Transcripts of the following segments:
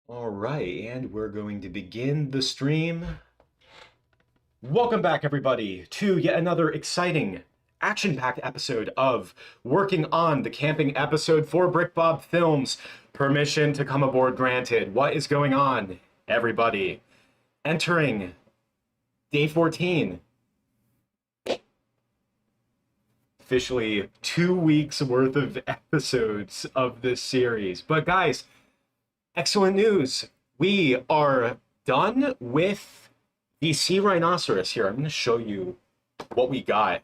All right, and we're going to begin the stream. Welcome back, everybody, to yet another exciting, action-packed episode of working on the camping episode for BrickBob Films. Permission to come aboard granted. What is going on, everybody? Entering day 14. Officially 2 weeks worth of episodes of this series. But guys, excellent news. We are done with the sea rhinoceros here. I'm going to show you what we got.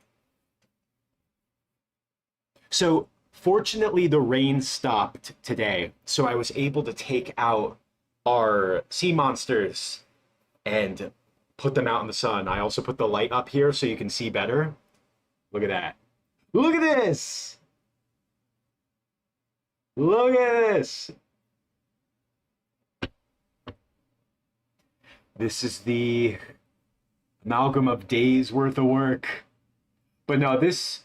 So fortunately, the rain stopped today, so I was able to take out our sea monsters and put them out in the sun. I also put the light up here so you can see better. Look at that. Look at this! Look at this! This is the amalgam of days worth of work. But no, this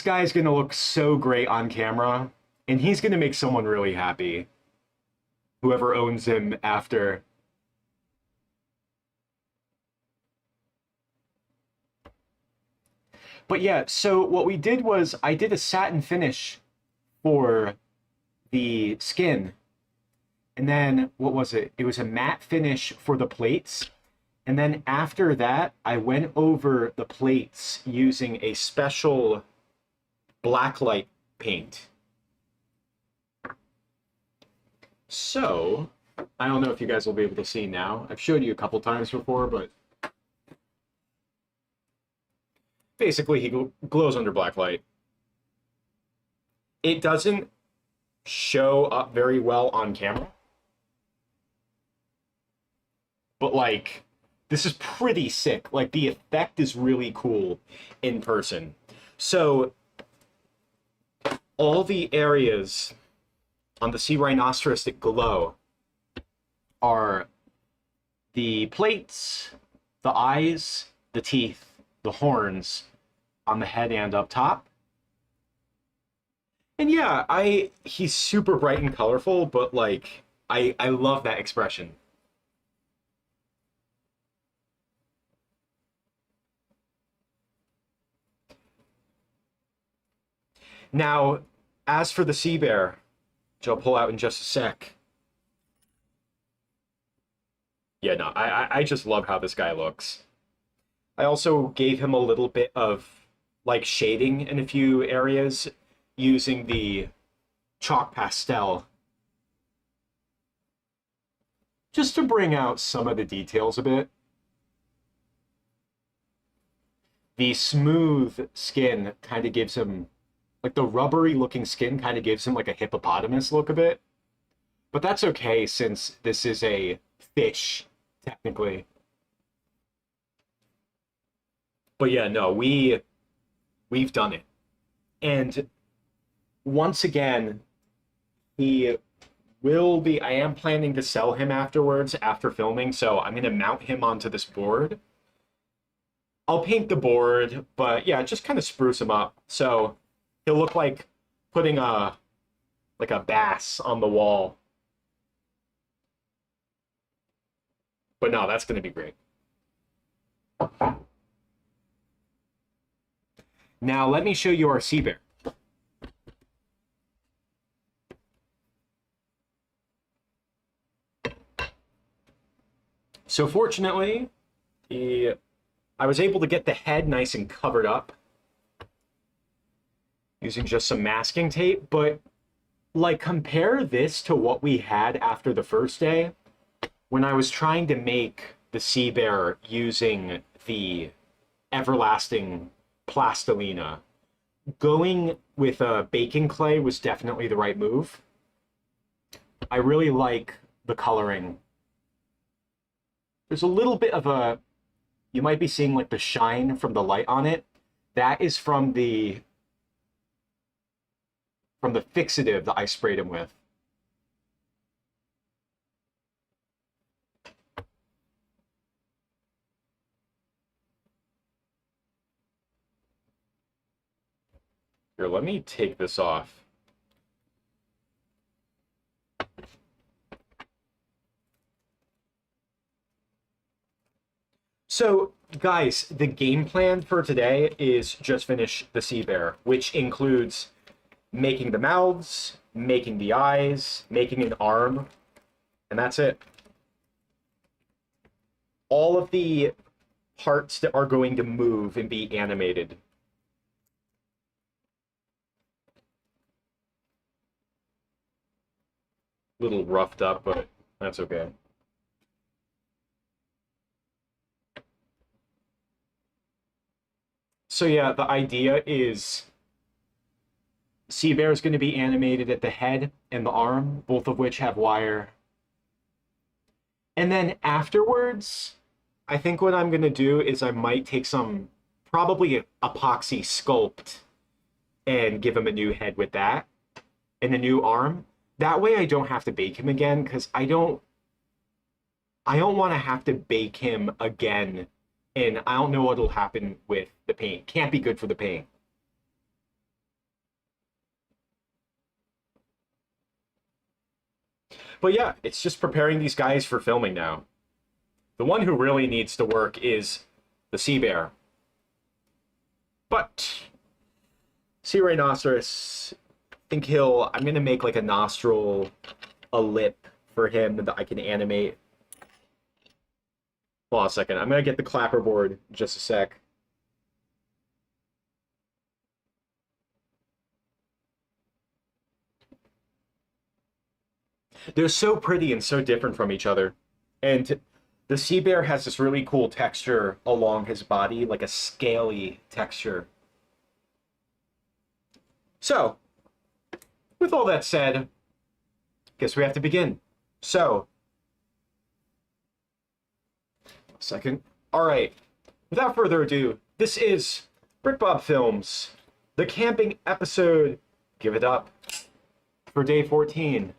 guy's gonna look so great on camera, and he's gonna make someone really happy. Whoever owns him after. But yeah, so what we did was I did a satin finish for the skin. And then, what was it? It was a matte finish for the plates. And then after that, I went over the plates using a special blacklight paint. So, I don't know if you guys will be able to see now. I've showed you a couple times before, but basically he glows under blacklight. It doesn't show up very well on camera. But like, this is pretty sick. Like, the effect is really cool in person. So all the areas on the sea rhinoceros that glow are the plates, the eyes, the teeth, the horns on the head and up top. And yeah, he's super bright and colorful, but like I love that expression. Now, as for the sea bear, which I'll pull out in just a sec. Yeah, no, I just love how this guy looks. I also gave him a little bit of like shading in a few areas using the chalk pastel just to bring out some of the details a bit. The smooth skin kind of gives him, like the rubbery looking skin kind of gives him like a hippopotamus look a bit. But that's okay since this is a fish, technically. But yeah, no, we've done it. And once again, he will be, I am planning to sell him afterwards after filming, so I'm going to mount him onto this board. I'll paint the board, but yeah, just kind of spruce him up. So he'll look like putting like a bass on the wall. But no, that's going to be great. Now let me show you our sea bear. So fortunately, I was able to get the head nice and covered up using just some masking tape, but like compare this to what we had after the first day when I was trying to make the sea bear using the everlasting plastilina. Going with baking clay was definitely the right move. I really like the coloring. There's a little bit of a, you might be seeing like the shine from the light on it. That is from the fixative that I sprayed him with. Here, let me take this off. So, guys, the game plan for today is just finish the sea bear, which includes making the mouths, making the eyes, making an arm, and that's it. All of the parts that are going to move and be animated. A little roughed up, but that's okay. So yeah, the idea is Sea Bear is going to be animated at the head and the arm, both of which have wire. And then afterwards, I think what I'm going to do is I might take some, probably epoxy sculpt and give him a new head with that and a new arm. That way I don't have to bake him again, because I don't want to have to bake him again, and I don't know what'll happen with the paint. Can't be good for the paint. But yeah, it's just preparing these guys for filming now. The one who really needs to work is the sea bear. But sea rhinoceros, I think I'm gonna make like a nostril, a lip for him that I can animate. Hold on a second. I'm gonna get the clapperboard in just a sec. They're so pretty and so different from each other. And the sea bear has this really cool texture along his body, like a scaly texture. So, with all that said, guess we have to begin. So, second. All right. Without further ado, this is BrickBob Films, the camping episode. Give it up for day 14.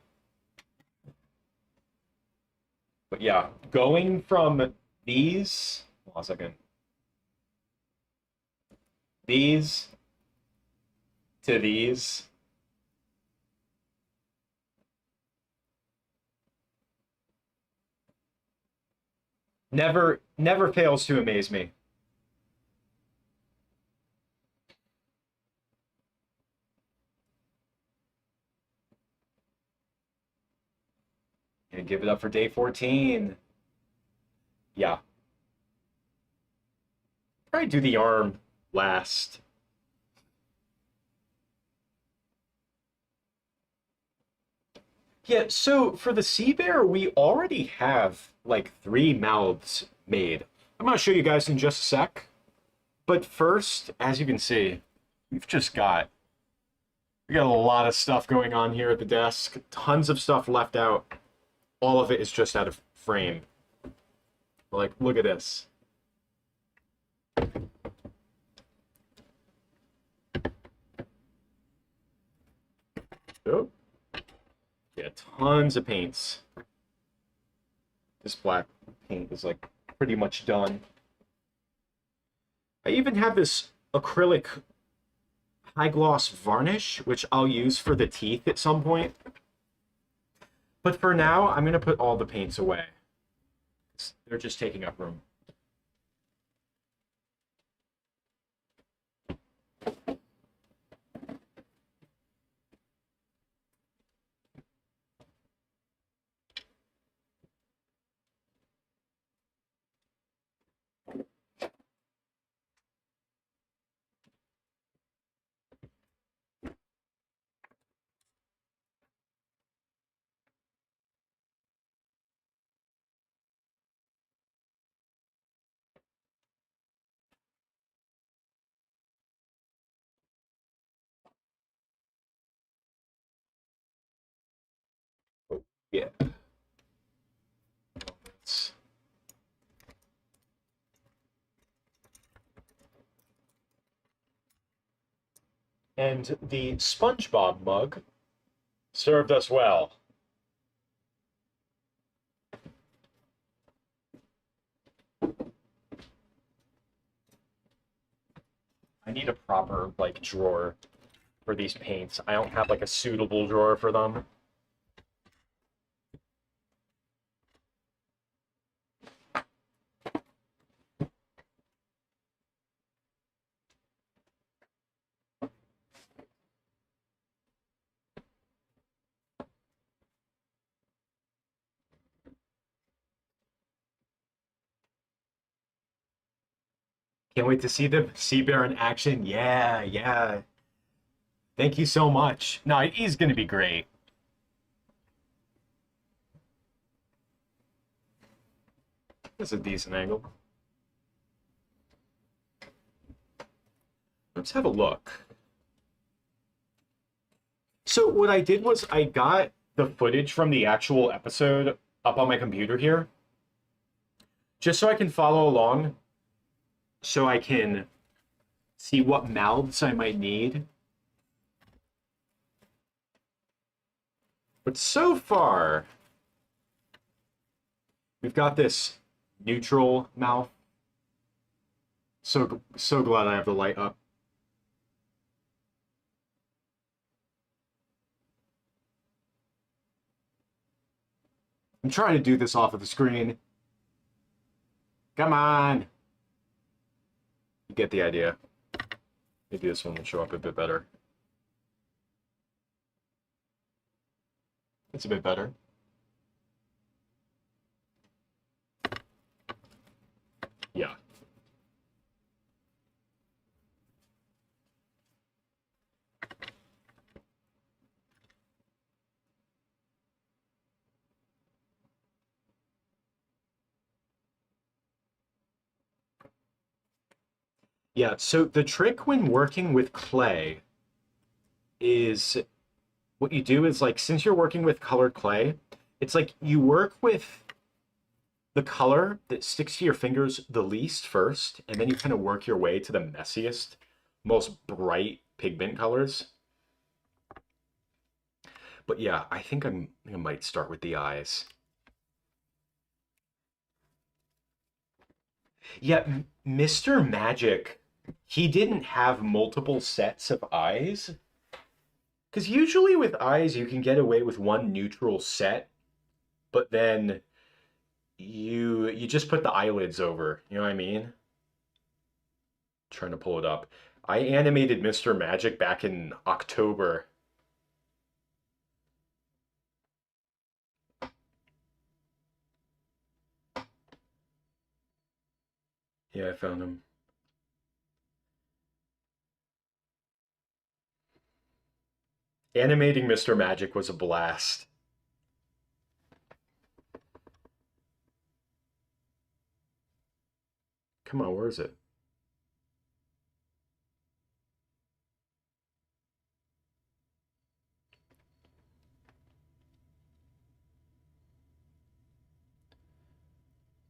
But yeah, going from these, hold on a second, these to these. Never fails to amaze me. And give it up for day 14. Yeah. Probably do the arm last. Yeah, so for the sea bear, we already have like 3 mouths made. I'm gonna show you guys in just a sec. But first, as you can see, we've just we got a lot of stuff going on here at the desk. Tons of stuff left out. All of it is just out of frame. Like, look at this. Oh. Yeah, tons of paints. This black paint is like pretty much done. I even have this acrylic high gloss varnish, which I'll use for the teeth at some point. But for now, I'm going to put all the paints away. They're just taking up room. Yeah. And the SpongeBob mug served us well. I need a proper, like, drawer for these paints. I don't have, like, a suitable drawer for them. Can't wait to see the sea bear in action. Yeah, yeah. Thank you so much. No, he's gonna be great. That's a decent angle. Let's have a look. So what I did was I got the footage from the actual episode up on my computer here, just so I can follow along, so I can see what mouths I might need. But so far, we've got this neutral mouth. So glad I have the light up. I'm trying to do this off of the screen. Come on. You get the idea. Maybe this one will show up a bit better. It's a bit better. Yeah. Yeah, so the trick when working with clay is what you do is like, since you're working with colored clay, it's like you work with the color that sticks to your fingers the least first, and then you kind of work your way to the messiest, most bright pigment colors. But yeah, I think I might start with the eyes. Yeah, Mr. Magic, he didn't have multiple sets of eyes. Because usually with eyes, you can get away with one neutral set, but then you just put the eyelids over. You know what I mean? Trying to pull it up. I animated Mr. Magic back in October. Yeah, I found him. Animating Mr. Magic was a blast. Come on, where is it?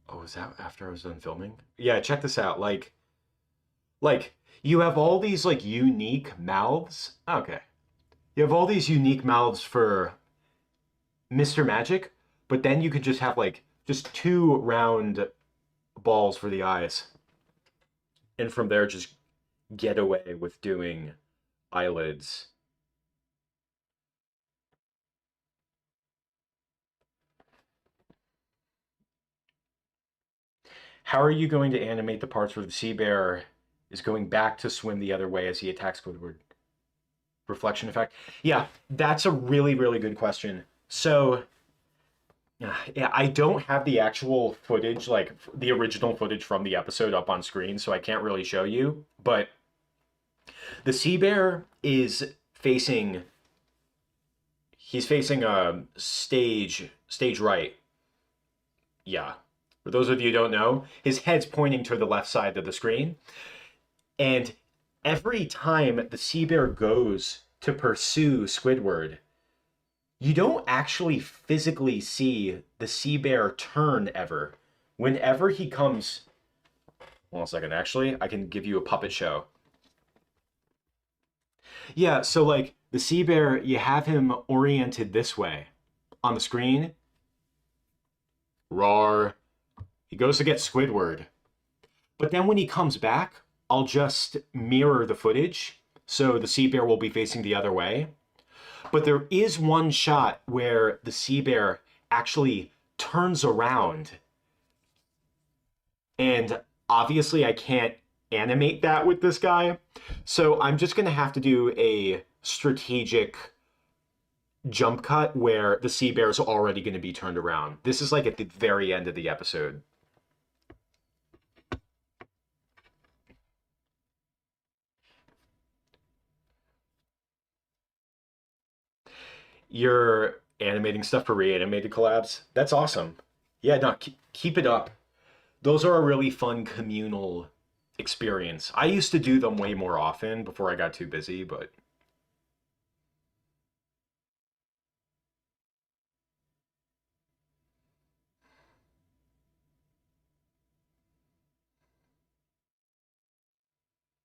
Oh, is that after I was done filming? Yeah, check this out. Like you have all these like unique mouths. Okay. You have all these unique mouths for Mr. Magic, but then you could just have like just two round balls for the eyes. And from there just get away with doing eyelids. How are you going to animate the parts where the sea bear is going back to swim the other way as he attacks Squidward? Reflection effect? Yeah, that's a really, really good question. So, yeah, I don't have the actual footage, like the original footage from the episode up on screen, so I can't really show you. But the sea bear is facing, he's facing stage right. Yeah. For those of you who don't know, his head's pointing to the left side of the screen. And every time the sea bear goes to pursue Squidward, you don't actually physically see the sea bear turn ever. Whenever he comes... Hold on a second, actually, I can give you a puppet show. Yeah, so like the sea bear, you have him oriented this way on the screen. Roar. He goes to get Squidward. But then when he comes back, I'll just mirror the footage, so the sea bear will be facing the other way. But there is one shot where the sea bear actually turns around. And obviously I can't animate that with this guy. So I'm just going to have to do a strategic jump cut where the sea bear is already going to be turned around. This is like at the very end of the episode. You're animating stuff for reanimated collabs. That's awesome. Yeah, no, keep it up. Those are a really fun communal experience. I used to do them way more often before I got too busy, but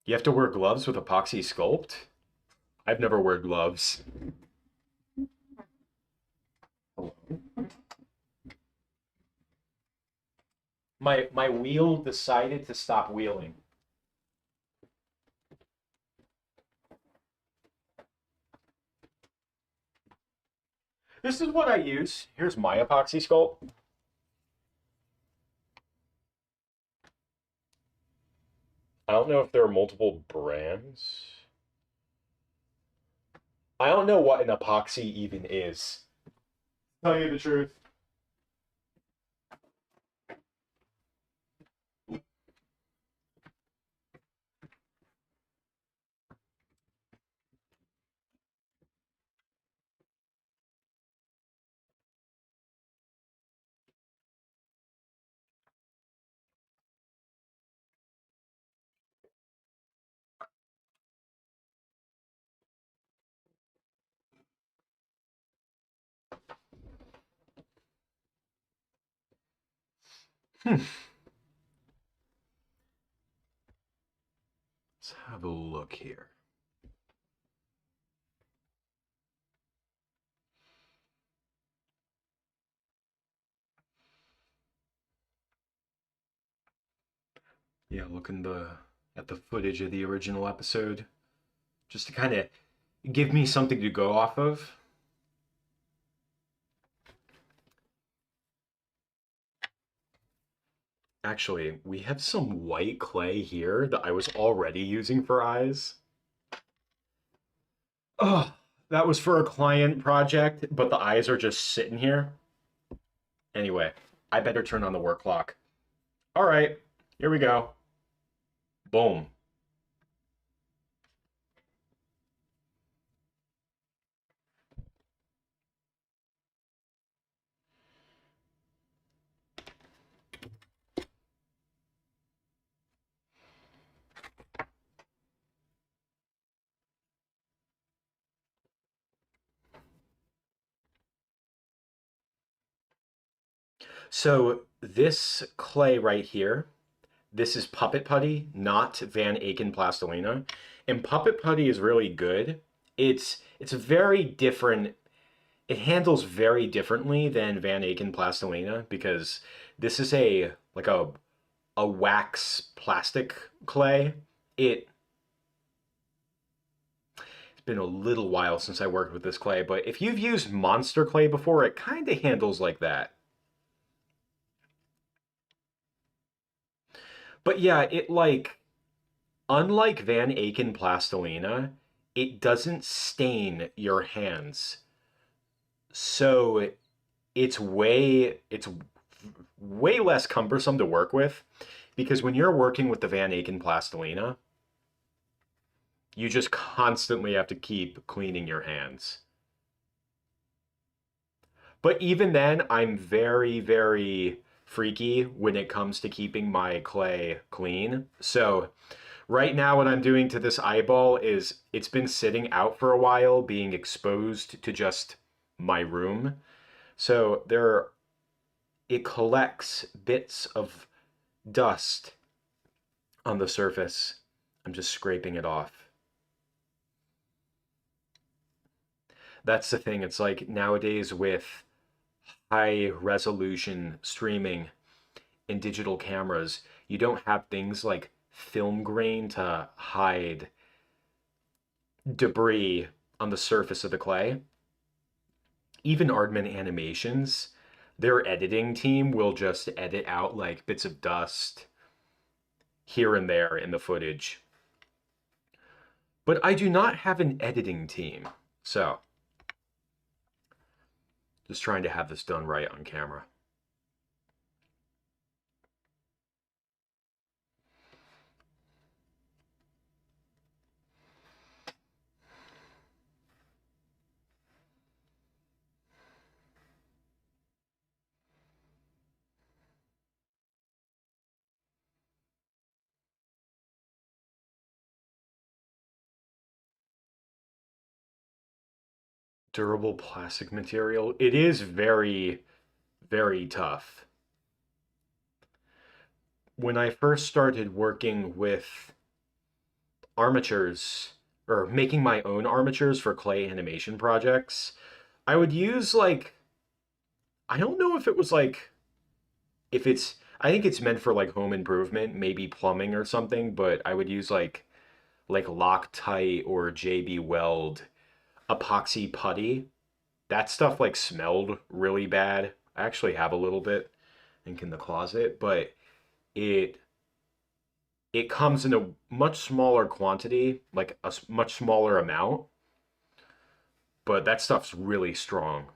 you have to wear gloves with epoxy sculpt? I've never worn gloves. My wheel decided to stop wheeling. This is what I use. Here's my epoxy sculpt. I don't know if there are multiple brands. I don't know what an epoxy even is. Tell you the truth. Hmm. Let's have a look here. Yeah, looking at the footage of the original episode, just to kind of give me something to go off of. Actually, we have some white clay here that I was already using for eyes. Oh, that was for a client project, but the eyes are just sitting here. Anyway, I better turn on the work clock. All right, here we go. Boom. So this clay right here, this is Puppet Putty, not Van Aken Plastilina. And Puppet Putty is really good. It's very different. It handles very differently than Van Aken Plastilina because this is a like a wax plastic clay. It's been a little while since I worked with this clay, but if you've used monster clay before, it kind of handles like that. But yeah, it like unlike Van Aken Plastilina, it doesn't stain your hands. So it's way less cumbersome to work with because when you're working with the Van Aken Plastilina, you just constantly have to keep cleaning your hands. But even then, I'm very, very freaky when it comes to keeping my clay clean. So right now, what I'm doing to this eyeball is it's been sitting out for a while, being exposed to just my room. So it collects bits of dust on the surface. I'm just scraping it off. That's the thing. It's like nowadays with high resolution streaming in digital cameras, you don't have things like film grain to hide debris on the surface of the clay. Even Aardman Animations, their editing team will just edit out like bits of dust here and there in the footage. But I do not have an editing team. So, just trying to have this done right on camera. Durable plastic material. It is very, very tough. When I first started working with armatures or making my own armatures for clay animation projects, I would use like I don't know if it was like if it's I think it's meant for like home improvement, maybe plumbing or something, but I would use like Loctite or JB Weld epoxy putty. That stuff like smelled really bad. I actually have a little bit, I think in the closet, but it it comes in a much smaller quantity, like a much smaller amount, but that stuff's really strong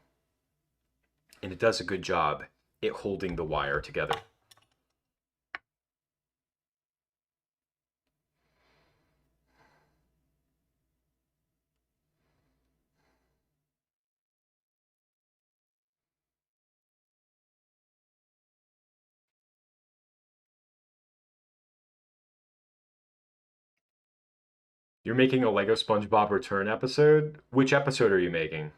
and it does a good job at holding the wire together. You're making a Lego SpongeBob Return episode? Which episode are you making?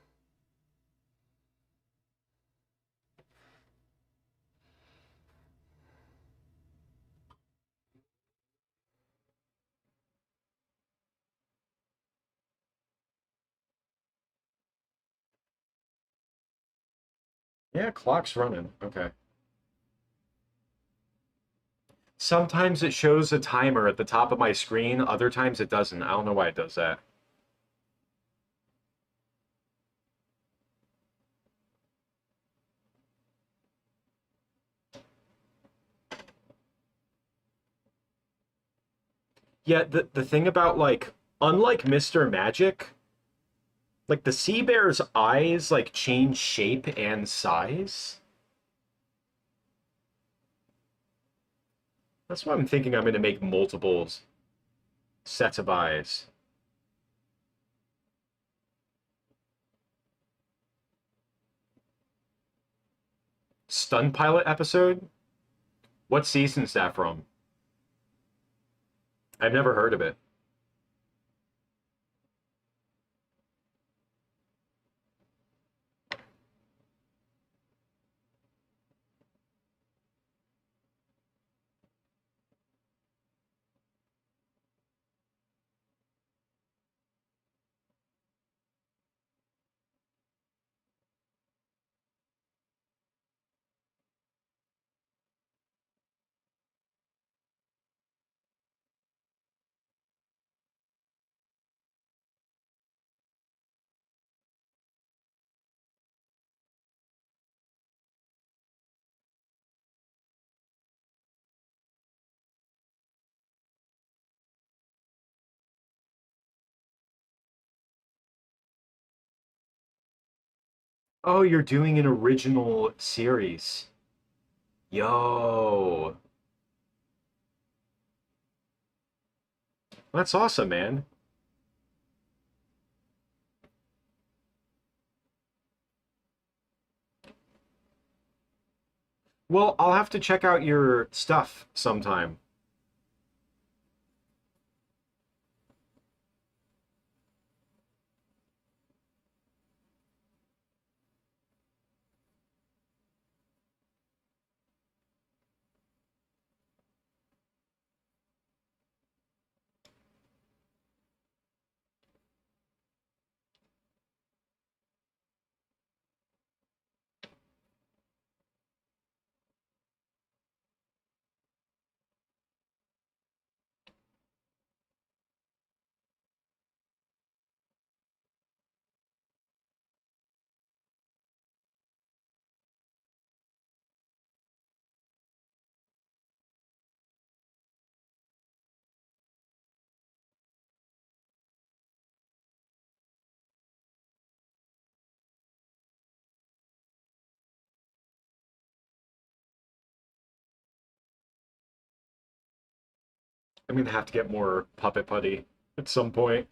Yeah, clock's running. Okay. Sometimes it shows a timer at the top of my screen, other times it doesn't. I don't know why it does that. Yeah, the thing about like unlike Mr. Magic, like the sea bear's eyes like change shape and size. That's why I'm thinking I'm gonna make multiple sets of eyes. Stun Pilot episode? What season's that from? I've never heard of it. Oh, you're doing an original series. Yo, that's awesome, man. Well, I'll have to check out your stuff sometime. I'm gonna have to get more Puppet Putty at some point.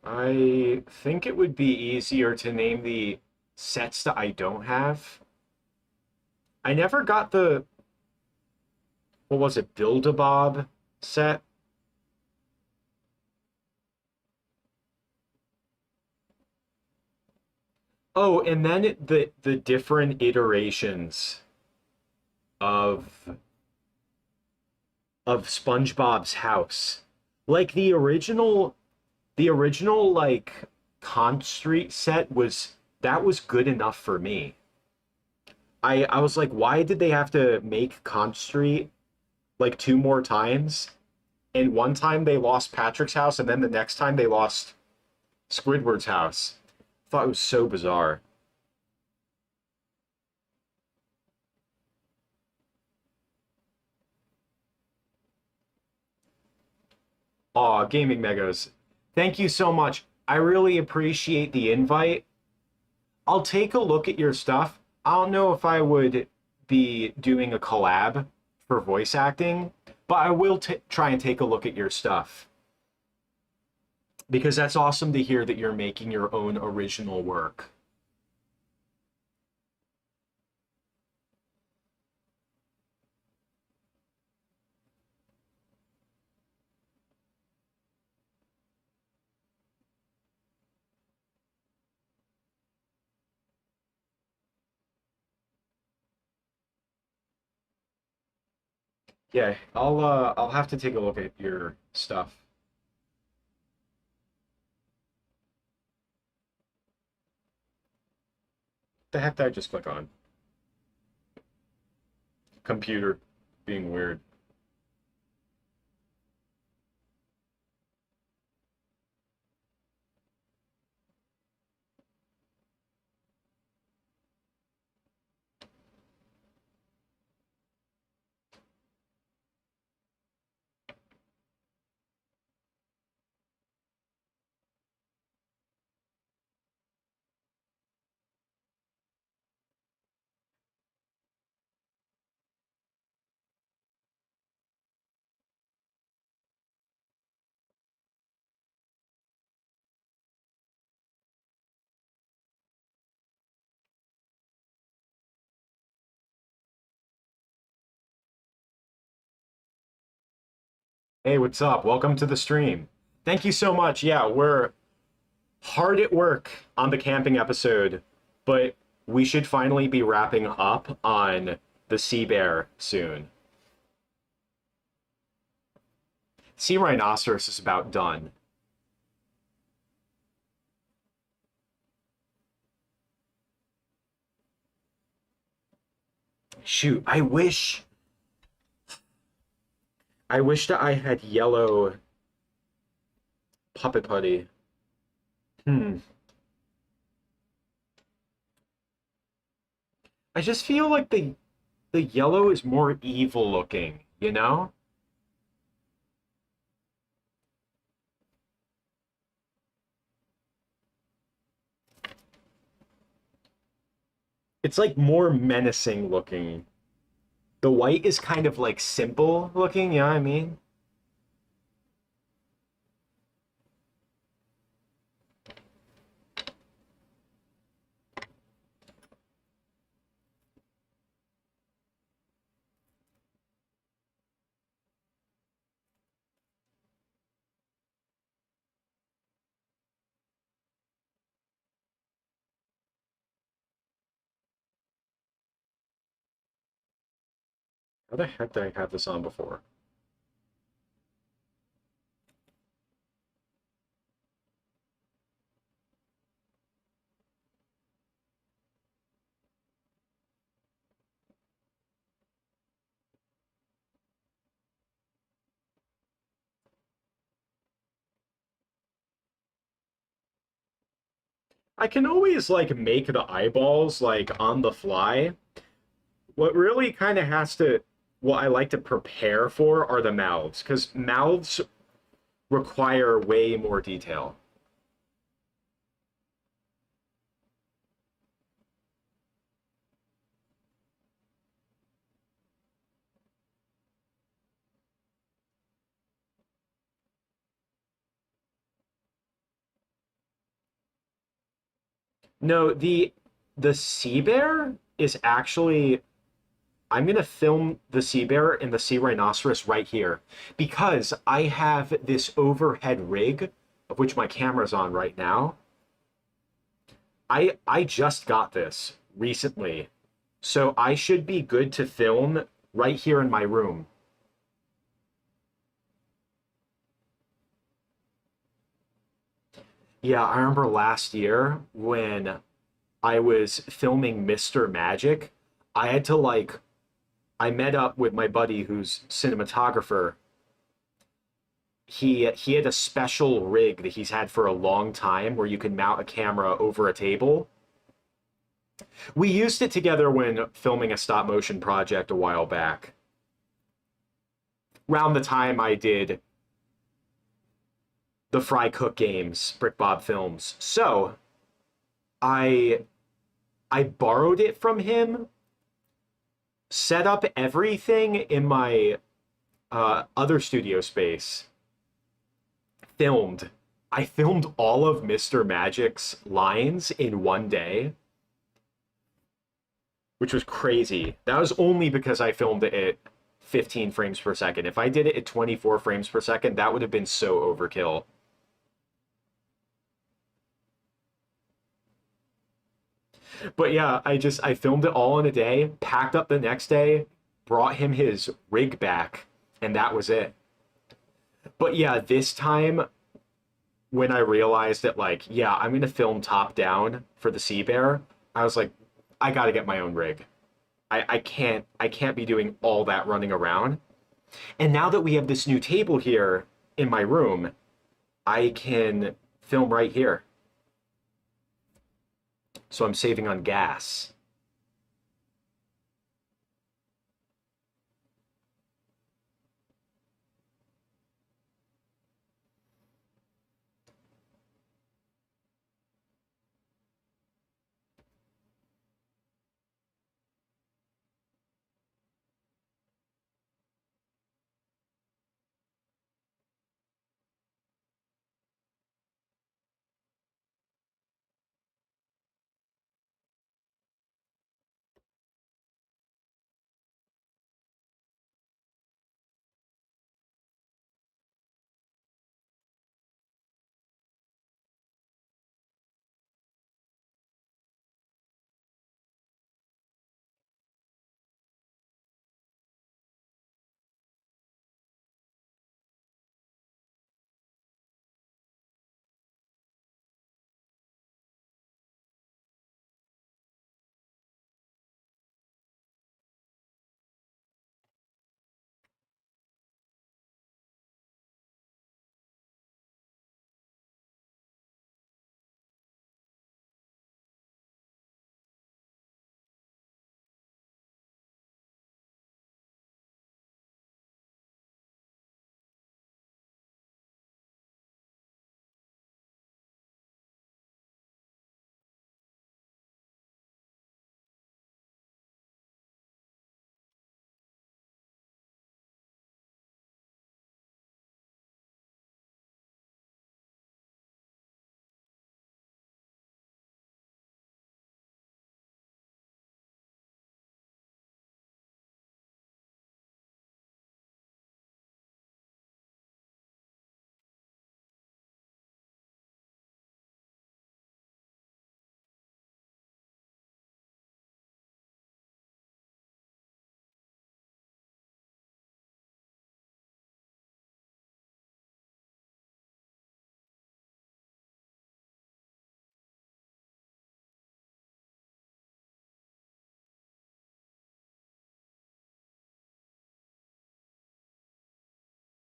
I think it would be easier to name the sets that I don't have. I never got the, what was it, Build-A-Bob set? Oh, and then the different iterations of SpongeBob's house. Like the original like Con Street set was that was good enough for me. I was like, why did they have to make Con Street like two more times? And one time they lost Patrick's house, and then the next time they lost Squidward's house. I thought it was so bizarre. Aw, Gaming Megos. Thank you so much. I really appreciate the invite. I'll take a look at your stuff. I don't know if I would be doing a collab for voice acting, but I will try and take a look at your stuff because that's awesome to hear that you're making your own original work. Yeah, I'll have to take a look at your stuff. The heck did I just click on? Computer being weird. Hey, what's up? Welcome to the stream. Thank you so much. Yeah, we're hard at work on the camping episode, but we should finally be wrapping up on the sea bear soon. Sea rhinoceros is about done. Shoot, I wish that I had yellow puppet putty. Hmm. I just feel like the yellow is more evil looking, you know? It's like more menacing looking. The white is kind of like simple looking, you know what I mean? How the heck did I have this on before? I can always like make the eyeballs like on the fly. What really kind of has to, what I like to prepare for are the mouths, because mouths require way more detail. No, The sea bear is actually, I'm gonna film the sea bear and the sea rhinoceros right here because I have this overhead rig of which my camera's on right now. I just got this recently, so I should be good to film right here in my room. Yeah, I remember last year when I was filming Mr. Magic, I had to like I met up with my buddy who's cinematographer. He had a special rig that he's had for a long time where you can mount a camera over a table. We used it together when filming a stop motion project a while back. Around the time I did the Fry Cook games, BrickBob films. So I I borrowed it from him, set up everything in my other studio space, filmed. I filmed all of Mr. Magic's lines in one day, which was crazy. That was only because I filmed it at 15 frames per second. If I did it at 24 frames per second, that would have been so overkill. But yeah, I filmed it all in a day, packed up the next day, brought him his rig back, and that was it. But yeah, this time when I realized that like, yeah, I'm gonna film top down for the sea bear, I was like, I gotta get my own rig. I can't be doing all that running around. And now that we have this new table here in my room, I can film right here. So I'm saving on gas.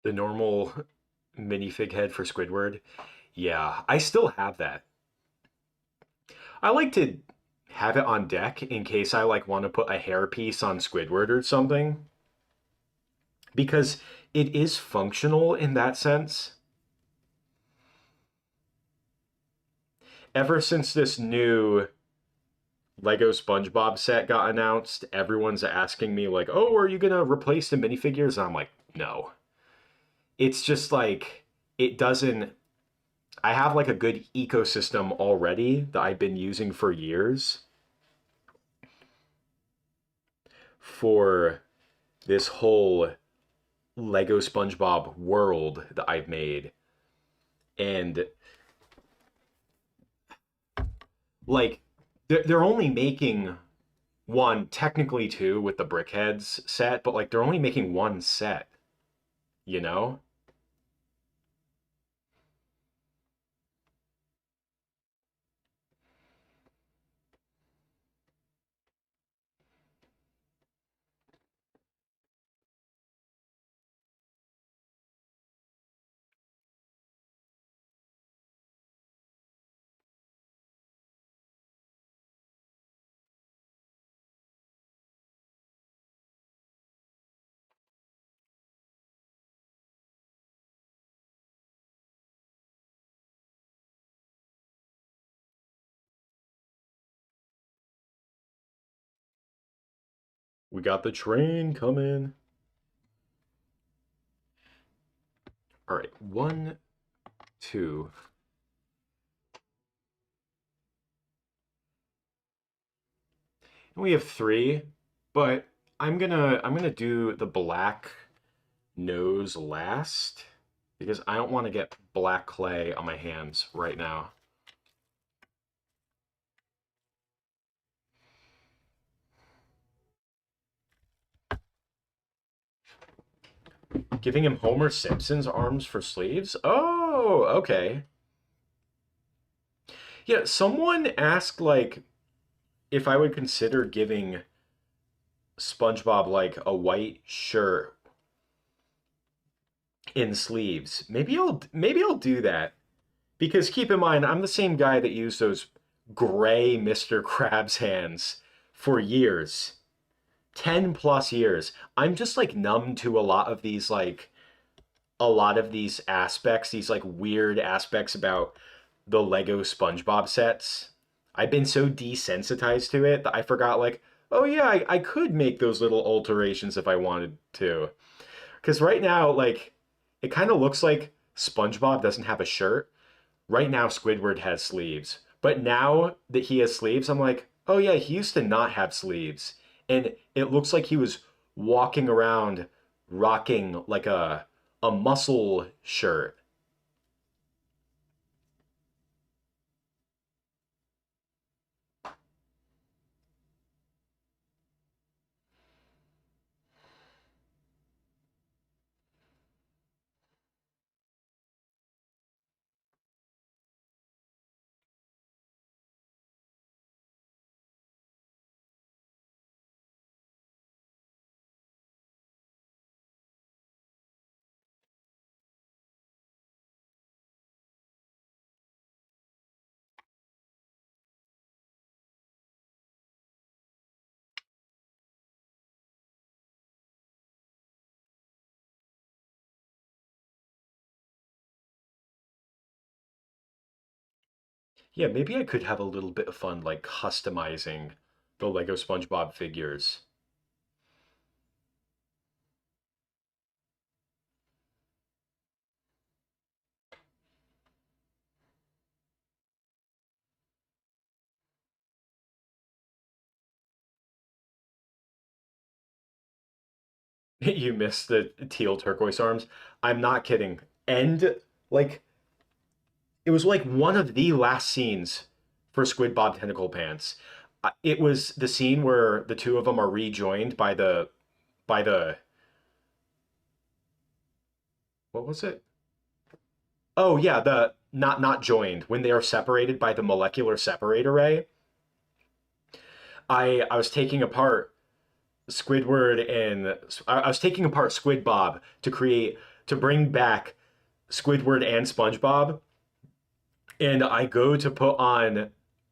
The normal minifig head for Squidward. Yeah, I still have that. I like to have it on deck in case I like want to put a hairpiece on Squidward or something because it is functional in that sense. Ever since this new Lego SpongeBob set got announced, everyone's asking me like, "Oh, are you gonna replace the minifigures?" And I'm like, "No." It's just like it doesn't. I have like a good ecosystem already that I've been using for years. for this whole Lego SpongeBob world that I've made. And like they're only making one, technically two with the Brickheads set, but like they're only making one set, you know? We got the train coming. All right, one, two. And we have three, but I'm gonna do the black nose last because I don't want to get black clay on my hands right now. Giving him Homer Simpson's arms for sleeves? Oh, okay. Yeah, someone asked like if I would consider giving SpongeBob like a white shirt in sleeves. Maybe I'll do that. Because keep in mind, I'm the same guy that used those gray Mr. Krabs hands for years. 10 plus years. I'm just like numb to a lot of these aspects, these like weird aspects about the Lego SpongeBob sets. I've been so desensitized to it that I forgot like, oh yeah, I could make those little alterations if I wanted to. Because right now, like, it kind of looks like SpongeBob doesn't have a shirt. Right now, Squidward has sleeves. But now that he has sleeves, I'm like, oh yeah, he used to not have sleeves. And it looks like he was walking around rocking like a muscle shirt. Yeah, maybe I could have a little bit of fun like customizing the Lego SpongeBob figures. You missed the teal turquoise arms. I'm not kidding. And like it was like one of the last scenes for Squid Bob Tentacle Pants. It was the scene where the two of them are rejoined by the what was it? Oh yeah, the not joined when they are separated by the molecular separator ray. I was taking apart Squidward and I was taking apart Squid Bob to bring back Squidward and SpongeBob, and I go to put on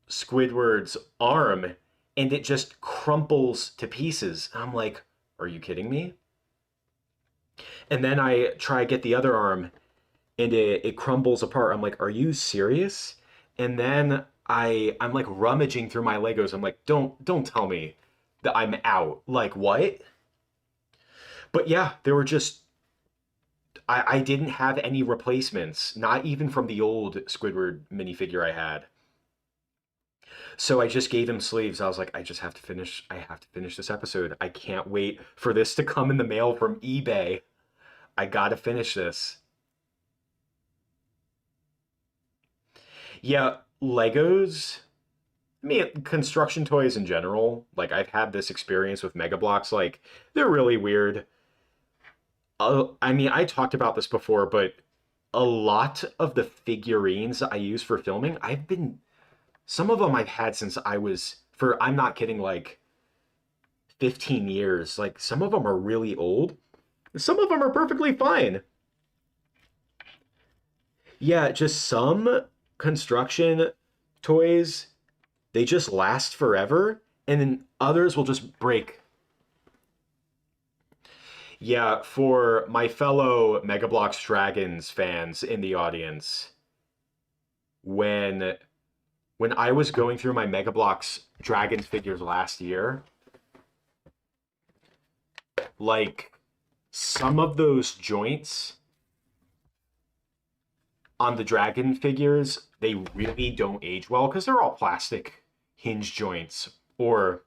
Squidward's arm, and it just crumples to pieces. I'm like, "Are you kidding me?" And then I try to get the other arm, and it crumbles apart. I'm like, "Are you serious?" And then I'm like rummaging through my Legos. I'm like, "Don't tell me that I'm out." Like what? But yeah, there were just I didn't have any replacements, not even from the old Squidward minifigure I had. So I just gave him sleeves. I was like, I have to finish this episode. I can't wait for this to come in the mail from eBay. I gotta finish this. Yeah, Legos. I mean, construction toys in general. Like, I've had this experience with Mega Bloks. Like, they're really weird. I mean, I talked about this before, but a lot of the figurines I use for filming, some of them I've had since I'm not kidding, like 15 years. Like, some of them are really old. Some of them are perfectly fine. Yeah, just some construction toys, they just last forever, and then others will just break. Yeah, for my fellow Mega Bloks Dragons fans in the audience, when when I was going through my Mega Bloks Dragons figures last year, like some of those joints on the dragon figures, they really don't age well because they're all plastic hinge joints or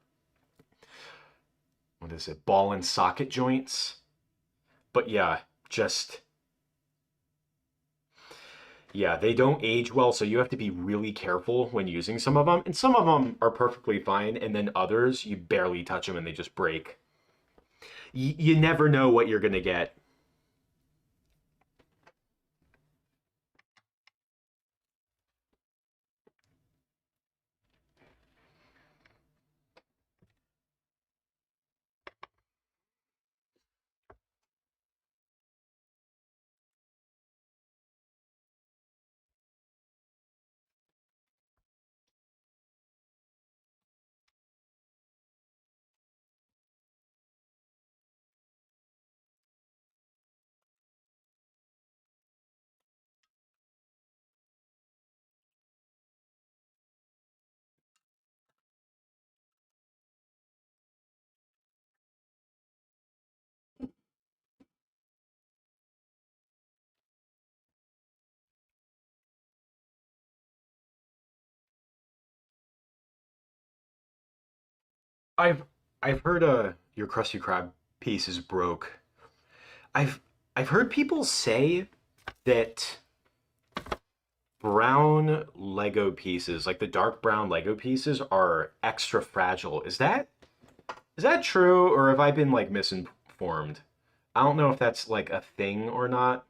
what is it, ball and socket joints. But yeah, just yeah, they don't age well, so you have to be really careful when using some of them. And some of them are perfectly fine, and then others you barely touch them and they just break. You never know what you're gonna get. I've I've heard your Krusty Krab piece is broke. I've I've heard people say that brown Lego pieces, like the dark brown Lego pieces, are extra fragile. Is that true, or have I been like misinformed? I don't know if that's like a thing or not.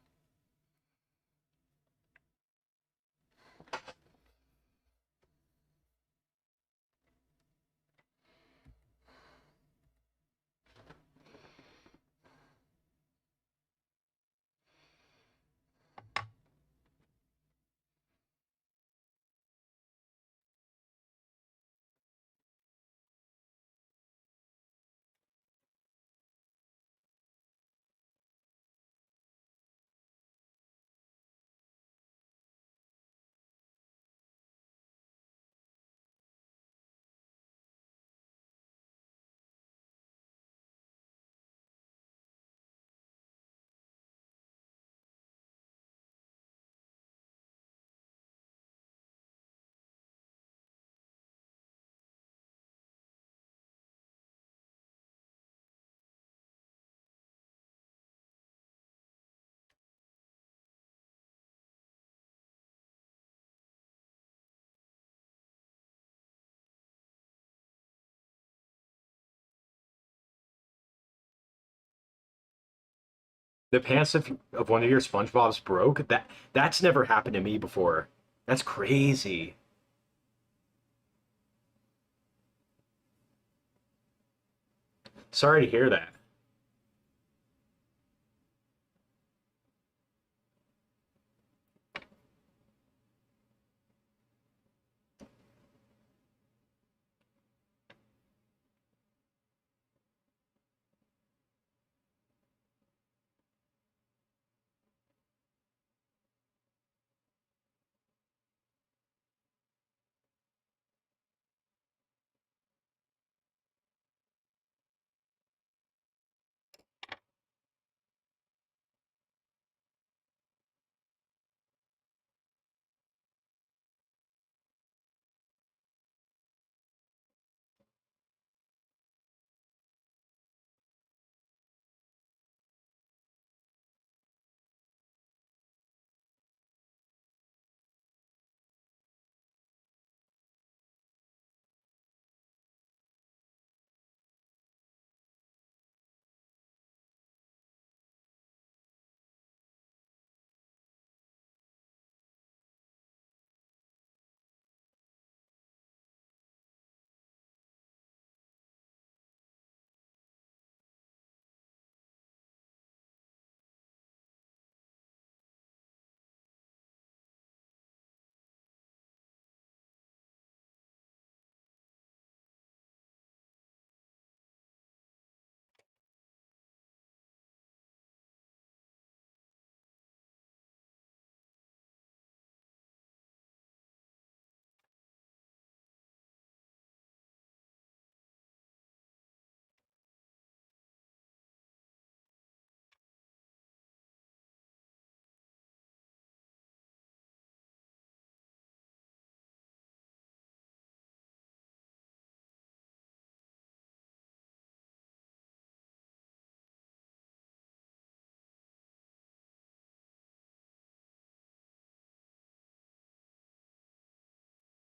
The pants of one of your SpongeBob's broke. That's never happened to me before. That's crazy. Sorry to hear that.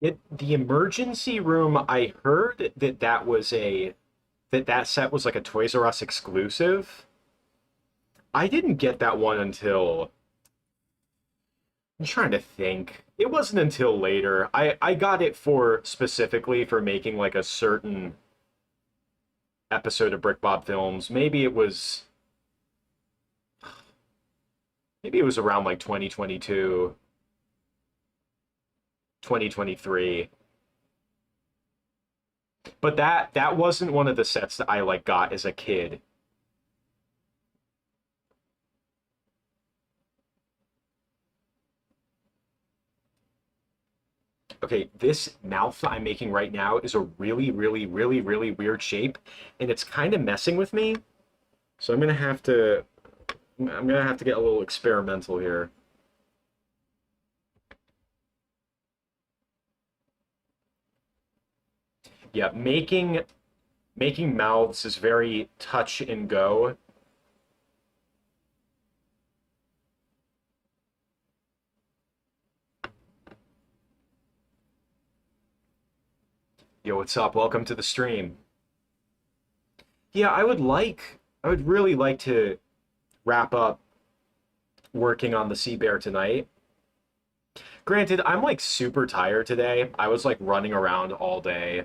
The emergency room, I heard that that set was like a Toys R Us exclusive. I didn't get that one until I'm trying to think. It wasn't until later. I got it for specifically for making like a certain episode of BrickBob Films. Maybe it was around like 2022, 2023. But that wasn't one of the sets that I like got as a kid. Okay, this mouth that I'm making right now is a really, really, really, really weird shape, and it's kind of messing with me. So I'm gonna have to get a little experimental here. Yeah, making mouths is very touch and go. Yo, what's up? Welcome to the stream. Yeah, I would really like to wrap up working on the Sea Bear tonight. Granted, I'm like super tired today. I was like running around all day.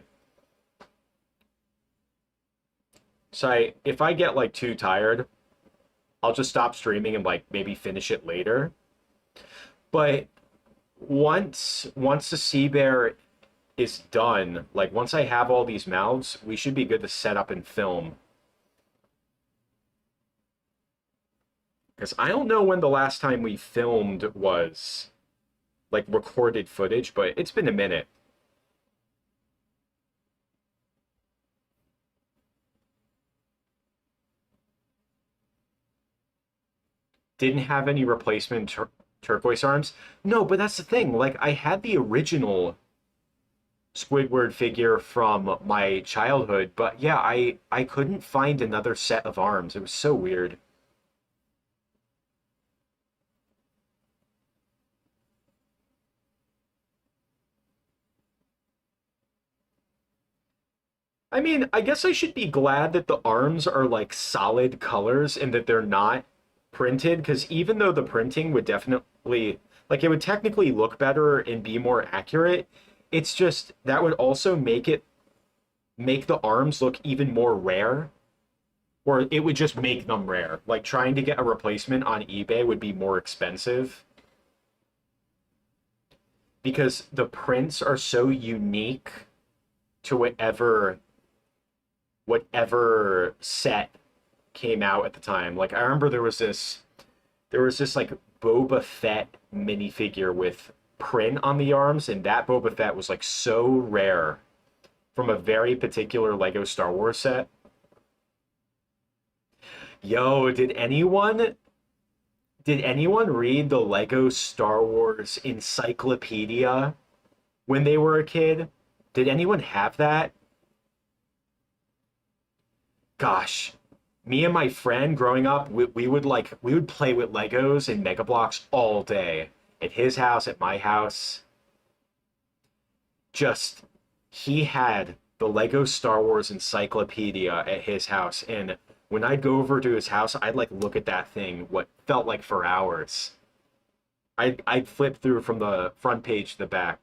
So if I get like too tired, I'll just stop streaming and like maybe finish it later. But once the Sea Bear is done, like once I have all these mouths, we should be good to set up and film. Because I don't know when the last time we filmed was like recorded footage, but it's been a minute. Didn't have any replacement turquoise arms. No, but that's the thing. Like I had the original Squidward figure from my childhood, but yeah, I couldn't find another set of arms. It was so weird. I mean, I guess I should be glad that the arms are like solid colors and that they're not printed, because even though the printing would definitely, like, it would technically look better and be more accurate, it's just that would also make the arms look even more rare, or it would just make them rare. Like trying to get a replacement on eBay would be more expensive because the prints are so unique to whatever set came out at the time. Like I remember there was this like Boba Fett minifigure with print on the arms, and that Boba Fett was like so rare from a very particular Lego Star Wars set. Yo, did anyone read the Lego Star Wars encyclopedia when they were a kid? Did anyone have that? Gosh, me and my friend growing up, we would play with Legos and Mega Bloks all day at his house, at my house. Just he had the Lego Star Wars encyclopedia at his house, and when I'd go over to his house, I'd like look at that thing what felt like for hours. I'd flip through from the front page to the back.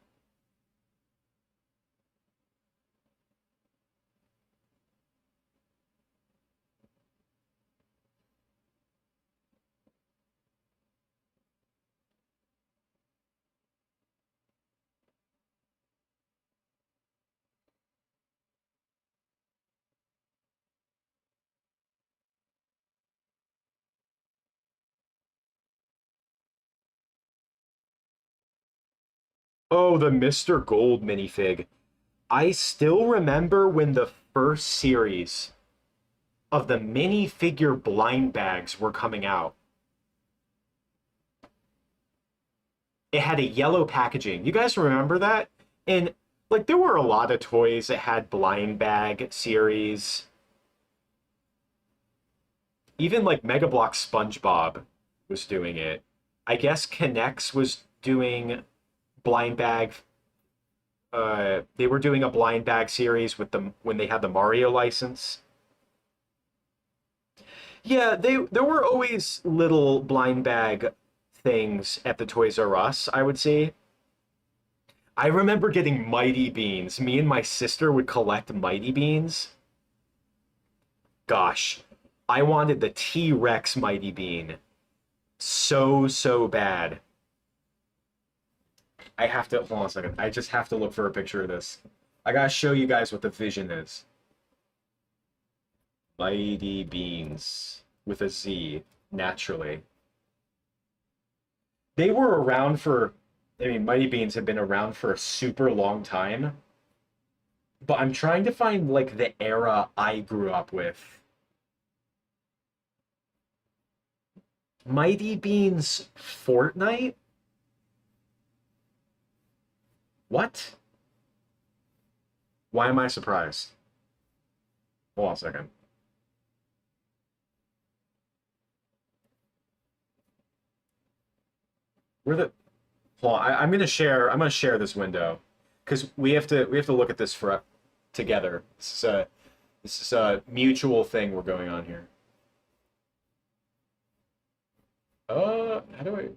Oh, the Mr. Gold minifig. I still remember when the first series of the minifigure blind bags were coming out. It had a yellow packaging. You guys remember that? And like there were a lot of toys that had blind bag series. Even like Mega Block SpongeBob was doing it. I guess K'Nex was doing blind bag they were doing a blind bag series with them when they had the Mario license. Yeah, there were always little blind bag things at the Toys R Us, I would say. I remember getting Mighty Beans. Me and my sister would collect Mighty Beans. Gosh, I wanted the T-Rex Mighty Bean so bad. I have to hold on a second. I just have to look for a picture of this. I gotta show you guys what the vision is. Mighty Beans with a Z, naturally. They were around for, I mean, Mighty Beans have been around for a super long time, but I'm trying to find like the era I grew up with. Mighty Beans Fortnite? What? Why am I surprised? Hold on a second. Where the hold on, I'm gonna share this window because we have to look at this for together. This is a mutual thing we're going on here. How do I?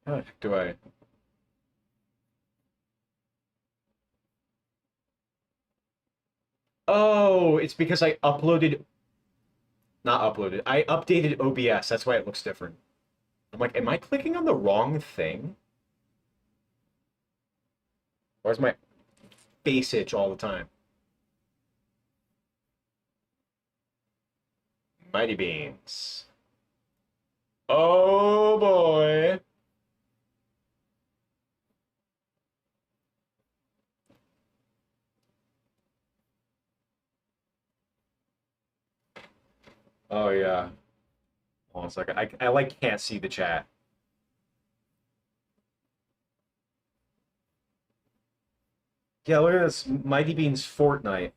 How the heck do I? Oh, it's because I uploaded, not uploaded. I updated OBS. That's why it looks different. I'm like, am I clicking on the wrong thing? Or is my face itch all the time? Mighty Beans. Oh boy. Oh yeah. Hold on a second. I like can't see the chat. Yeah, look at this. Mighty Beans Fortnite.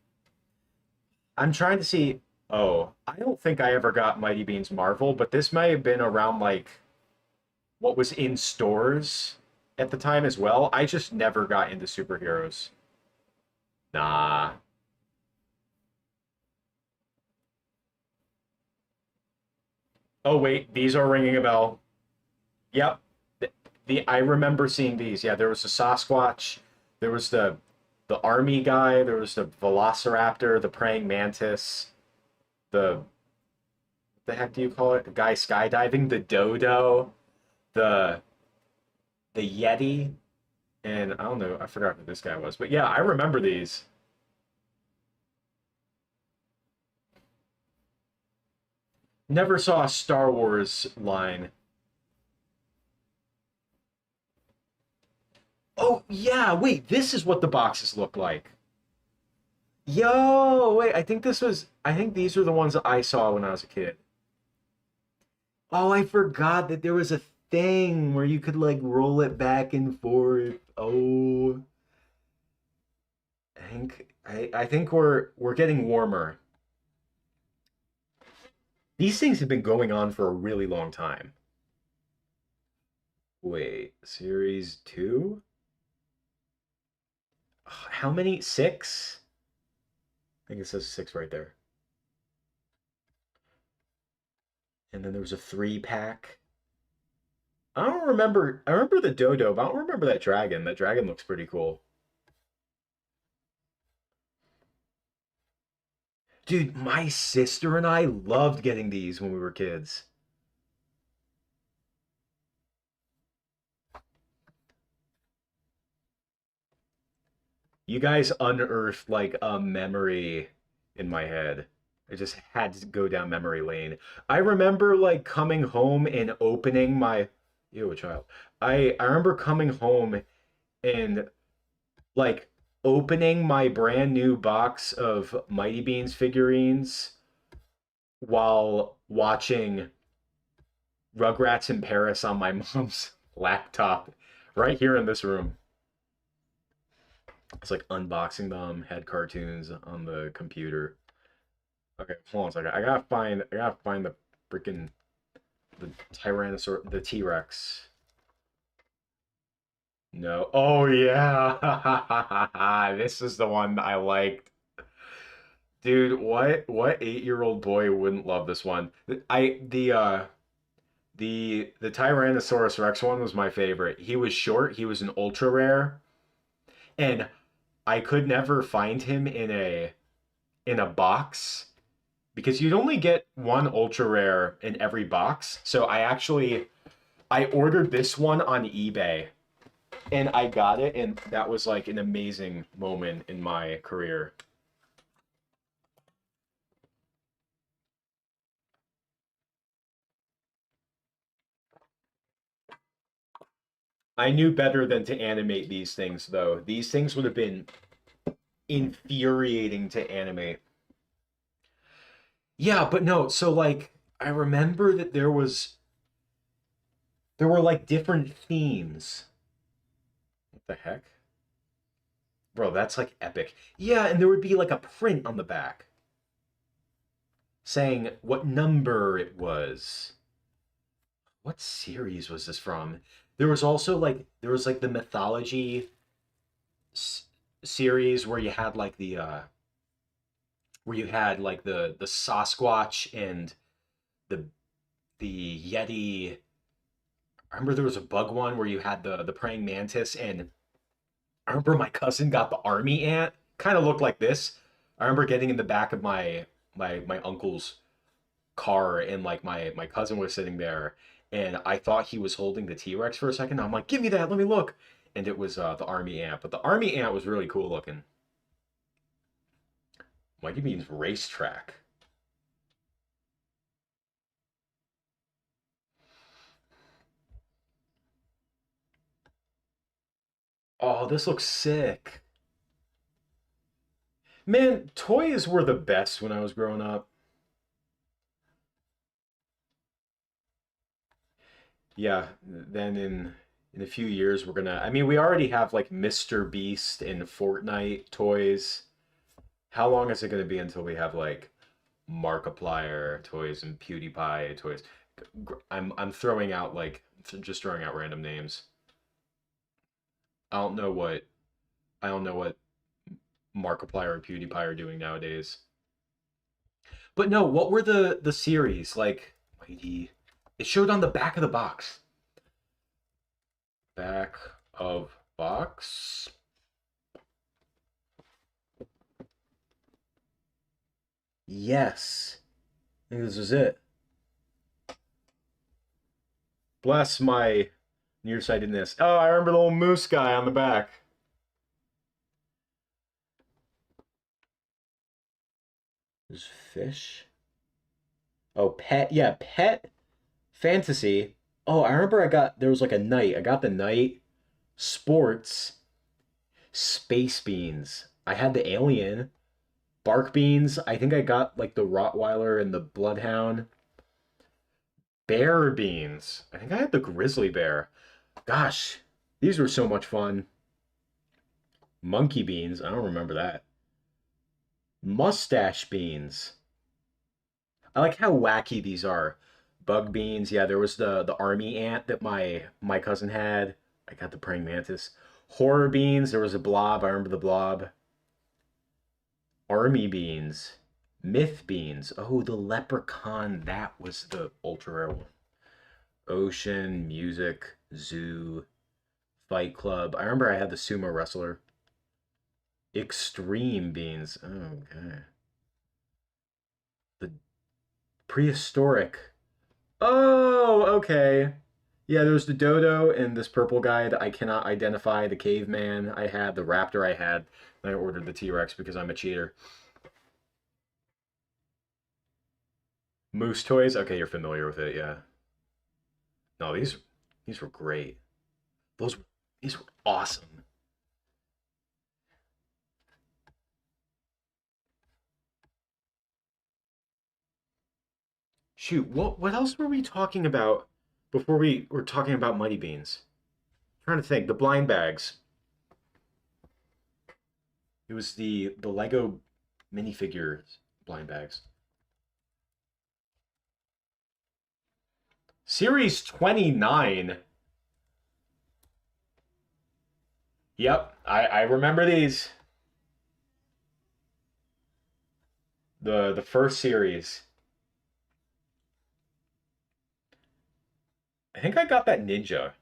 I'm trying to see. Oh, I don't think I ever got Mighty Beans Marvel, but this may have been around like what was in stores at the time as well. I just never got into superheroes. Nah. Oh wait, these are ringing a bell. Yep. The I remember seeing these. Yeah, there was the Sasquatch, there was the army guy, there was the Velociraptor, the praying mantis, the the heck do you call it? The guy skydiving, the dodo, the the Yeti, and I don't know, I forgot who this guy was. But yeah, I remember these. Never saw a Star Wars line. Oh yeah, wait, this is what the boxes look like. Yo, wait, I think these were the ones that I saw when I was a kid. Oh, I forgot that there was a thing where you could like roll it back and forth. Oh, I think we're getting warmer. These things have been going on for a really long time. Wait, series two? How many? Six? I think it says six right there. And then there was a three pack. I don't remember. I remember the dodo, but I don't remember that dragon. That dragon looks pretty cool. Dude, my sister and I loved getting these when we were kids. You guys unearthed like a memory in my head. I just had to go down memory lane. I remember like coming home and opening my ew, a child. I remember coming home and like opening my brand new box of Mighty Beans figurines while watching Rugrats in Paris on my mom's laptop right here in this room. It's like unboxing them, had cartoons on the computer. Okay, hold on a second. I gotta find the freaking The Tyrannosaurus, the T-Rex. No. Oh yeah. This is the one I liked. Dude, what 8-year-old boy wouldn't love this one? The Tyrannosaurus Rex one was my favorite. He was short, he was an ultra rare, and I could never find him in a box because you'd only get one ultra rare in every box. So I ordered this one on eBay and I got it, and that was like an amazing moment in my career. I knew better than to animate these things though. These things would have been infuriating to animate. Yeah, but no, so like I remember that there were like different themes. What the heck? Bro, that's like epic. Yeah, and there would be like a print on the back saying what number it was. What series was this from? There was also like there was like the mythology s- series where you had like the Sasquatch and the Yeti. I remember there was a bug one where you had the praying mantis, and I remember my cousin got the army ant. Kind of looked like this. I remember getting in the back of my uncle's car, and like my cousin was sitting there, and I thought he was holding the T Rex for a second. I'm like, give me that, let me look, and it was the army ant. But the army ant was really cool looking. Mighty Bean's racetrack. Oh, this looks sick. Man, toys were the best when I was growing up. Yeah, then in a few years we're gonna. I mean, we already have like Mr. Beast and Fortnite toys. How long is it gonna be until we have like Markiplier toys and PewDiePie toys? I'm throwing out like just throwing out random names. I don't know what I don't know what Markiplier or PewDiePie are doing nowadays. But no, what were the series like? Mighty. It showed on the back of the box. Back of box. Yes. I think this was it. Bless my nearsightedness. Oh, I remember the little moose guy on the back. There's fish. Oh, pet. Yeah, pet fantasy. Oh, I remember there was like a knight. I got the knight. Sports. Space beans. I had the alien. Bark beans. I think I got like the Rottweiler and the Bloodhound. Bear beans. I think I had the grizzly bear. Gosh, these were so much fun. Monkey beans. I don't remember that. Mustache beans. I like how wacky these are. Bug beans. Yeah, there was the army ant that my cousin had. I got the praying mantis. Horror beans. There was a blob. I remember the blob. Army beans. Myth beans. Oh, the leprechaun. That was the ultra rare one. Ocean, music, zoo, Fight Club. I remember I had the sumo wrestler. Extreme beans. Oh, okay. The prehistoric. Oh, okay. Yeah, there's the dodo and this purple guy that I cannot identify. The caveman I had, the raptor I had. And I ordered the T Rex because I'm a cheater. Moose toys. Okay, you're familiar with it, yeah. No, these were great. Those these were awesome. Shoot, what else were we talking about before we were talking about Mighty Beans? I'm trying to think. The blind bags. It was the Lego minifigures blind bags. Series 29. Yep, I remember these. The first series. I think I got that ninja.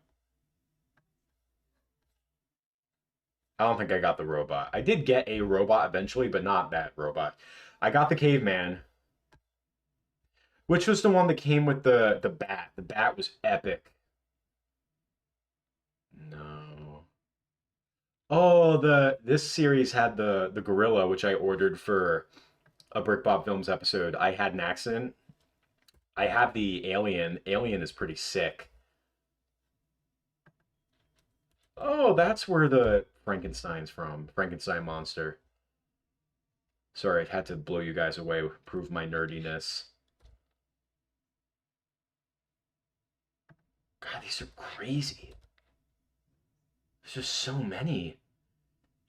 I don't think I got the robot. I did get a robot eventually, but not that robot. I got the caveman, which was the one that came with the bat. The bat was epic. No. Oh, the this series had the gorilla, which I ordered for a BrickBob Films episode. I had an accident. I have the alien. Alien is pretty sick. Oh, that's where the Frankenstein's from. Frankenstein monster. Sorry, I've had to blow you guys away, prove my nerdiness. God, these are crazy. There's just so many.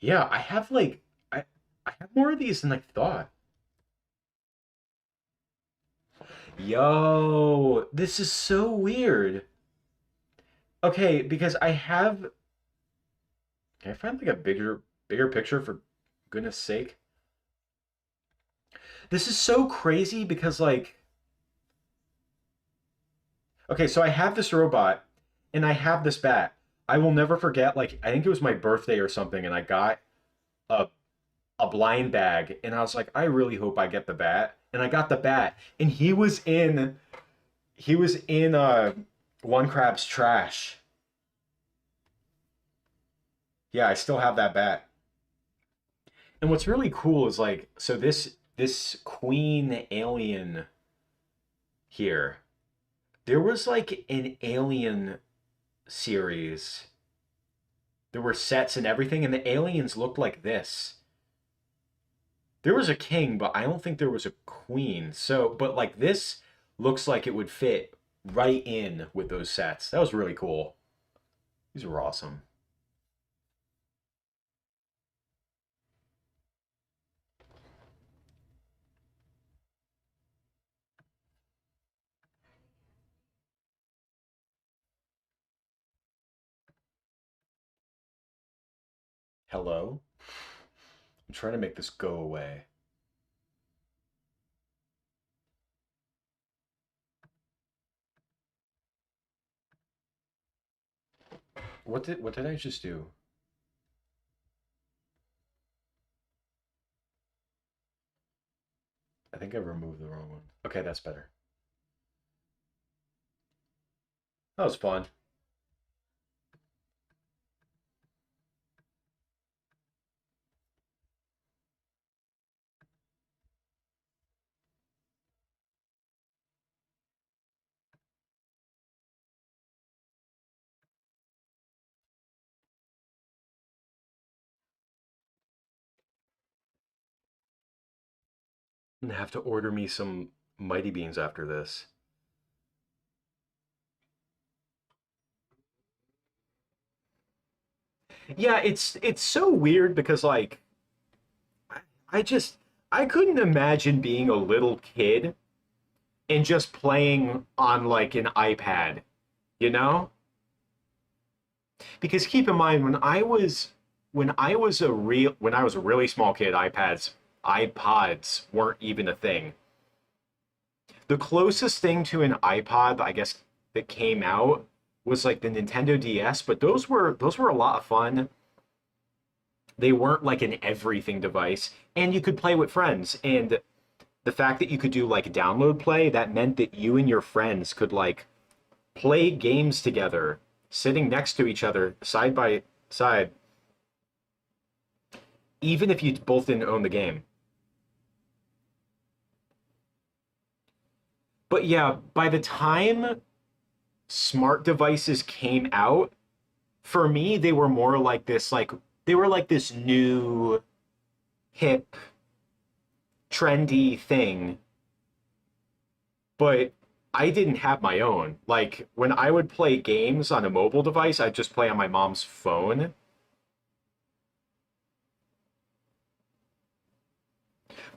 Yeah, I have like I have more of these than I thought. Yo, this is so weird. Okay, because I have can I find like a bigger picture for goodness sake? This is so crazy because like okay, so I have this robot and I have this bat. I will never forget like I think it was my birthday or something and I got a a blind bag and I was like I really hope I get the bat. And I got the bat and he was in one crab's trash. Yeah, I still have that bat. And what's really cool is like so this queen alien here. There was like an alien series. There were sets and everything and the aliens looked like this. There was a king, but I don't think there was a queen. So, but like this looks like it would fit right in with those sets. That was really cool. These were awesome. Hello? I'm trying to make this go away. What did I just do? I think I removed the wrong one. Okay, that's better. That was fun. I'm gonna have to order me some Mighty Beans after this. Yeah, it's so weird because like I just I couldn't imagine being a little kid and just playing on like an iPad, you know? Because keep in mind when I was a really small kid, iPods weren't even a thing. The closest thing to an iPod, I guess, that came out was like the Nintendo DS, but those were a lot of fun. They weren't like an everything device, and you could play with friends. And the fact that you could do like download play, that meant that you and your friends could like play games together, sitting next to each other, side by side, even if you both didn't own the game. But yeah, by the time smart devices came out, for me, they were more like this, like they were like this new, hip, trendy thing. But I didn't have my own. Like when I would play games on a mobile device, I'd just play on my mom's phone.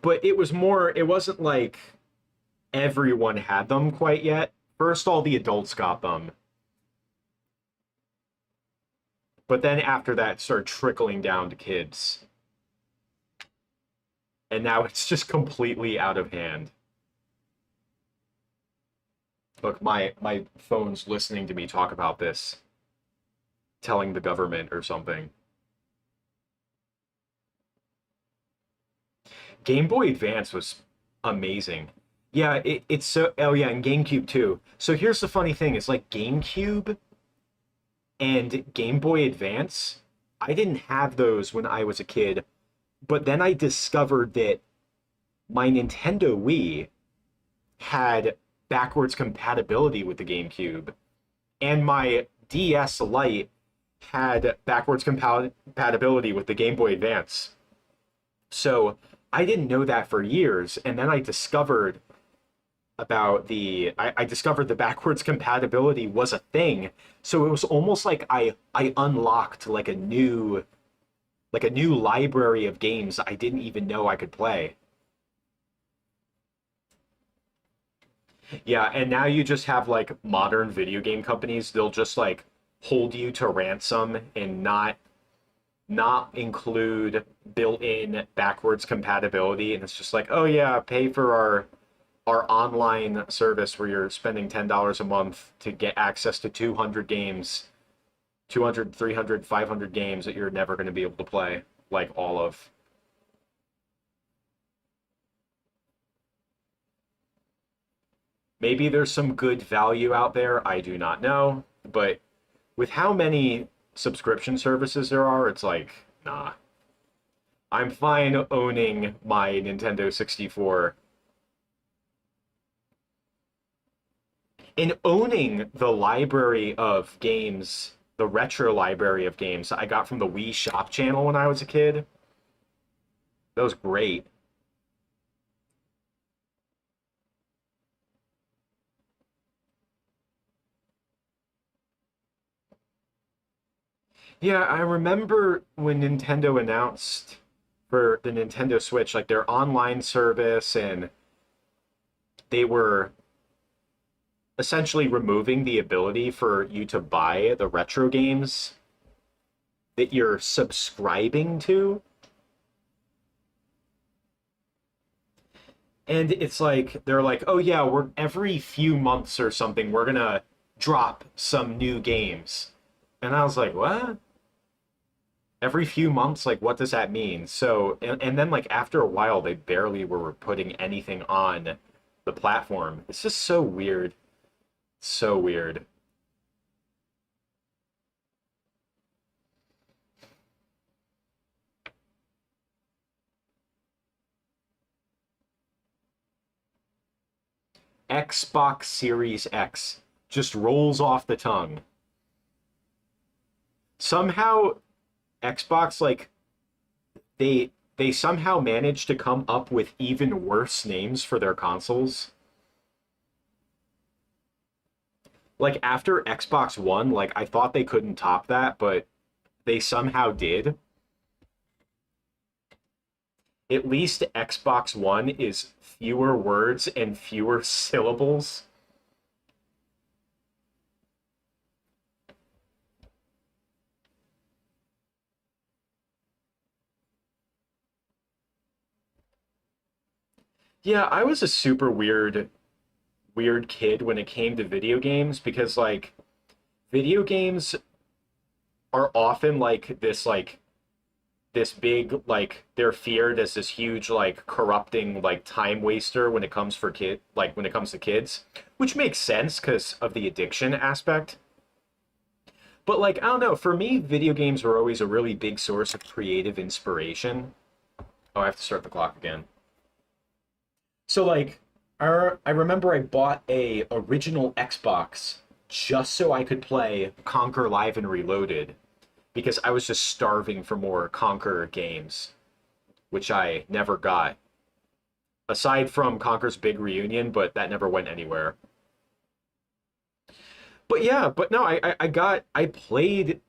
But it wasn't like everyone had them quite yet. First, all the adults got them, but then after that, it started trickling down to kids. And now it's just completely out of hand. Look, my phone's listening to me talk about this, telling the government or something. Game Boy Advance was amazing. Yeah, it's so. Oh yeah, and GameCube too. So here's the funny thing: is like GameCube and Game Boy Advance. I didn't have those when I was a kid, but then I discovered that my Nintendo Wii had backwards compatibility with the GameCube, and my DS Lite had backwards compatibility with the Game Boy Advance. So I didn't know that for years, and then I discovered I discovered the backwards compatibility was a thing. So it was almost like I unlocked like a new library of games I didn't even know I could play. Yeah, and now you just have like modern video game companies, they'll just like hold you to ransom and not include built-in backwards compatibility, and it's just like, "Oh yeah, pay for our online service where you're spending $10 a month to get access to 200 games, 200, 300, 500 games that you're never going to be able to play, like all of." Maybe there's some good value out there, I do not know, but with how many subscription services there are, it's like, nah. I'm fine owning my Nintendo 64 and owning the library of games, the retro library of games I got from the Wii Shop channel when I was a kid. That was great. Yeah, I remember when Nintendo announced for the Nintendo Switch, like their online service, and they were essentially removing the ability for you to buy the retro games that you're subscribing to. And it's like they're like, "Oh yeah, we're every few months or something, we're gonna drop some new games." And I was like, "What? Every few months? Like, what does that mean?" So, and then like after a while, they barely were putting anything on the platform. It's just so weird. So weird. Xbox Series X just rolls off the tongue. Somehow Xbox, like, they somehow managed to come up with even worse names for their consoles. Like after Xbox One, like I thought they couldn't top that, but they somehow did. At least Xbox One is fewer words and fewer syllables. Yeah, I was a super weird kid when it came to video games because like video games are often like this big like they're feared as this huge like corrupting like time waster when it comes for kid like when it comes to kids, which makes sense because of the addiction aspect. But like I don't know, for me video games were always a really big source of creative inspiration. Oh, I have to start the clock again. So like I remember I bought a original Xbox just so I could play Conquer Live and Reloaded because I was just starving for more Conquer games, which I never got. Aside from Conquer's Big Reunion, but that never went anywhere. But yeah, but no, I played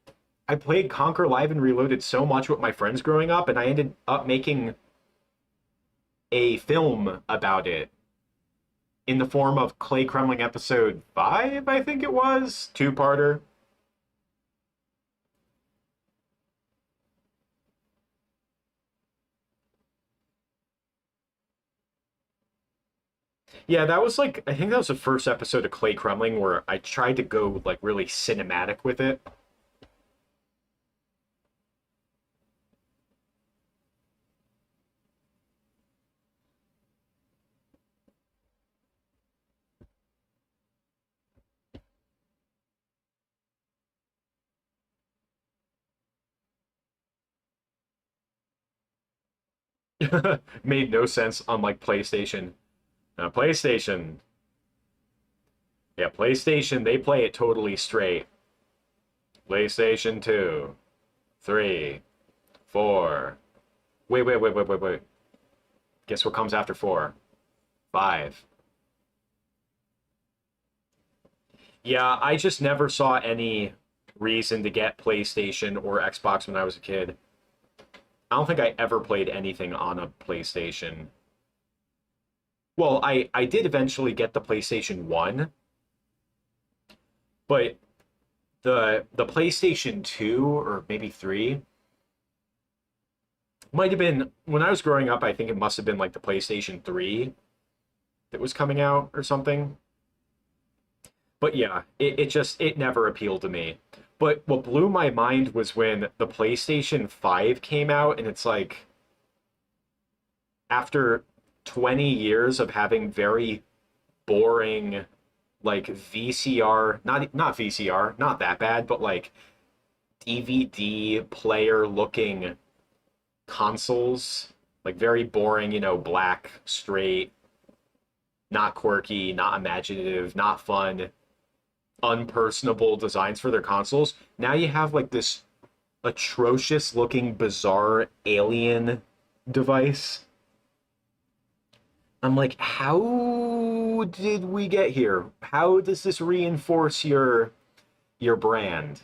Conquer Live and Reloaded so much with my friends growing up, and I ended up making a film about it. in the form of Clay Kremling episode 5, I think it was, two-parter. Yeah, that was like I think that was the first episode of Clay Kremling where I tried to go like really cinematic with it. Made no sense on like PlayStation. PlayStation, yeah, PlayStation, they play it totally straight. PlayStation 2, 3, 4. Wait. Guess what comes after 4? 5. Yeah, I just never saw any reason to get PlayStation or Xbox when I was a kid. I don't think I ever played anything on a PlayStation. Well, I did eventually get the PlayStation 1, but the PlayStation 2 or maybe 3 might have been when I was growing up, I think it must have been like the PlayStation 3 that was coming out or something. But yeah, it never appealed to me. But what blew my mind was when the PlayStation 5 came out and it's like after 20 years of having very boring like VCR, not VCR, not that bad, but like DVD player looking consoles, like very boring, black, straight, not quirky, not imaginative, not fun, unpersonable designs for their consoles. Now you have like this atrocious looking bizarre alien device. I'm like, how did we get here? How does this reinforce your brand?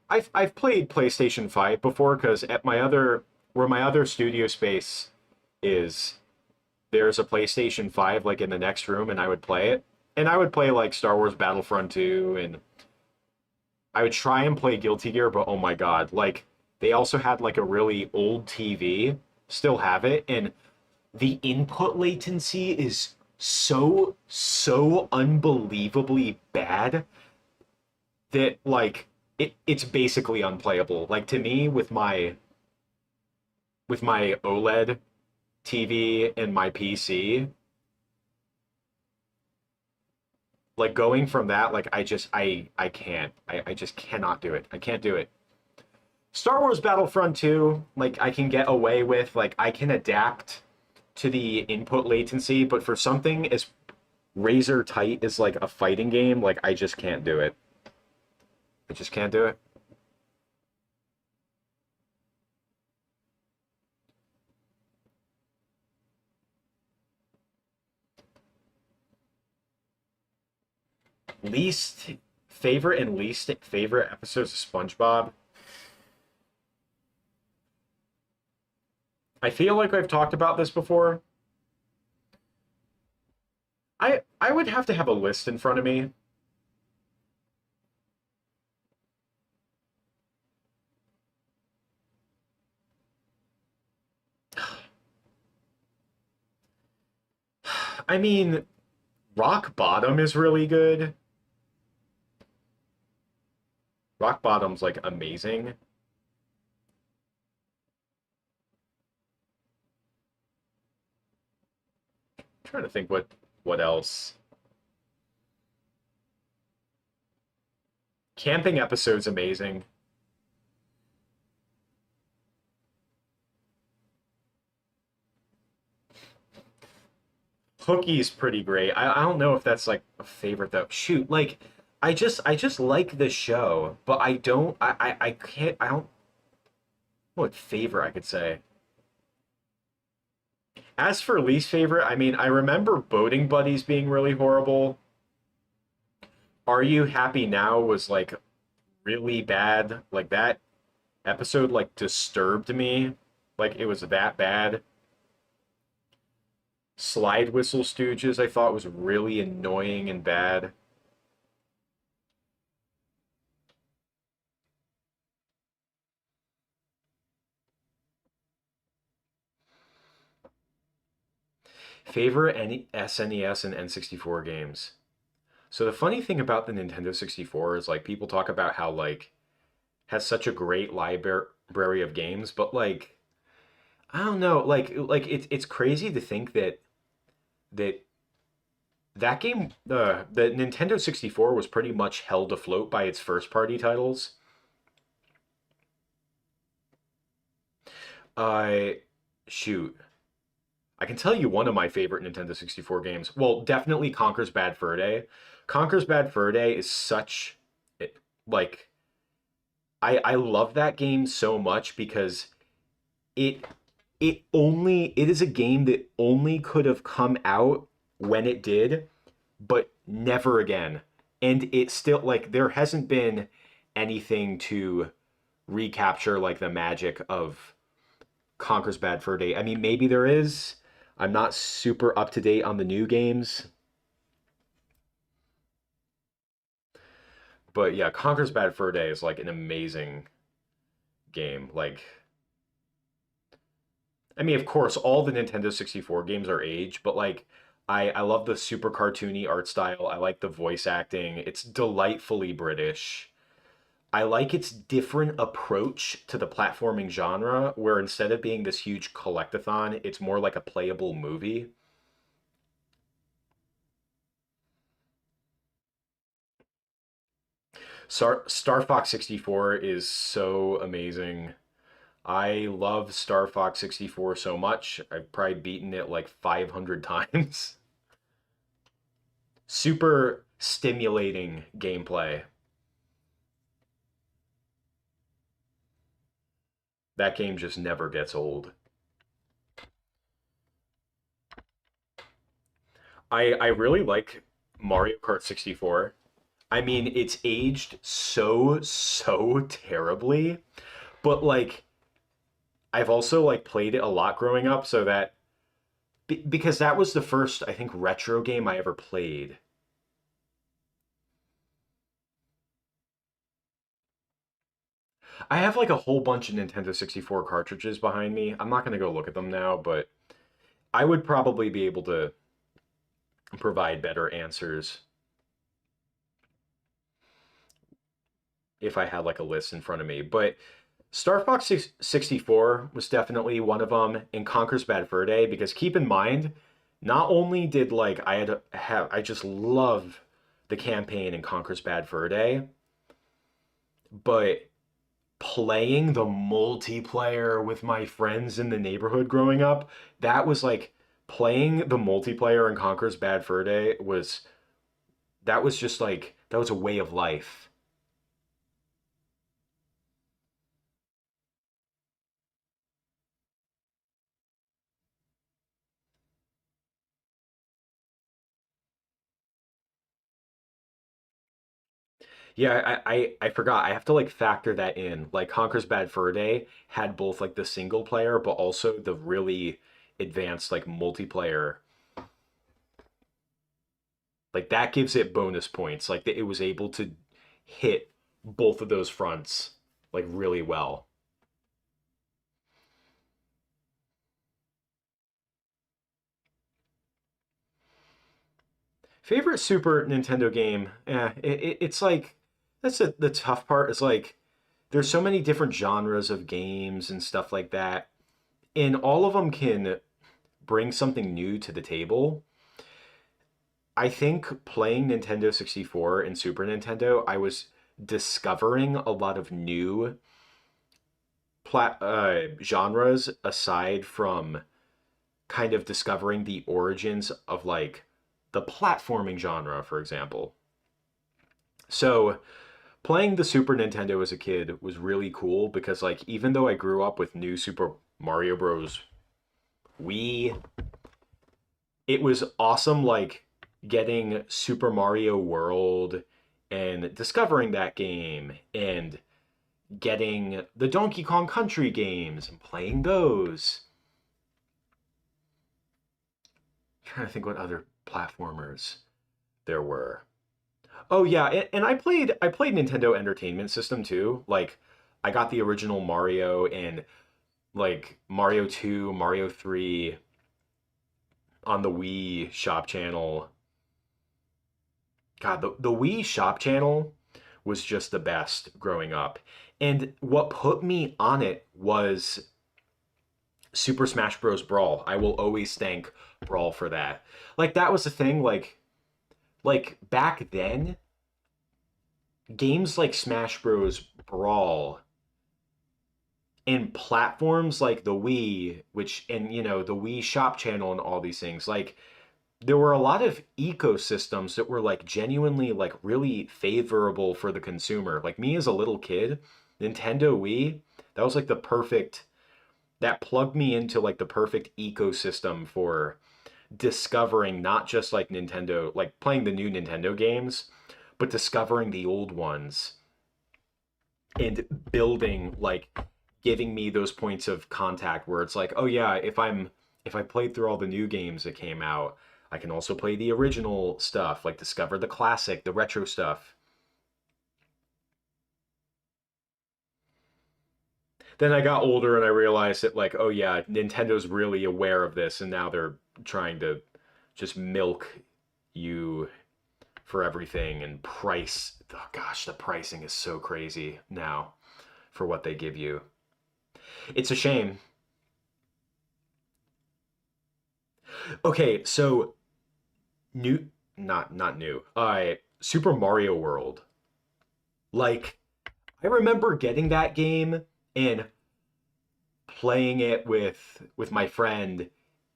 I've played PlayStation 5 before because at my other where my other studio space is, there's a PlayStation 5 like in the next room and I would play it. And I would play like Star Wars Battlefront 2 and I would try and play Guilty Gear, but oh my god, like they also had like a really old TV, still have it, and the input latency is so unbelievably bad that like it's basically unplayable. Like to me with my OLED TV and my PC, like going from that, like I can't. I just cannot do it. I can't do it. Star Wars Battlefront 2, like I can get away with, like I can adapt to the input latency, but for something as razor tight as like a fighting game, like I just can't do it. I just can't do it. Least favorite and least favorite episodes of SpongeBob. I feel like I've talked about this before. I would have to have a list in front of me. I mean, Rock Bottom is really good. Rock Bottom's like amazing. I'm trying to think what else. Camping episode's amazing. Hookie's pretty great. I don't know if that's like a favorite though. Shoot, like I just like the show, but I can't I don't know what favorite I could say. As for least favorite, I mean I remember Boating Buddies being really horrible. Are You Happy Now was like really bad. Like that episode like disturbed me. Like it was that bad. Slide Whistle Stooges I thought was really annoying and bad. Favorite SNES and N64 games. So the funny thing about the Nintendo 64 is like people talk about how like has such a great library of games, but like I don't know, like it's crazy to think that that game the Nintendo 64 was pretty much held afloat by its first party titles. Uh shoot. I can tell you one of my favorite Nintendo 64 games. Well, definitely Conker's Bad Fur Day. Conker's Bad Fur Day is such like I love that game so much because it it is a game that only could have come out when it did, but never again. And it still like there hasn't been anything to recapture like the magic of Conker's Bad Fur Day. I mean, maybe there is. I'm not super up to date on the new games, but yeah, Conker's Bad Fur Day is like an amazing game. Like, I mean, of course, all the Nintendo 64 games are aged, but like, I love the super cartoony art style. I like the voice acting. It's delightfully British. I like its different approach to the platforming genre, where instead of being this huge collectathon, it's more like a playable movie. Star Fox 64 is so amazing. I love Star Fox 64 so much. I've probably beaten it like 500 times. Super stimulating gameplay. That game just never gets old. I really like Mario Kart 64. I mean, it's aged so terribly, but like I've also like played it a lot growing up so that because that was the first I think retro game I ever played. I have like a whole bunch of Nintendo 64 cartridges behind me. I'm not going to go look at them now, but I would probably be able to provide better answers if I had like a list in front of me. But Star Fox 64 was definitely one of them, and Conker's Bad Fur Day, because keep in mind, not only did like I just love the campaign in Conker's Bad Fur Day, but playing the multiplayer with my friends in the neighborhood growing up, that was like playing the multiplayer in Conker's Bad Fur Day was that was just like that was a way of life. Yeah, I forgot. I have to like factor that in. Like Conker's Bad Fur Day had both like the single player, but also the really advanced like multiplayer. Like that gives it bonus points. Like that it was able to hit both of those fronts like really well. Favorite Super Nintendo game? Yeah, it's like the tough part. Is like there's so many different genres of games and stuff like that, and all of them can bring something new to the table. I think playing Nintendo 64 and Super Nintendo, I was discovering a lot of new genres aside from kind of discovering the origins of like the platforming genre, for example. So playing the Super Nintendo as a kid was really cool because like even though I grew up with new Super Mario Bros. Wii, it was awesome like getting Super Mario World and discovering that game and getting the Donkey Kong Country games and playing those. I'm trying to think what other platformers there were. Oh yeah, and I played Nintendo Entertainment System too. Like I got the original Mario and like Mario 2, Mario 3 on the Wii Shop Channel. God, the Wii Shop Channel was just the best growing up. And what put me on it was Super Smash Bros. Brawl. I will always thank Brawl for that. Like that was the thing, like back then, games like Smash Bros. Brawl and platforms like the Wii, which and the Wii Shop Channel and all these things, like there were a lot of ecosystems that were like genuinely like really favorable for the consumer. Like me as a little kid, Nintendo Wii, that was like the perfect that plugged me into like the perfect ecosystem for discovering not just like Nintendo, like playing the new Nintendo games, but discovering the old ones and building like giving me those points of contact where it's like, oh yeah, if I played through all the new games that came out, I can also play the original stuff, like discover the classic, the retro stuff. Then I got older and I realized that like, oh yeah, Nintendo's really aware of this and now they're trying to just milk you for everything and price. Oh gosh, the pricing is so crazy now for what they give you. It's a shame. Okay, so new not new. Super Mario World. Like I remember getting that game and playing it with my friend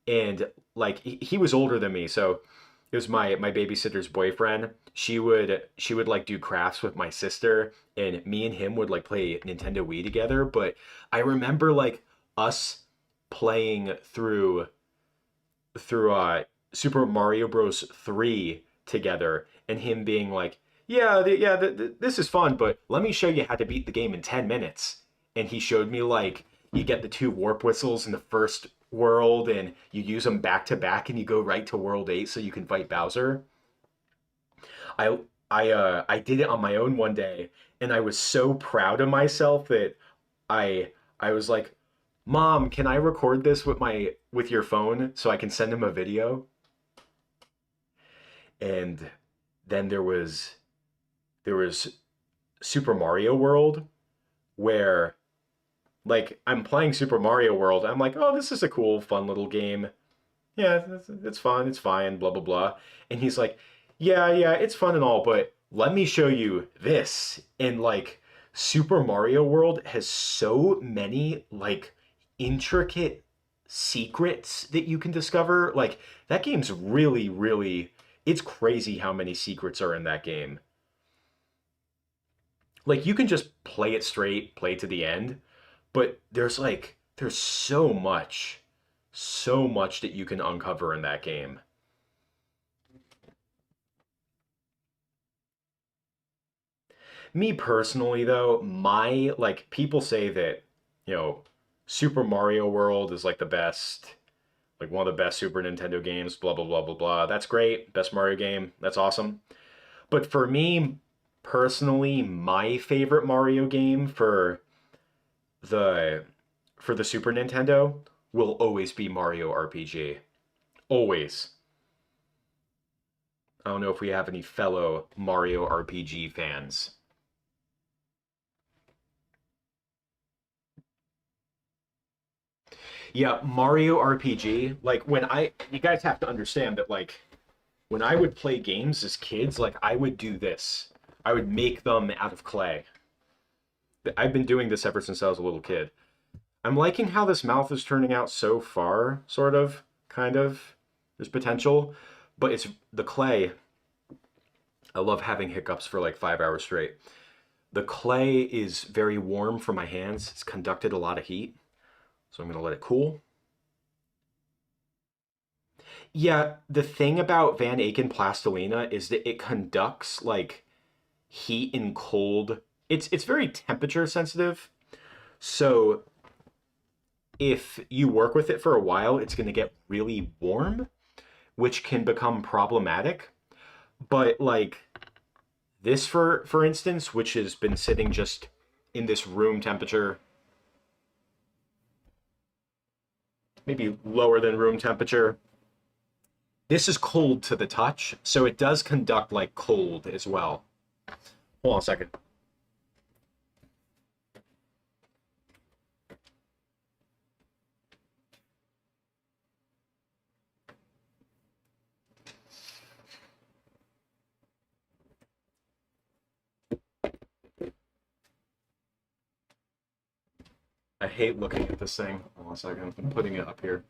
and like he was older than me, so it was my babysitter's boyfriend. She would like do crafts with my sister and me and him would like play Nintendo Wii together, but I remember like us playing through Super Mario Bros. 3 together and him being like, "Yeah, this is fun, but let me show you how to beat the game in 10 minutes." And he showed me like you get the two warp whistles in the first world and you use them back to back and you go right to world 8 so you can fight Bowser. I I did it on my own one day and I was so proud of myself that I was like, "Mom, can I record this with your phone so I can send him a video?" And then there was Super Mario World where like I'm playing Super Mario World. I'm like, "Oh, this is a cool fun little game. Yeah, it's fun, it's fine, blah blah blah." And he's like, "Yeah, it's fun and all, but let me show you this." And like Super Mario World has so many like intricate secrets that you can discover. Like that game's really it's crazy how many secrets are in that game. Like you can just play it straight, play to the end, but there's so much that you can uncover in that game. Me personally, though, my like people say that, you know, Super Mario World is like the best, like one of the best Super Nintendo games, blah blah blah blah blah. That's great. Best Mario game. That's awesome. But for me personally, my favorite Mario game the for the Super Nintendo will always be Mario RPG. Always. I don't know if we have any fellow Mario RPG fans. Yeah, Mario RPG, like you guys have to understand that like when I would play games as kids, like I would do this. I would make them out of clay. I've been doing this ever since I was a little kid. I'm liking how this mouth is turning out so far, sort of, kind of. There's potential, but it's the clay. I love having hiccups for like 5 hours straight. The clay is very warm for my hands. It's conducted a lot of heat, so I'm gonna let it cool. Yeah, the thing about Van Aken plastilina is that it conducts like heat and cold it's very temperature sensitive. So if you work with it for a while, it's going to get really warm, which can become problematic. But like this for instance, which has been sitting just in this room temperature, maybe lower than room temperature. This is cold to the touch, so it does conduct like cold as well. Hold on a second. I hate looking at this thing. Hold on a second. I'm putting it up here.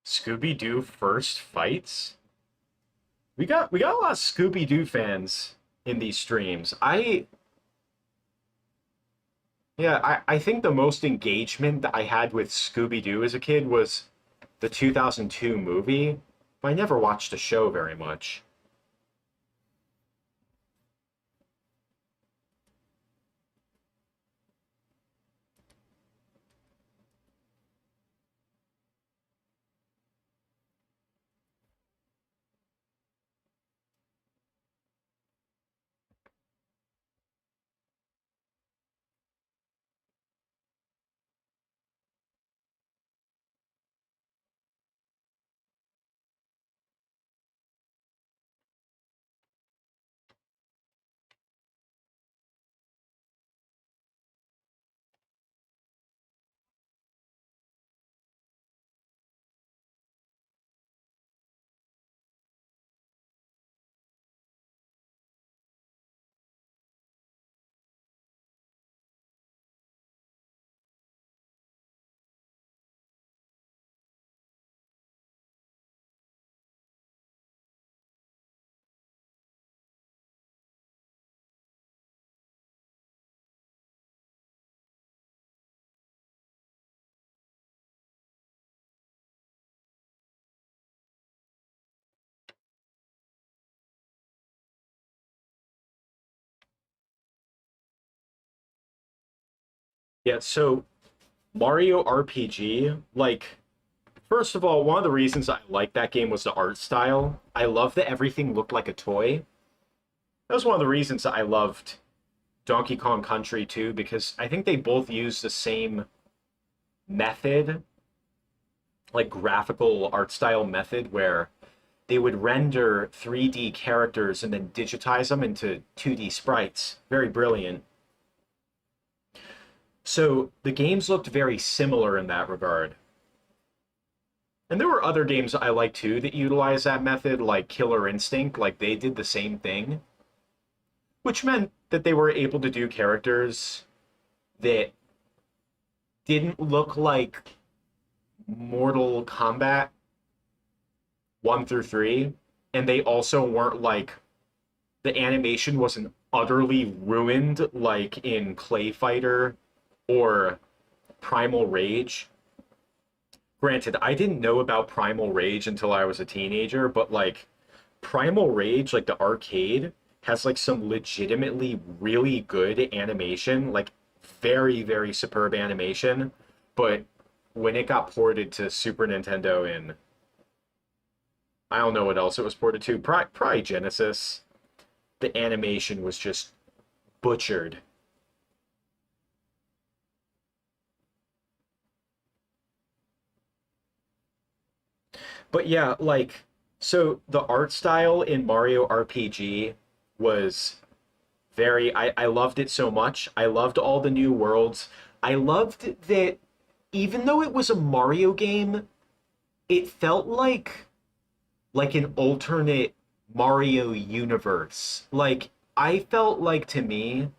Scooby-Doo first fights? We got a lot of Scooby-Doo fans in these streams. I think the most engagement that I had with Scooby-Doo as a kid was the 2002 movie. But I never watched the show very much. Yeah, so Mario RPG, like, first of all, one of the reasons I liked that game was the art style. I love that everything looked like a toy. That was one of the reasons I loved Donkey Kong Country too, because I think they both use the same method, like graphical art style method, where they would render 3D characters and then digitize them into 2D sprites. Very brilliant. So the games looked very similar in that regard. And there were other games I liked too that utilized that method, like Killer Instinct, like they did the same thing, which meant that they were able to do characters that didn't look like Mortal Kombat 1 through 3, and they also weren't like the animation wasn't utterly ruined like in Clay Fighter or Primal Rage. Granted, I didn't know about Primal Rage until I was a teenager, but like Primal Rage, like the arcade, has like some legitimately really good animation, like very, very superb animation. But when it got ported to Super Nintendo and I don't know what else it was ported to, probably Genesis, the animation was just butchered. But yeah, like, so the art style in Mario RPG was I loved it so much. I loved all the new worlds. I loved that even though it was a Mario game, it felt like an alternate Mario universe. Like I felt like to me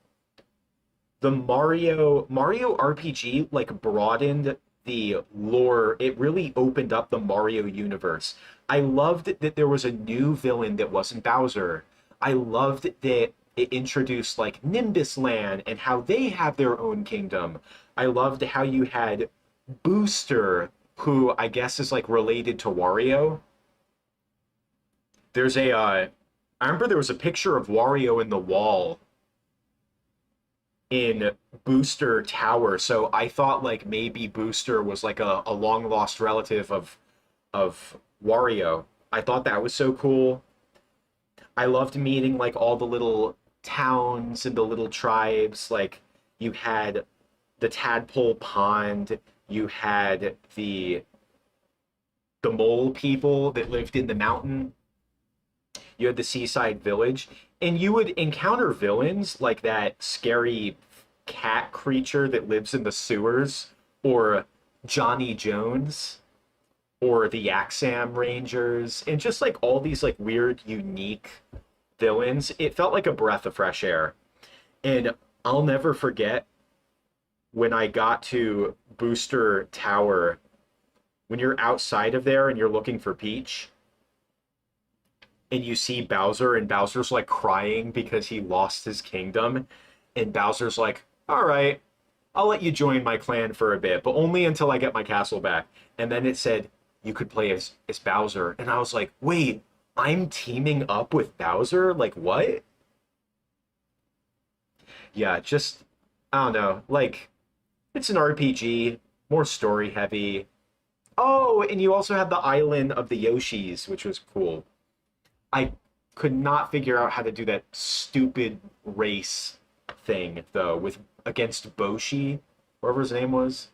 the Mario RPG like broadened the lore. It really opened up the Mario universe. I loved that there was a new villain that wasn't Bowser. I loved that it introduced like Nimbus Land and how they have their own kingdom. I loved how you had Booster, who I guess is like related to Wario. There's a I remember there was a picture of Wario in the wall in Booster Tower, so I thought like maybe Booster was like a long lost relative of Wario. I thought that was so cool. I loved meeting like all the little towns and the little tribes. Like you had the Tadpole Pond, you had the mole people that lived in the mountain, you had the seaside village, and you would encounter villains like that scary cat creature that lives in the sewers, or Johnny Jones, or the Yaxam Rangers, and just like all these like weird, unique villains. It felt like a breath of fresh air. And I'll never forget when I got to Booster Tower, when you're outside of there and you're looking for Peach, and you see Bowser, and Bowser's like crying because he lost his kingdom, and Bowser's like, "All right, I'll let you join my clan for a bit, but only until I get my castle back." And then it said you could play as Bowser, and I was like, "Wait, I'm teaming up with Bowser? Like what?" Yeah, just I don't know. Like it's an RPG, more story heavy. Oh, and you also had the island of the Yoshis, which was cool. I could not figure out how to do that stupid race thing though with against Boshi, whatever his name was.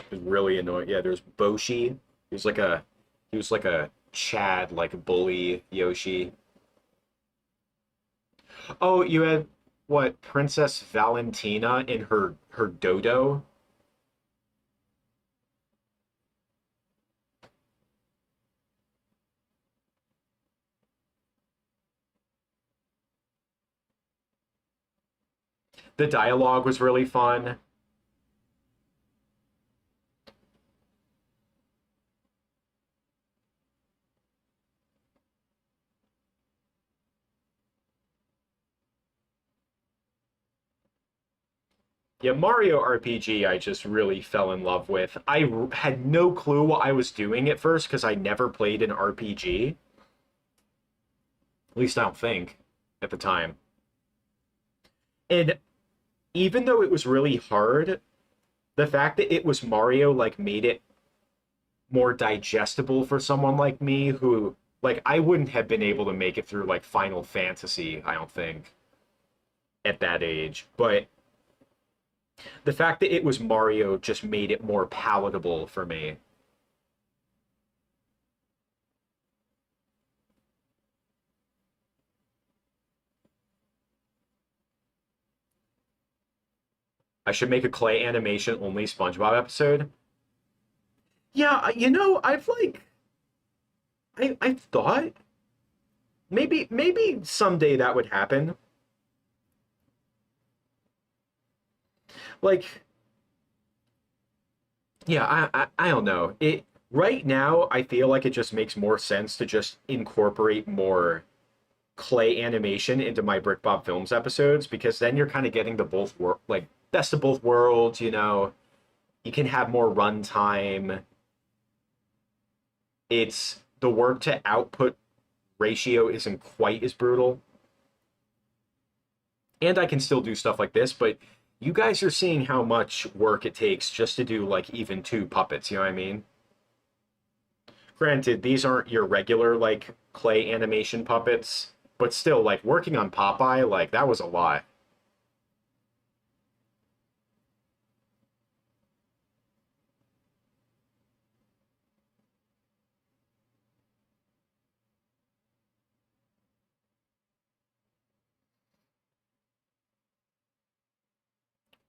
It was really annoying. Yeah, there's Boshi. He was like a Chad, like a bully Yoshi. Oh, you had what, Princess Valentina in her dodo? The dialogue was really fun. Yeah, Mario RPG, I just really fell in love with. Had no clue what I was doing at first because I never played an RPG. At least I don't think at the time. And even though it was really hard, the fact that it was Mario like made it more digestible for someone like me who like I wouldn't have been able to make it through like Final Fantasy, I don't think, at that age. But the fact that it was Mario just made it more palatable for me. I should make a clay animation only SpongeBob episode. Yeah, you know, I've thought maybe someday that would happen. Like, yeah, I don't know. It right now I feel like it just makes more sense to just incorporate more clay animation into my BrickBob Films episodes because then you're kind of getting the both like best of both worlds, you know. You can have more runtime. It's the work to output ratio isn't quite as brutal. And I can still do stuff like this, but you guys are seeing how much work it takes just to do like even two puppets, you know what I mean? Granted, these aren't your regular like clay animation puppets, but still like working on Popeye, like that was a lot.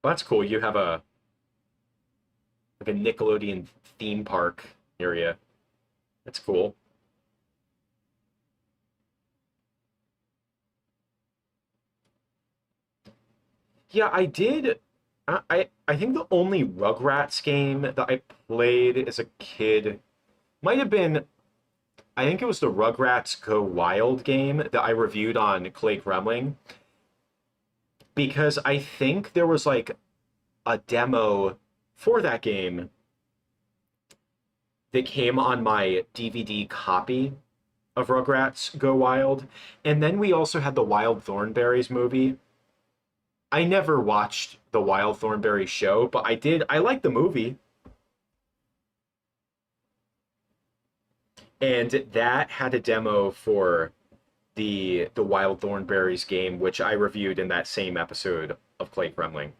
Well, that's cool. You have a like a Nickelodeon theme park area. That's cool. Yeah, I did. I think the only Rugrats game that I played as a kid might have been, I think it was the Rugrats Go Wild game that I reviewed on Clay Gremling, because I think there was like a demo for that game that came on my DVD copy of Rugrats Go Wild. And then we also had the Wild Thornberries movie. I never watched the Wild Thornberries show, but I liked the movie. And that had a demo for the Wild Thornberries game, which I reviewed in that same episode of Clay Kremling.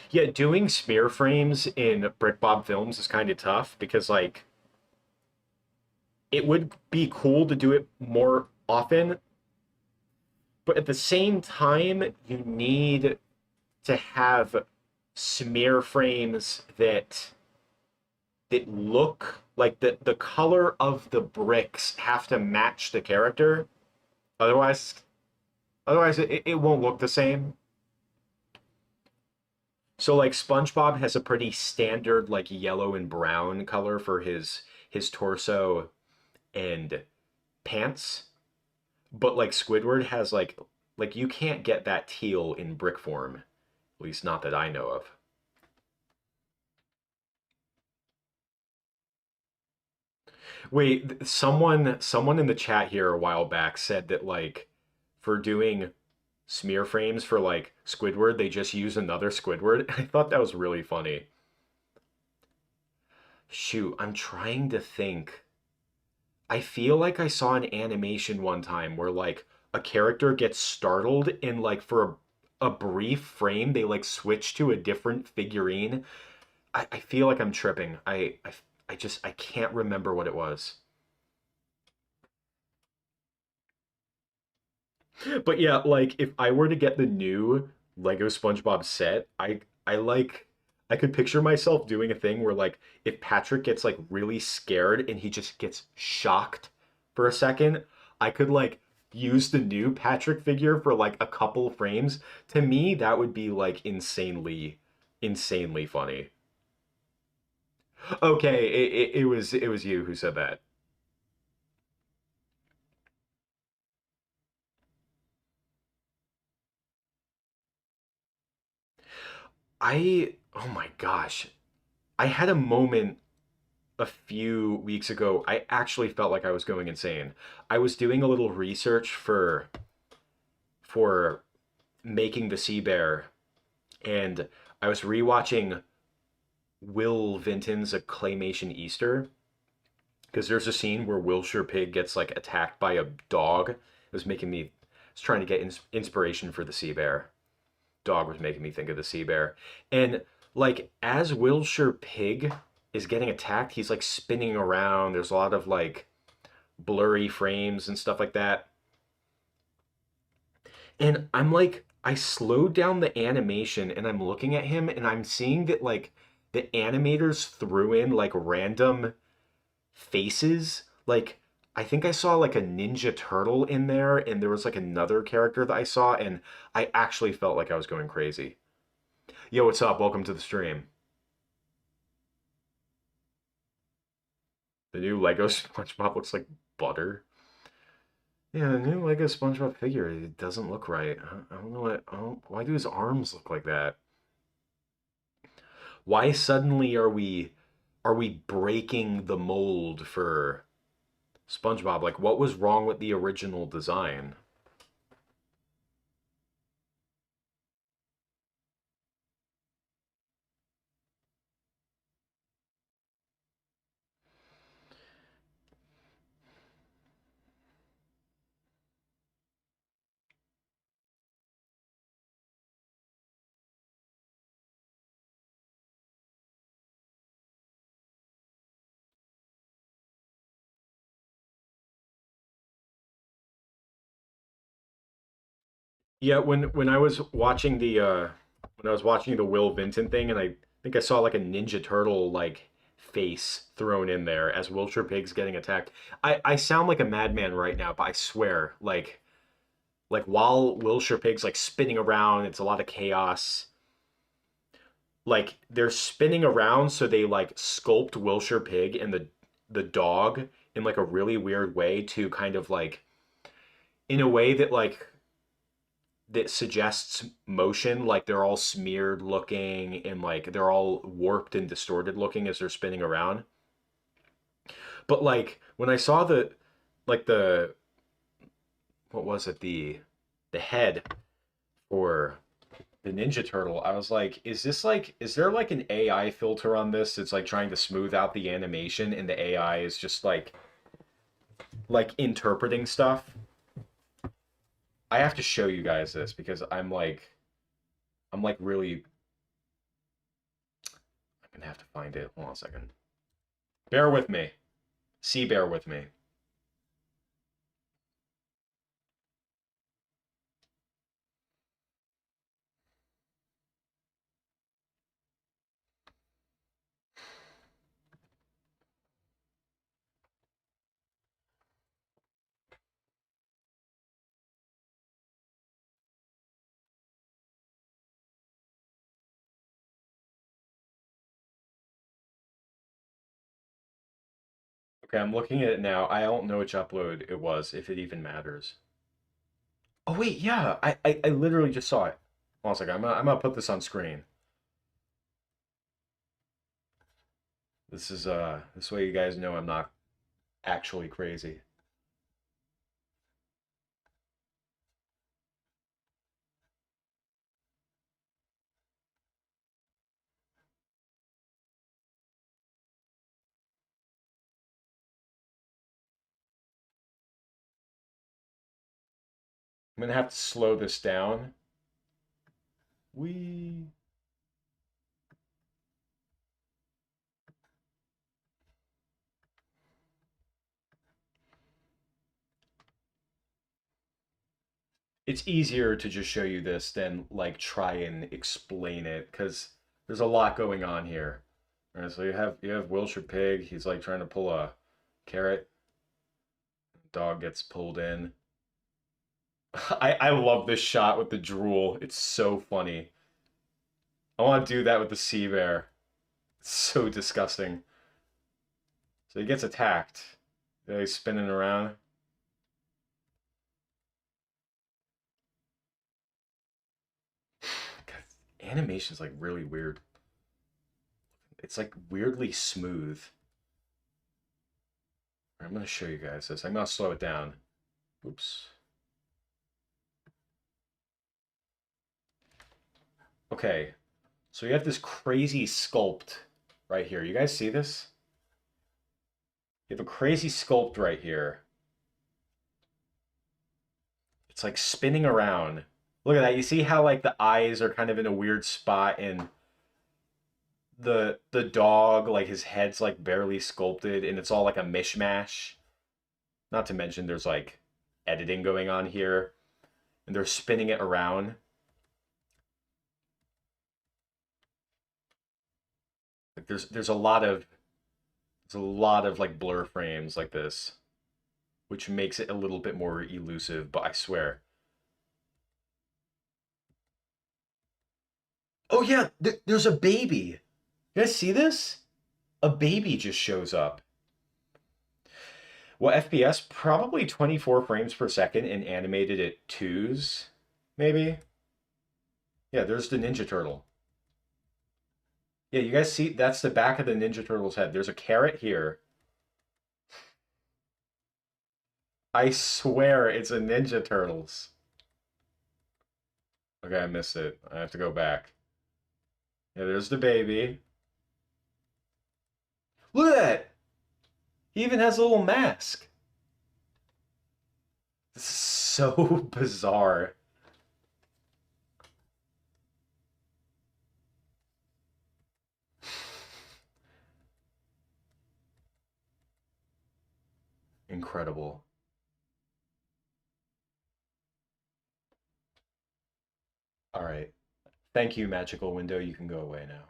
Yeah, doing smear frames in BrickBob films is kind of tough because like it would be cool to do it more often, but at the same time, you need to have smear frames that look like the color of the bricks have to match the character. Otherwise, it won't look the same. So like SpongeBob has a pretty standard like yellow and brown color for his torso and pants, but like Squidward has like you can't get that teal in brick form, at least not that I know of. Wait, someone in the chat here a while back said that like for doing smear frames for like Squidward, they just use another Squidward. I thought that was really funny. Shoot, I'm trying to think. I feel like I saw an animation one time where like a character gets startled and like for a brief frame they like switch to a different figurine. I feel like I'm tripping. I just I can't remember what it was. But yeah, like if I were to get the new Lego SpongeBob set, I could picture myself doing a thing where like if Patrick gets like really scared and he just gets shocked for a second, I could like use the new Patrick figure for like a couple frames. To me, that would be like insanely funny. Okay, it was you who said that. Oh my gosh. I had a moment a few weeks ago. I actually felt like I was going insane. I was doing a little research for making the Sea Bear, and I was rewatching Will Vinton's A Claymation Easter because there's a scene where Wilshire Pig gets like attacked by a dog. It was making me, I was trying to get inspiration for the Sea Bear. Dog was making me think of the Sea Bear, and like as Wilshire Pig is getting attacked, he's like spinning around. There's a lot of like blurry frames and stuff like that. And I'm like, I slowed down the animation and I'm looking at him and I'm seeing that like the animators threw in like random faces. Like, I think I saw like a Ninja Turtle in there and there was like another character that I saw and I actually felt like I was going crazy. Yo, what's up? Welcome to the stream. The new Lego SpongeBob looks like butter. Yeah, the new Lego SpongeBob figure, it doesn't look right. I don't know why do his arms look like that? Why suddenly are we breaking the mold for SpongeBob? Like what was wrong with the original design? Yeah, when I was watching the Will Vinton thing and I think I saw like a Ninja Turtle like face thrown in there as Wilshire Pig's getting attacked. I sound like a madman right now, but I swear, like while Wilshire Pig's like spinning around, it's a lot of chaos. Like they're spinning around, so they like sculpt Wilshire Pig and the dog in like a really weird way to kind of like in a way that like that suggests motion, like they're all smeared looking and like they're all warped and distorted looking as they're spinning around. But like when I saw the like the what was it, the head for the Ninja Turtle, I was like, is this like is there like an AI filter on this? It's like trying to smooth out the animation and the AI is just like interpreting stuff. I have to show you guys this because I'm like really I'm gonna have to find it. Hold on a second. Bear with me. Bear with me. Okay, I'm looking at it now. I don't know which upload it was, if it even matters. Oh wait, yeah, I literally just saw it. Hold on a second. I'm gonna put this on screen. This is this way you guys know I'm not actually crazy. I'm gonna have to slow this down. We It's easier to just show you this than like try and explain it because there's a lot going on here. All right, so you have Wilshire Pig. He's like trying to pull a carrot. Dog gets pulled in. I love this shot with the drool. It's so funny. I want to do that with the sea bear. It's so disgusting. So he gets attacked. Yeah, he's spinning around. God, animation's like really weird. It's like weirdly smooth. I'm gonna show you guys this. I'm gonna slow it down. Oops. Okay, so you have this crazy sculpt right here. You guys see this? You have a crazy sculpt right here. It's like spinning around. Look at that. You see how like the eyes are kind of in a weird spot and the dog, like his head's like barely sculpted and it's all like a mishmash. Not to mention there's like editing going on here and they're spinning it around. Like there's a lot of like blur frames like this, which makes it a little bit more elusive, but I swear. Oh yeah, there's a baby. You guys see this? A baby just shows up. Well, FPS probably 24 frames per second and animated at twos, maybe. Yeah, there's the Ninja Turtle. Yeah, you guys see that's the back of the Ninja Turtle's head. There's a carrot here. I swear it's a Ninja Turtles. Okay, I missed it. I have to go back. Yeah, there's the baby. Look at that! He even has a little mask. This is so bizarre. Incredible. All right. Thank you, Magical Window. You can go away now.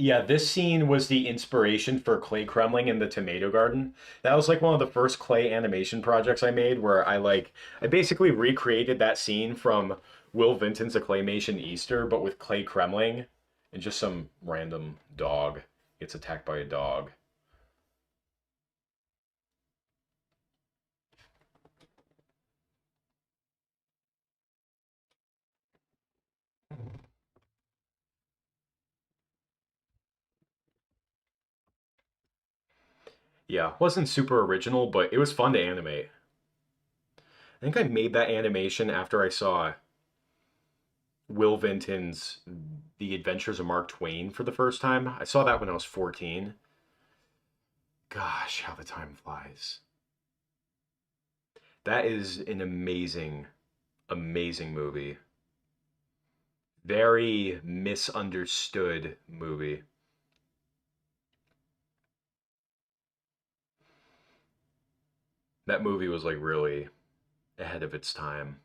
Yeah, this scene was the inspiration for clay crumbling in the tomato garden. That was like one of the first clay animation projects I made where I basically recreated that scene from Will Vinton's A Claymation Easter, but with clay crumbling and just some random dog gets attacked by a dog. Yeah, wasn't super original, but it was fun to animate. I think I made that animation after I saw Will Vinton's The Adventures of Mark Twain for the first time. I saw that when I was 14. Gosh, how the time flies. That is an amazing, amazing movie. Very misunderstood movie. That movie was like really ahead of its time.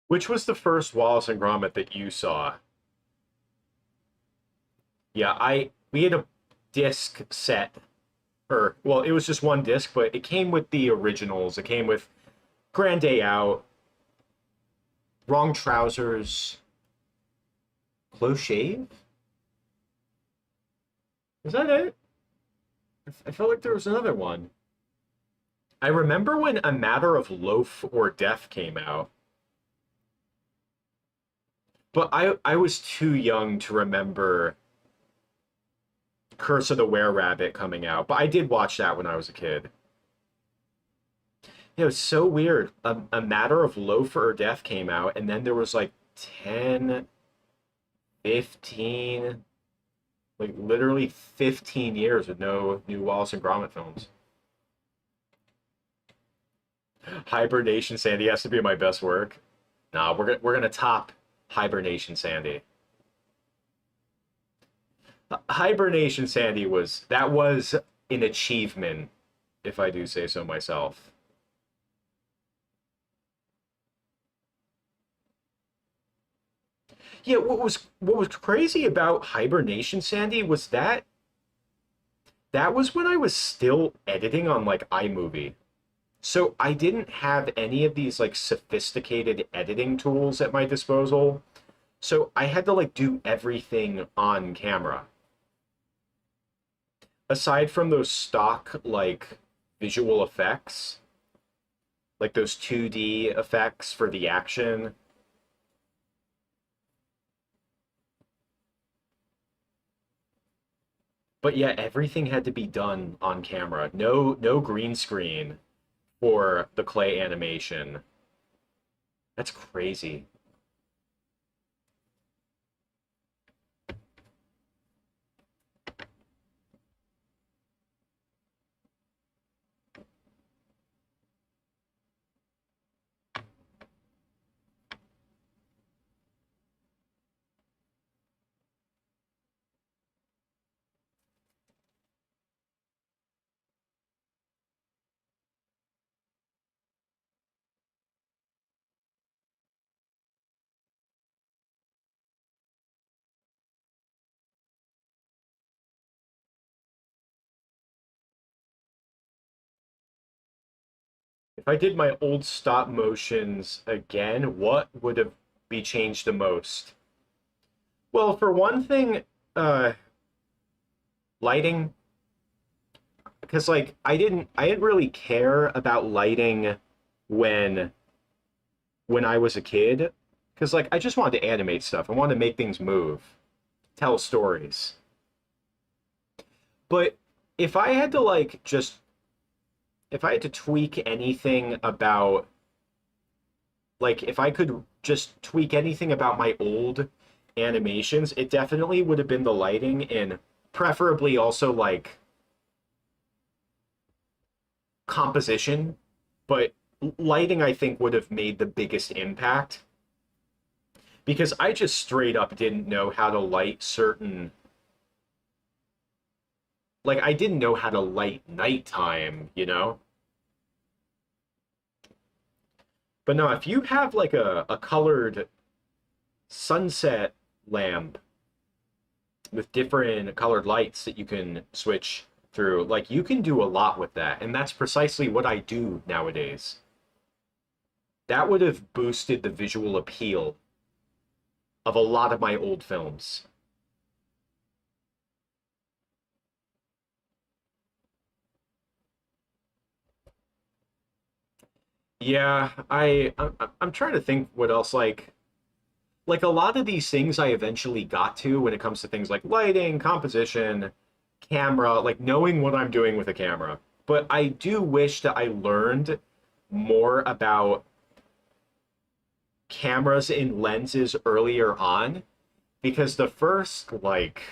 Which was the first Wallace and Gromit that you saw? Yeah, I we had a disc set, or well, it was just one disc, but it came with the originals. It came with Grand Day Out, Wrong Trousers, Close Shave. Is that it? I felt like there was another one. I remember when A Matter of Loaf or Death came out, but I was too young to remember Curse of the Were Rabbit coming out. But I did watch that when I was a kid. It was so weird. A Matter of Loaf or Death came out, and then there was like 10, 15, like literally 15 years with no new Wallace and Gromit films. Hibernation Sandy has to be my best work. Nah, we're gonna top Hibernation Sandy. Hibernation Sandy was an achievement, if I do say so myself. Yeah, what was crazy about Hibernation Sandy was that was when I was still editing on like iMovie. So I didn't have any of these like sophisticated editing tools at my disposal. So I had to like do everything on camera. Aside from those stock like visual effects, like those 2D effects for the action. But yeah, everything had to be done on camera. No green screen for the clay animation. That's crazy. If I did my old stop motions again, what would have be changed the most? Well, for one thing, uh, lighting, because like I didn't really care about lighting when when I was a kid, because like I just wanted to animate stuff. I wanted to make things move, tell stories. But if I had to like just if I had to tweak anything about like if I could just tweak anything about my old animations, it definitely would have been the lighting and preferably also like composition, but lighting I think would have made the biggest impact because I just straight up didn't know how to light certain like I didn't know how to light nighttime, you know? But no, if you have like a colored sunset lamp with different colored lights that you can switch through, like you can do a lot with that. And that's precisely what I do nowadays. That would have boosted the visual appeal of a lot of my old films. Yeah, I'm trying to think what else like a lot of these things I eventually got to when it comes to things like lighting, composition, camera, like knowing what I'm doing with a camera. But I do wish that I learned more about cameras and lenses earlier on because the first like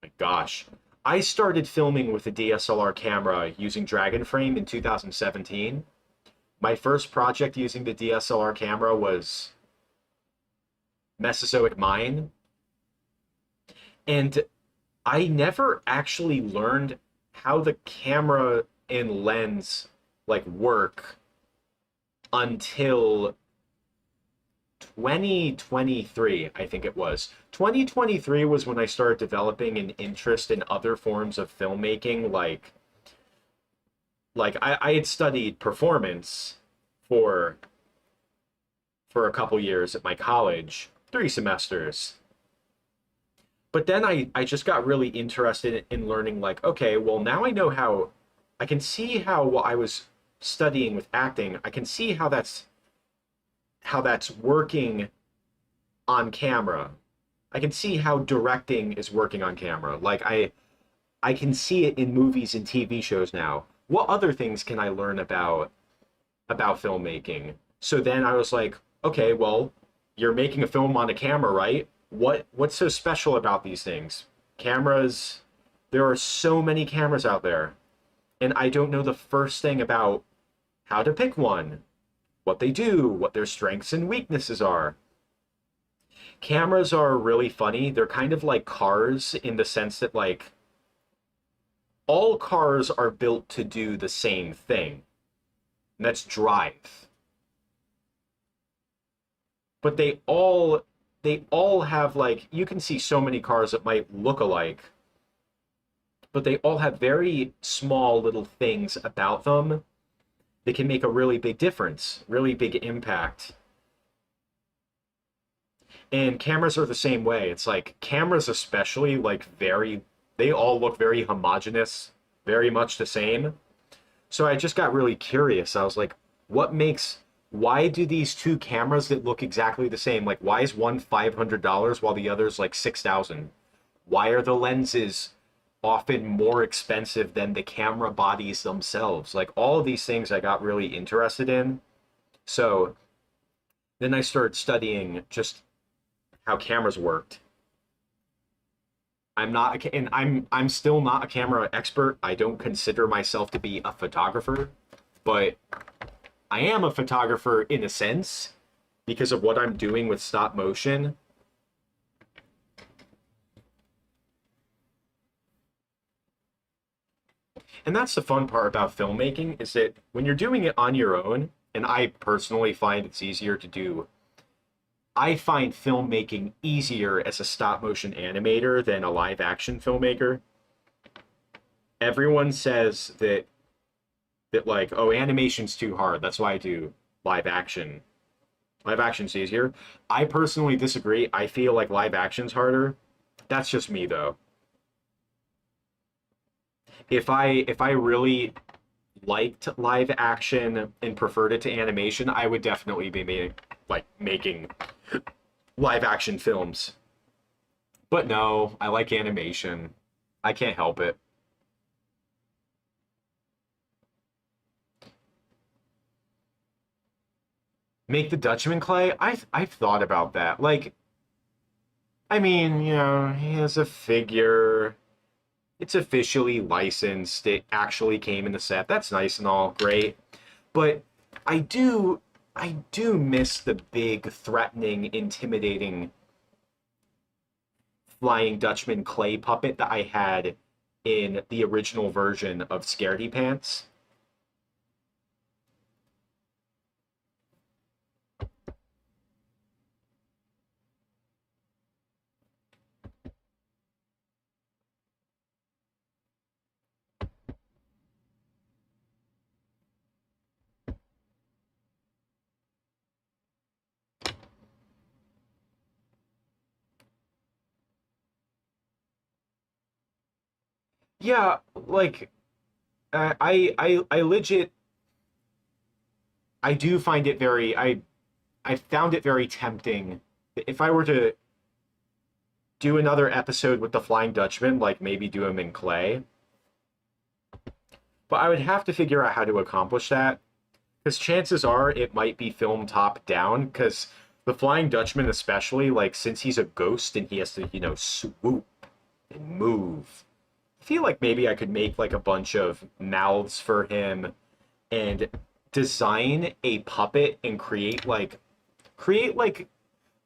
my gosh, I started filming with a DSLR camera using Dragon Frame in 2017. My first project using the DSLR camera was Mesozoic Mine, and I never actually learned how the camera and lens like work until 2023, I think it was. 2023 was when I started developing an interest in other forms of filmmaking like I had studied performance for for a couple years at my college, 3 semesters. But then I just got really interested in learning like, okay, well now I know how I can see how while I was studying with acting, I can see how that's working on camera. I can see how directing is working on camera. Like I can see it in movies and TV shows now. What other things can I learn about filmmaking? So then I was like, okay, well, you're making a film on a camera, right? What's so special about these things? Cameras, there are so many cameras out there, and I don't know the first thing about how to pick one, what they do, what their strengths and weaknesses are. Cameras are really funny. They're kind of like cars in the sense that like all cars are built to do the same thing, and that's drive. But they all have like you can see so many cars that might look alike, but they all have very small little things about them that can make a really big difference, really big impact. And cameras are the same way. It's like cameras especially like very they all look very homogeneous, very much the same. So I just got really curious. I was like, what makes why do these two cameras that look exactly the same, like why is one $500 while the other's like 6,000? Why are the lenses often more expensive than the camera bodies themselves? Like all of these things I got really interested in. So then I started studying just how cameras worked. I'm still not a camera expert. I don't consider myself to be a photographer, but I am a photographer in a sense because of what I'm doing with stop motion. And that's the fun part about filmmaking is that when you're doing it on your own, and I personally find it's easier to do, I find filmmaking easier as a stop motion animator than a live action filmmaker. Everyone says that that like, oh, animation's too hard. That's why I do live action. Live action's easier. I personally disagree. I feel like live action's harder. That's just me though. If I really liked live action and preferred it to animation, I would definitely be making live action films. But no, I like animation. I can't help it. Make the Dutchman clay? I've thought about that. Like, I mean, he has a figure. It's officially licensed. It actually came in the set. That's nice and all, great. But I do I do miss the big, threatening, intimidating Flying Dutchman clay puppet that I had in the original version of Scaredy Pants. Yeah, like I legit I do find it very I found it very tempting if I were to do another episode with the Flying Dutchman, like maybe do him in clay. But I would have to figure out how to accomplish that because chances are it might be filmed top down because the Flying Dutchman, especially, like since he's a ghost and he has to, swoop and move. I feel like maybe I could make like a bunch of mouths for him and design a puppet and create like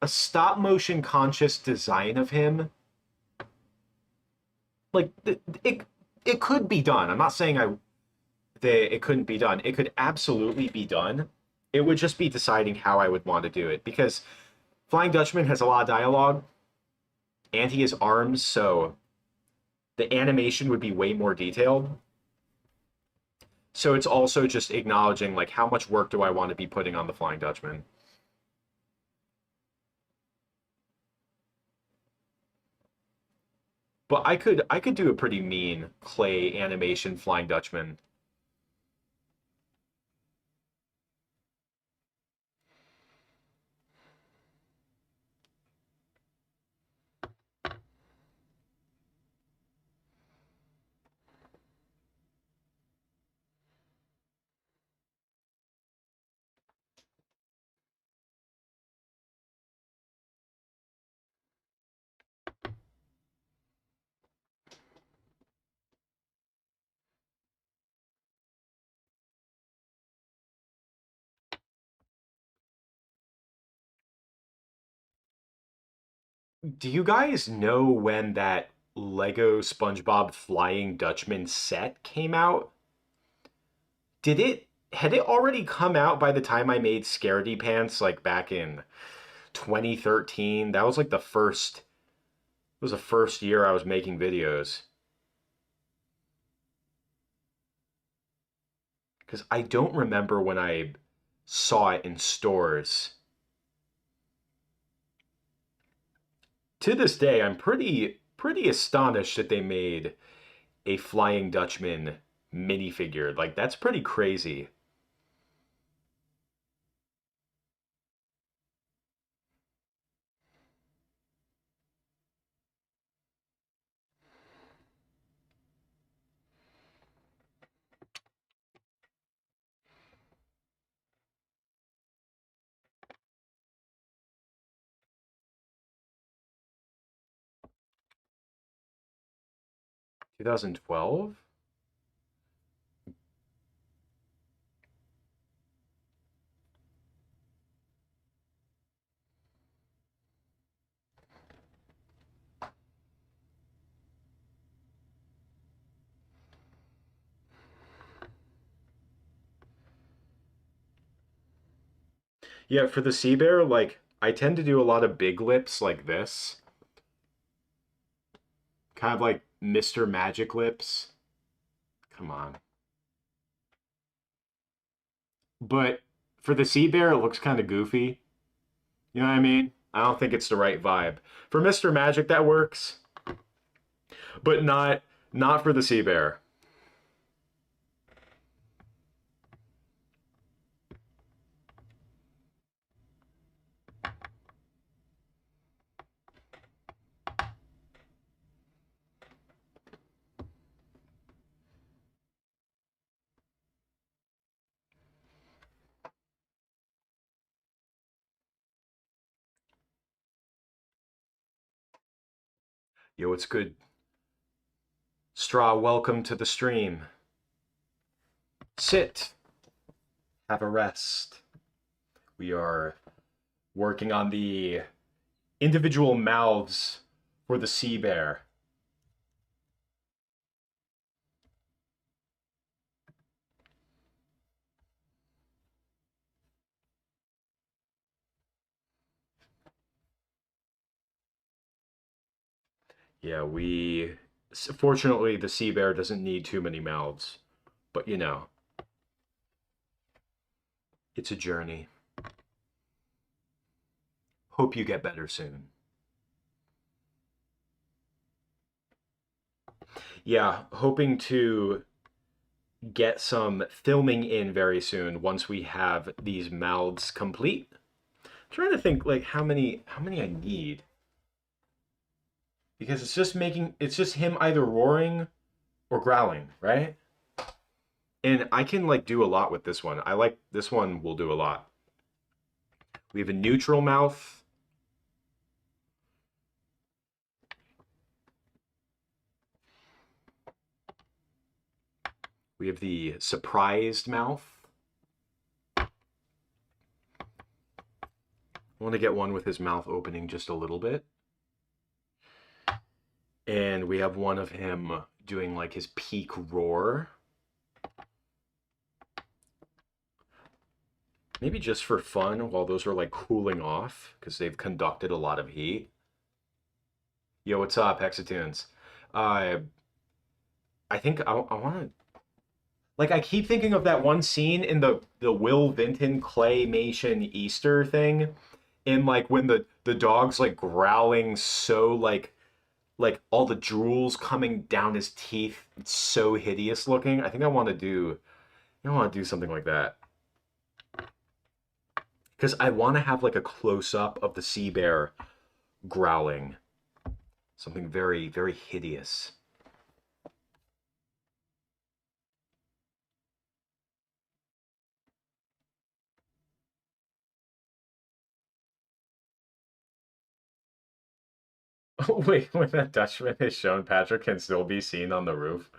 a stop motion conscious design of him. Like it could be done. I'm not saying that it couldn't be done. It could absolutely be done. It would just be deciding how I would want to do it because Flying Dutchman has a lot of dialogue and he has arms, so the animation would be way more detailed. So it's also just acknowledging like how much work do I want to be putting on the Flying Dutchman. But I could do a pretty mean clay animation Flying Dutchman. Do you guys know when that Lego SpongeBob Flying Dutchman set came out? Did it had it already come out by the time I made Scaredy Pants like back in 2013? That was like the first year I was making videos. Cuz I don't remember when I saw it in stores. To this day, I'm pretty astonished that they made a Flying Dutchman minifigure. Like that's pretty crazy. 2012? Yeah, for the sea bear, like I tend to do a lot of big lips like this, kind of like Mr. Magic lips. Come on. but for the sea bear, it looks kind of goofy. You know what I mean? I don't think it's the right vibe. For Mr. Magic, that works, but not for the sea bear. Yo, it's good. Straw, welcome to the stream. Sit. Have a rest. We are working on the individual mouths for the sea bear. Yeah, fortunately, the sea bear doesn't need too many mouths, but you know, it's a journey. Hope you get better soon. Yeah, hoping to get some filming in very soon once we have these mouths complete. I'm trying to think like how many I need. Because it's just him either roaring or growling, right? And I can like do a lot with this one. I like this one will do a lot. We have a neutral mouth. We have the surprised mouth. I want to get one with his mouth opening just a little bit. And we have one of him doing like his peak roar. Maybe just for fun while those are like cooling off because they've conducted a lot of heat. Yo, what's up, Hexatunes? Uh, I think I want to like I keep thinking of that one scene in the Will Vinton claymation Easter thing, in like when the dog's like growling so like all the drools coming down his teeth. It's so hideous looking. I think I want to do something like that because I want to have like a close up of the sea bear growling, something very very hideous. Wait, when that Dutchman is shown, Patrick can still be seen on the roof.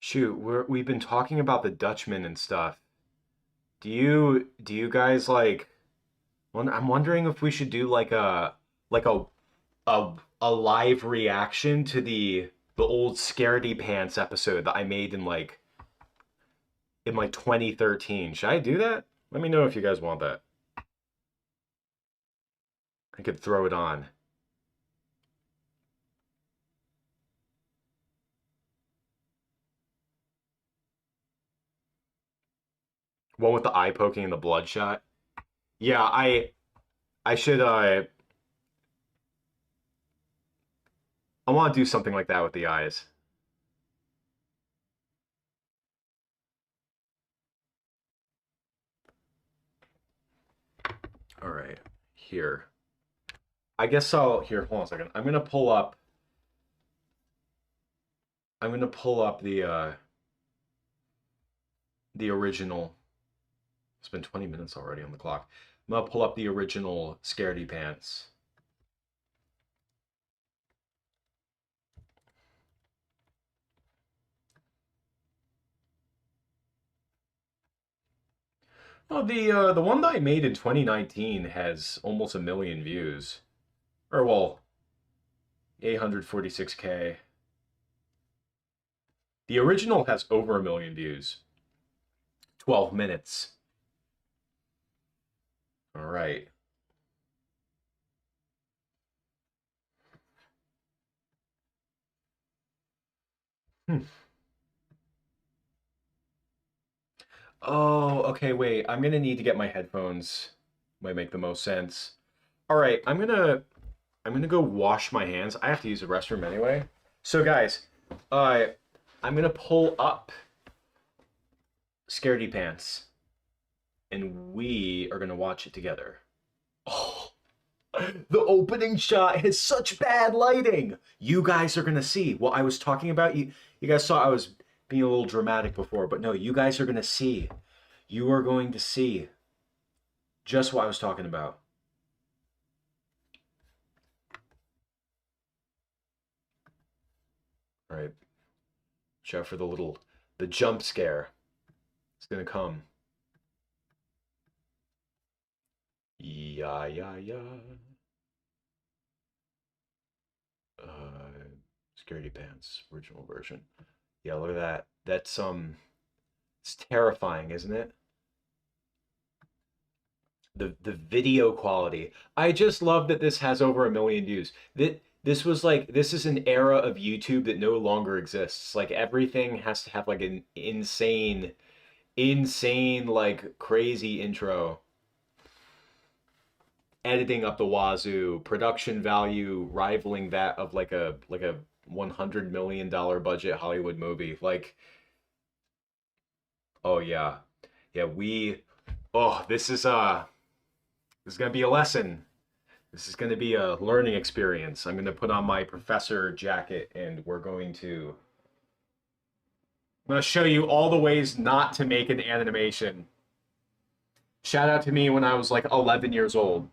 Shoot, we've been talking about the Dutchman and stuff. Do you guys like? I'm wondering if we should do like a live reaction to the old Scaredy Pants episode that I made in like 2013. Should I do that? Let me know if you guys want that. I could throw it on. One with the eye poking and the bloodshot. Yeah, I should I want to do something like that with the eyes. All right. Here. I guess I'll here, hold on a second. I'm gonna pull up I'm gonna pull up the original. It's been 20 minutes already on the clock. I'm gonna pull up the original Scaredy Pants. Oh, the one that I made in 2019 has almost a million views. Or well, 846K. The original has over a million views. 12 minutes. All right. Hmm. Oh, okay, wait. I'm gonna need to get my headphones. Might make the most sense. All right, I'm gonna go wash my hands. I have to use the restroom anyway. So guys, uh, I'm gonna pull up Scaredy Pants, and we are gonna watch it together. Oh, the opening shot has such bad lighting. You guys are gonna see what I was talking about. You guys saw I was being a little dramatic before, but no, you guys are gonna see. You are going to see just what I was talking about. All right, watch out for the jump scare. It's gonna come. Yeah, yeah, yeah. Uh, Scaredy Pants original version. Yeah, look at that. It's terrifying, isn't it? The video quality. I just love that this has over a million views. This is an era of YouTube that no longer exists. Like everything has to have like an insane, like crazy intro. Editing up the wazoo, production value rivaling that of like a $100 million budget Hollywood movie. Like, oh yeah. Yeah, this is gonna be a lesson. This is gonna be a learning experience. I'm gonna put on my professor jacket and I'm gonna show you all the ways not to make an animation. Shout out to me when I was like 11 years old.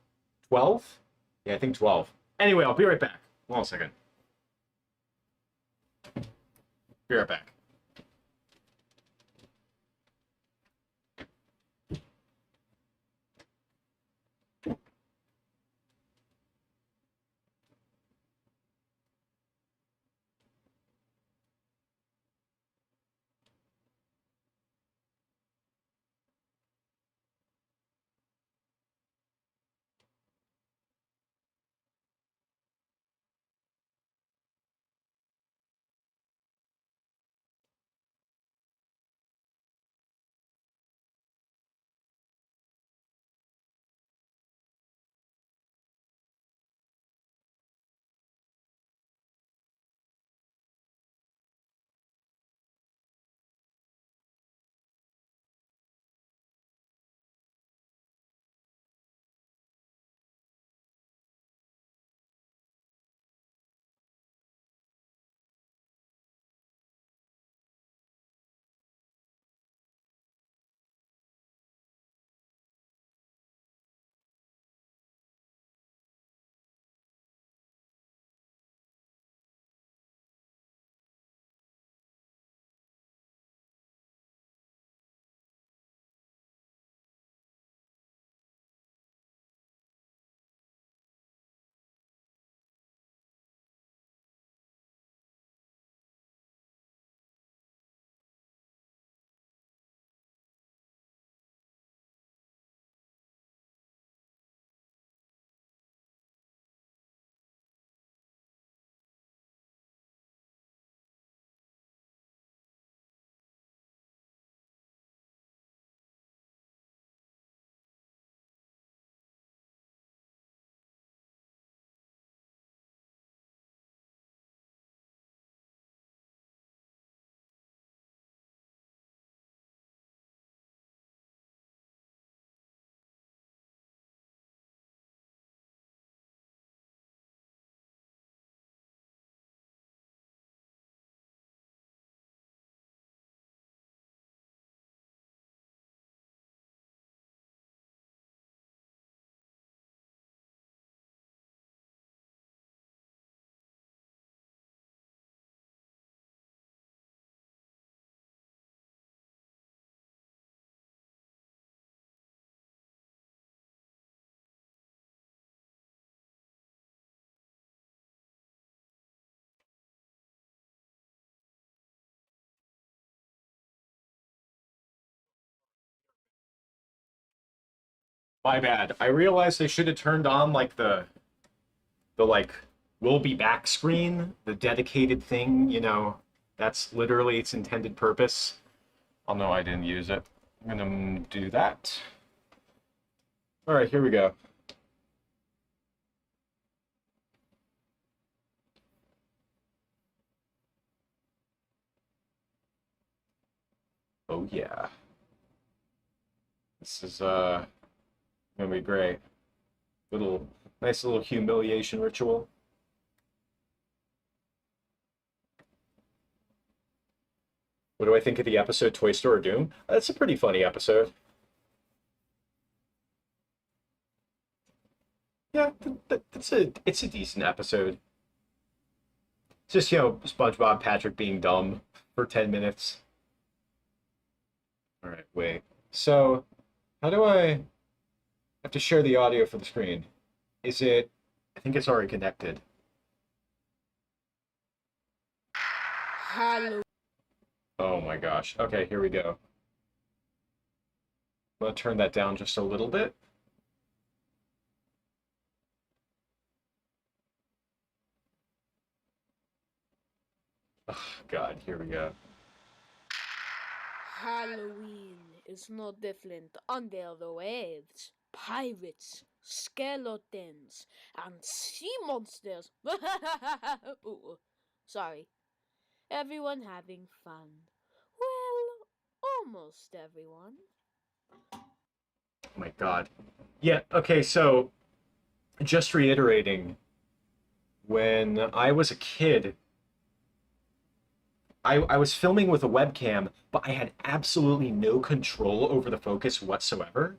12? Yeah, I think 12. Anyway, I'll be right back. Hold on a second. Be right back. My bad. I realized I should have turned on like the like we'll be back screen, the dedicated thing, you know, that's literally its intended purpose. Oh no, I didn't use it. I'm gonna do that. All right, here we go. Oh yeah. This is gonna be great. Nice little humiliation ritual. What do I think of the episode Toy Store Doom? That's a pretty funny episode. Yeah, it's a decent episode. It's just, you know, SpongeBob Patrick being dumb for 10 minutes. All right, wait. So, how do I have to share the audio for the screen? Is it I think it's already connected. Hello. Oh my gosh. Okay, here we go. I'm gonna turn that down just a little bit. Oh, God, here we go. Halloween is no different under the waves. Pirates, skeletons, and sea monsters. Ooh, sorry. Everyone having fun. Well, almost everyone. Oh my God. Yeah, okay, so just reiterating, when I was a kid, I was filming with a webcam, but I had absolutely no control over the focus whatsoever.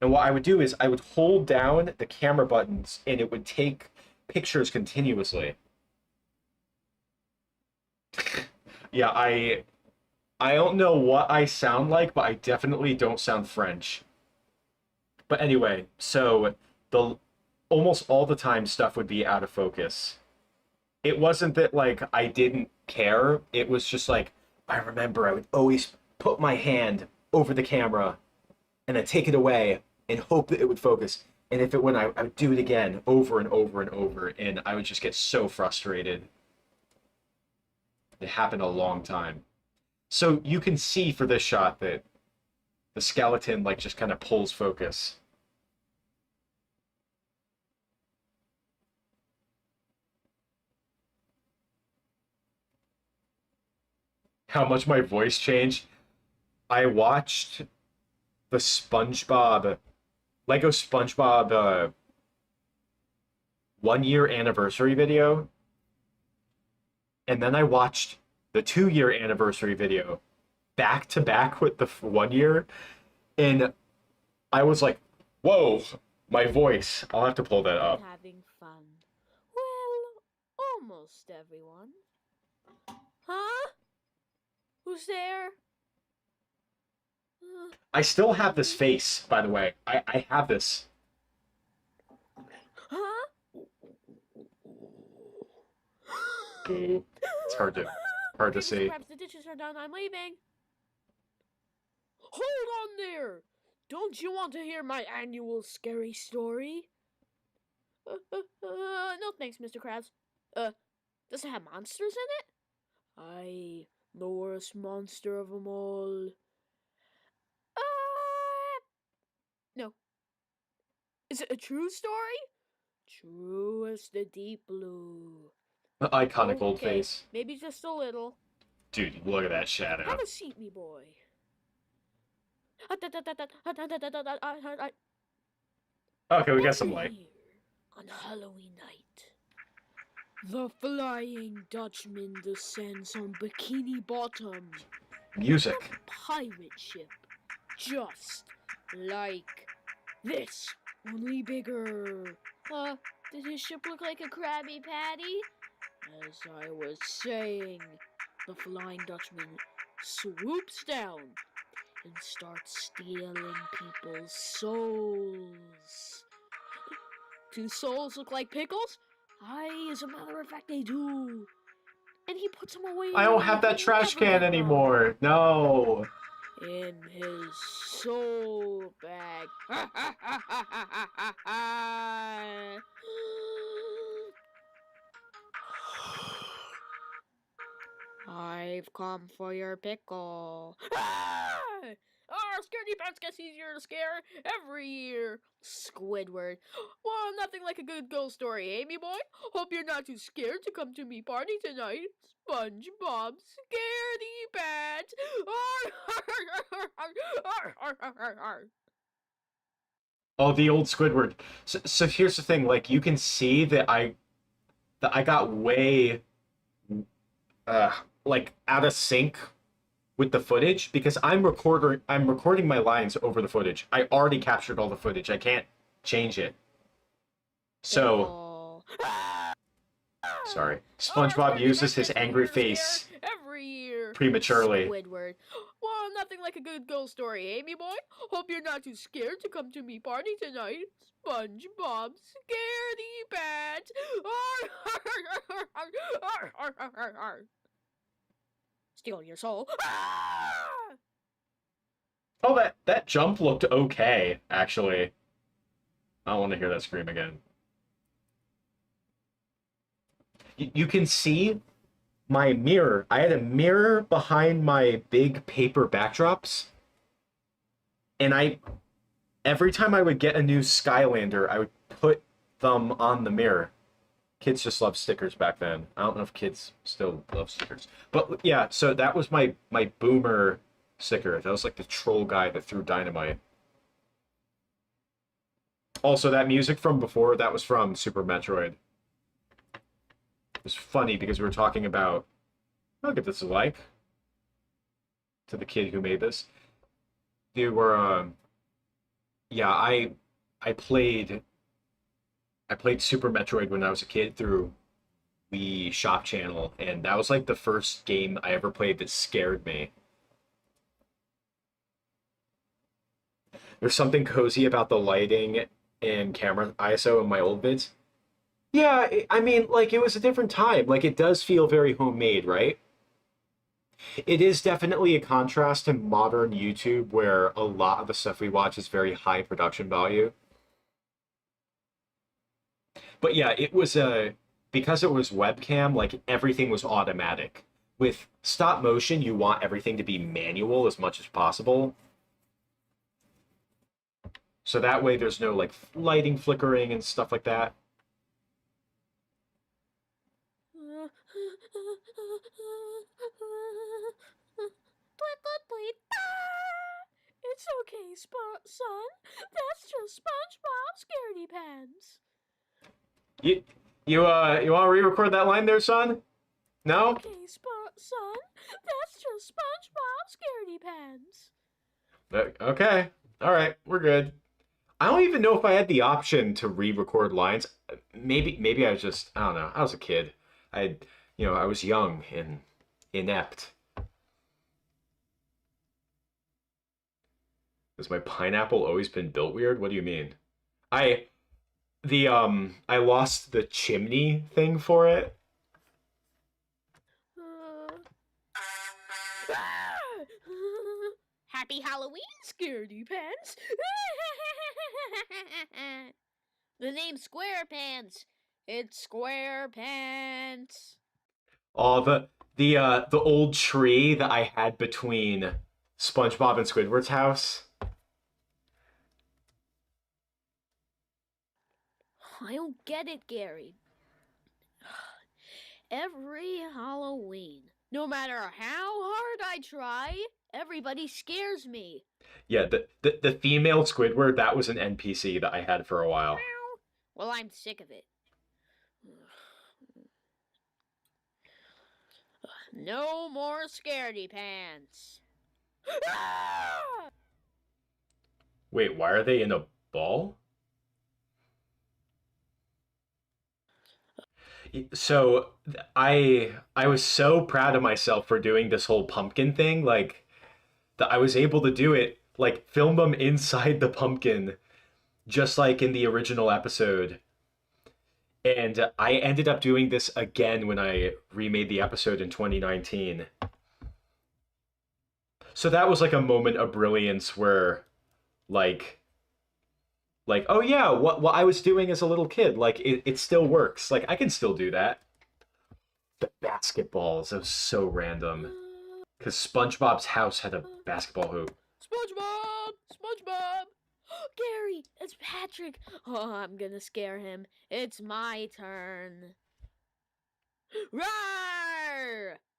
And what I would do is I would hold down the camera buttons and it would take pictures continuously. Yeah, I don't know what I sound like, but I definitely don't sound French. But anyway, so the almost all the time stuff would be out of focus. It wasn't that like I didn't care. It was just like I remember I would always put my hand over the camera and then take it away and hope that it would focus. And if it wouldn't, I would do it again over and over and over, and I would just get so frustrated. It happened a long time. So you can see for this shot that the skeleton like just kind of pulls focus. How much my voice changed. I watched the SpongeBob Lego SpongeBob 1 year anniversary video, and then I watched the 2 year anniversary video back to back with the 1 year, and I was like, "Whoa, my voice!" I'll have to pull that up. Having fun. Well, almost everyone. Huh? Who's there? I still have this face, by the way. I have this. Huh? It's hard to see. Perhaps the dishes are done. I'm leaving. Hold on there! Don't you want to hear my annual scary story? No thanks, Mr. Krabs. Does it have monsters in it? Aye, the worst monster of them all. No. Is it a true story? True as the deep blue. The iconic old Okay, face. maybe just a little. Dude, look at that shadow. Have a seat, me boy. Okay, we got some light. Here, on Halloween night, the Flying Dutchman descends on Bikini Bottom. Music. A pirate ship, just like this, only bigger. Did his ship look like a Krabby Patty? As I was saying, the Flying Dutchman swoops down and starts stealing people's souls. Do souls look like pickles? Aye, as a matter of fact, they do. And he puts them away. I don't have that trash can anymore. No. in his soul bag. I've come for your pickle. Our scaredy pants gets easier to scare every year. Squidward. Well, nothing like a good ghost story, Amy boy. Hope you're not too scared to come to me party tonight. SpongeBob scaredy pants. Oh, the old Squidward. So here's the thing, like you can see that I got way uh like out of sync with the footage because I'm recording my lines over the footage. I already captured all the footage. I can't change it. So, Pickle. sorry. Our SpongeBob scaredy uses pants his gets angry easier to face scare every year. prematurely. Squidward. Well, nothing like a good ghost story, Amy boy. Hope you're not too scared to come to me party tonight. SpongeBob scaredy pants. Steal your soul. Oh, that jump looked okay, actually. I don't want to hear that scream again. You can see my mirror. I had a mirror behind my big paper backdrops, and every time I would get a new Skylander, I would put them on the mirror. Kids just loved stickers back then. I don't know if kids still love stickers, but yeah. So that was my boomer sticker. That was like the troll guy that threw dynamite. Also, that music from before, that was from Super Metroid. It was funny because we were talking about, I'll give this a like to the kid who made this. They were, yeah, I played I played Super Metroid when I was a kid through Wii Shop Channel, and that was like the first game I ever played that scared me. There's something cozy about the lighting and camera ISO in my old vids. Yeah, I mean, like it was a different time. Like it does feel very homemade, right? It is definitely a contrast to modern YouTube where a lot of the stuff we watch is very high production value. But yeah, it was a because it was webcam, like everything was automatic. With stop motion, you want everything to be manual as much as possible. So that way there's no like lighting flickering and stuff like that. It's okay, son. That's just SpongeBob Scaredy Pants. You you want to re-record that line there, son? No? Okay, son. That's just SpongeBob Scaredy Pants. Okay. All right, we're good. I don't even know if I had the option to re-record lines. Maybe I was just I don't know. I was a kid. I was young and inept. Has my pineapple always been built weird? What do you mean? I I lost the chimney thing for it. Happy Halloween, Scaredy Pants. The name's SquarePants. It's SquarePants. Oh, the old tree that I had between SpongeBob and Squidward's house. I don't get it, Gary. Every Halloween, no matter how hard I try, everybody scares me. Yeah, the female Squidward, that was an NPC that I had for a while. Well, I'm sick of it. No more scaredy pants. Wait, why are they in a ball? So I was so proud of myself for doing this whole pumpkin thing, like that I was able to do it, like film them inside the pumpkin, just like in the original episode. And I ended up doing this again when I remade the episode in 2019. So that was like a moment of brilliance where, like, oh yeah, what I was doing as a little kid, like it still works. Like I can still do that. The basketballs, it was so random. Because SpongeBob's house had a basketball hoop. SpongeBob! SpongeBob! Gary, it's Patrick. Oh, I'm gonna scare him. It's my turn. Roar!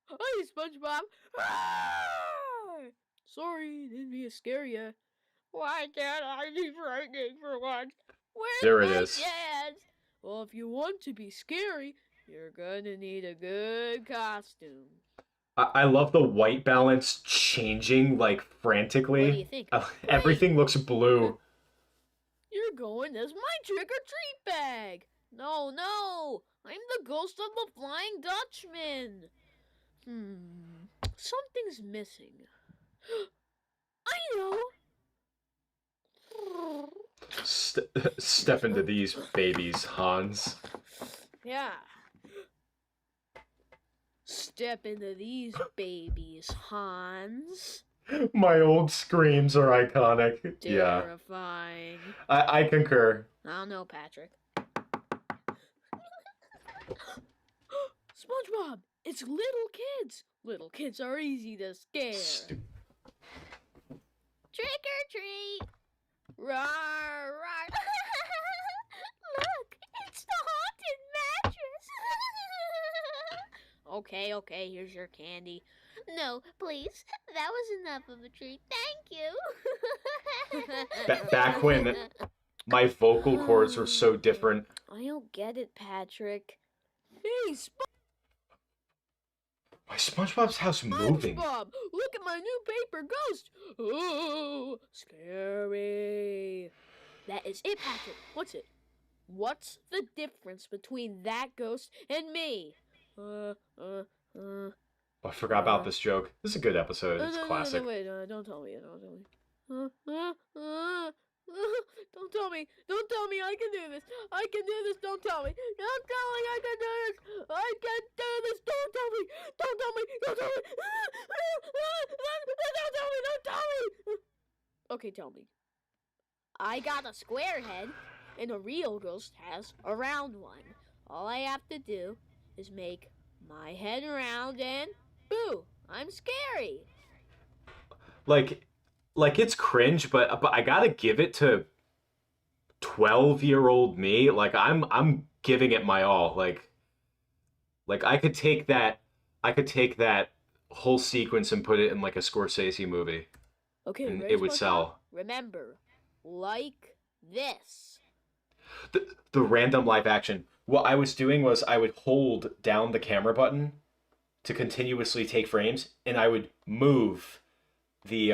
Hey, SpongeBob! Roar! Sorry, didn't mean to scare you. Why can't I be frightening for once? Where's There it my is. chance? Well, if you want to be scary, you're gonna need a good costume. I love the white balance changing like What do you frantically. think? Wait! Everything looks blue. You're going as my trick-or-treat bag! No, no! I'm the ghost of the Flying Dutchman! Something's missing. I know! Step into these babies, Hans. Yeah. Step into these babies, Hans. My old screams are iconic. Yeah, Terrifying. I concur. I don't know, Patrick. SpongeBob, it's little kids. Little kids are easy to scare. Trick or treat. Rawr, rawr. Look, it's the haunted mattress. Okay, here's your candy. No, please. That was enough of a treat. Thank you. Back when my vocal cords were so different. I don't get it, Patrick. Hey, Why SpongeBob's house moving? SpongeBob, look at my new paper ghost. Oh, scary. That is it, Patrick. What's it? What's the difference between that ghost and me? I forgot about this joke. This is a good episode. It's classic. No, wait, don't tell me, don't tell me. Don't tell me, don't tell me I can do this. I can do this, don't tell me. Don't tell me I can do this. I can do this, don't tell me. Don't tell me, don't tell me. Don't tell me, don't tell me. Okay, tell me. I got a square head, and a real ghost has a round one. All I have to do is make my head round and boo, I'm scary. Like it's cringe, but I gotta give it to 12-year-old me. Like I'm giving it my all. Like I could take that whole sequence and put it in like a Scorsese movie. Okay, And ready, it would SpongeBob? sell. Remember, like this. The random live action. What I was doing was I would hold down the camera button to continuously take frames, and I would move the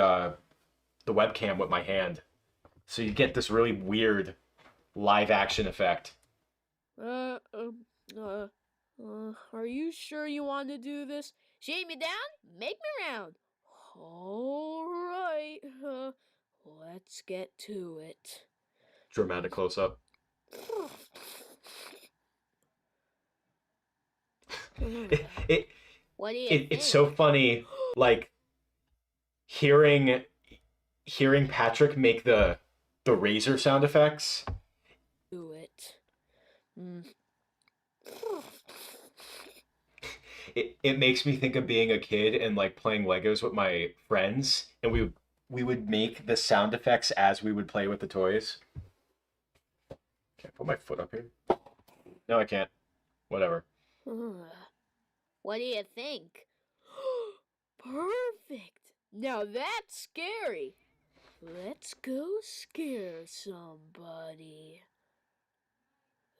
webcam with my hand, so you get this really weird live action effect. Are you sure you want to do this? Shake me down, make me round. All right, let's get to it. Dramatic close up. It What do you think? it's so funny, like hearing Patrick make the razor sound effects. Do it. It makes me think of being a kid and like playing Legos with my friends, and we would make the sound effects as we would play with the toys. Can I put my foot up here? No, I can't. Whatever. What do you think? Perfect. Now that's scary. Let's go scare somebody.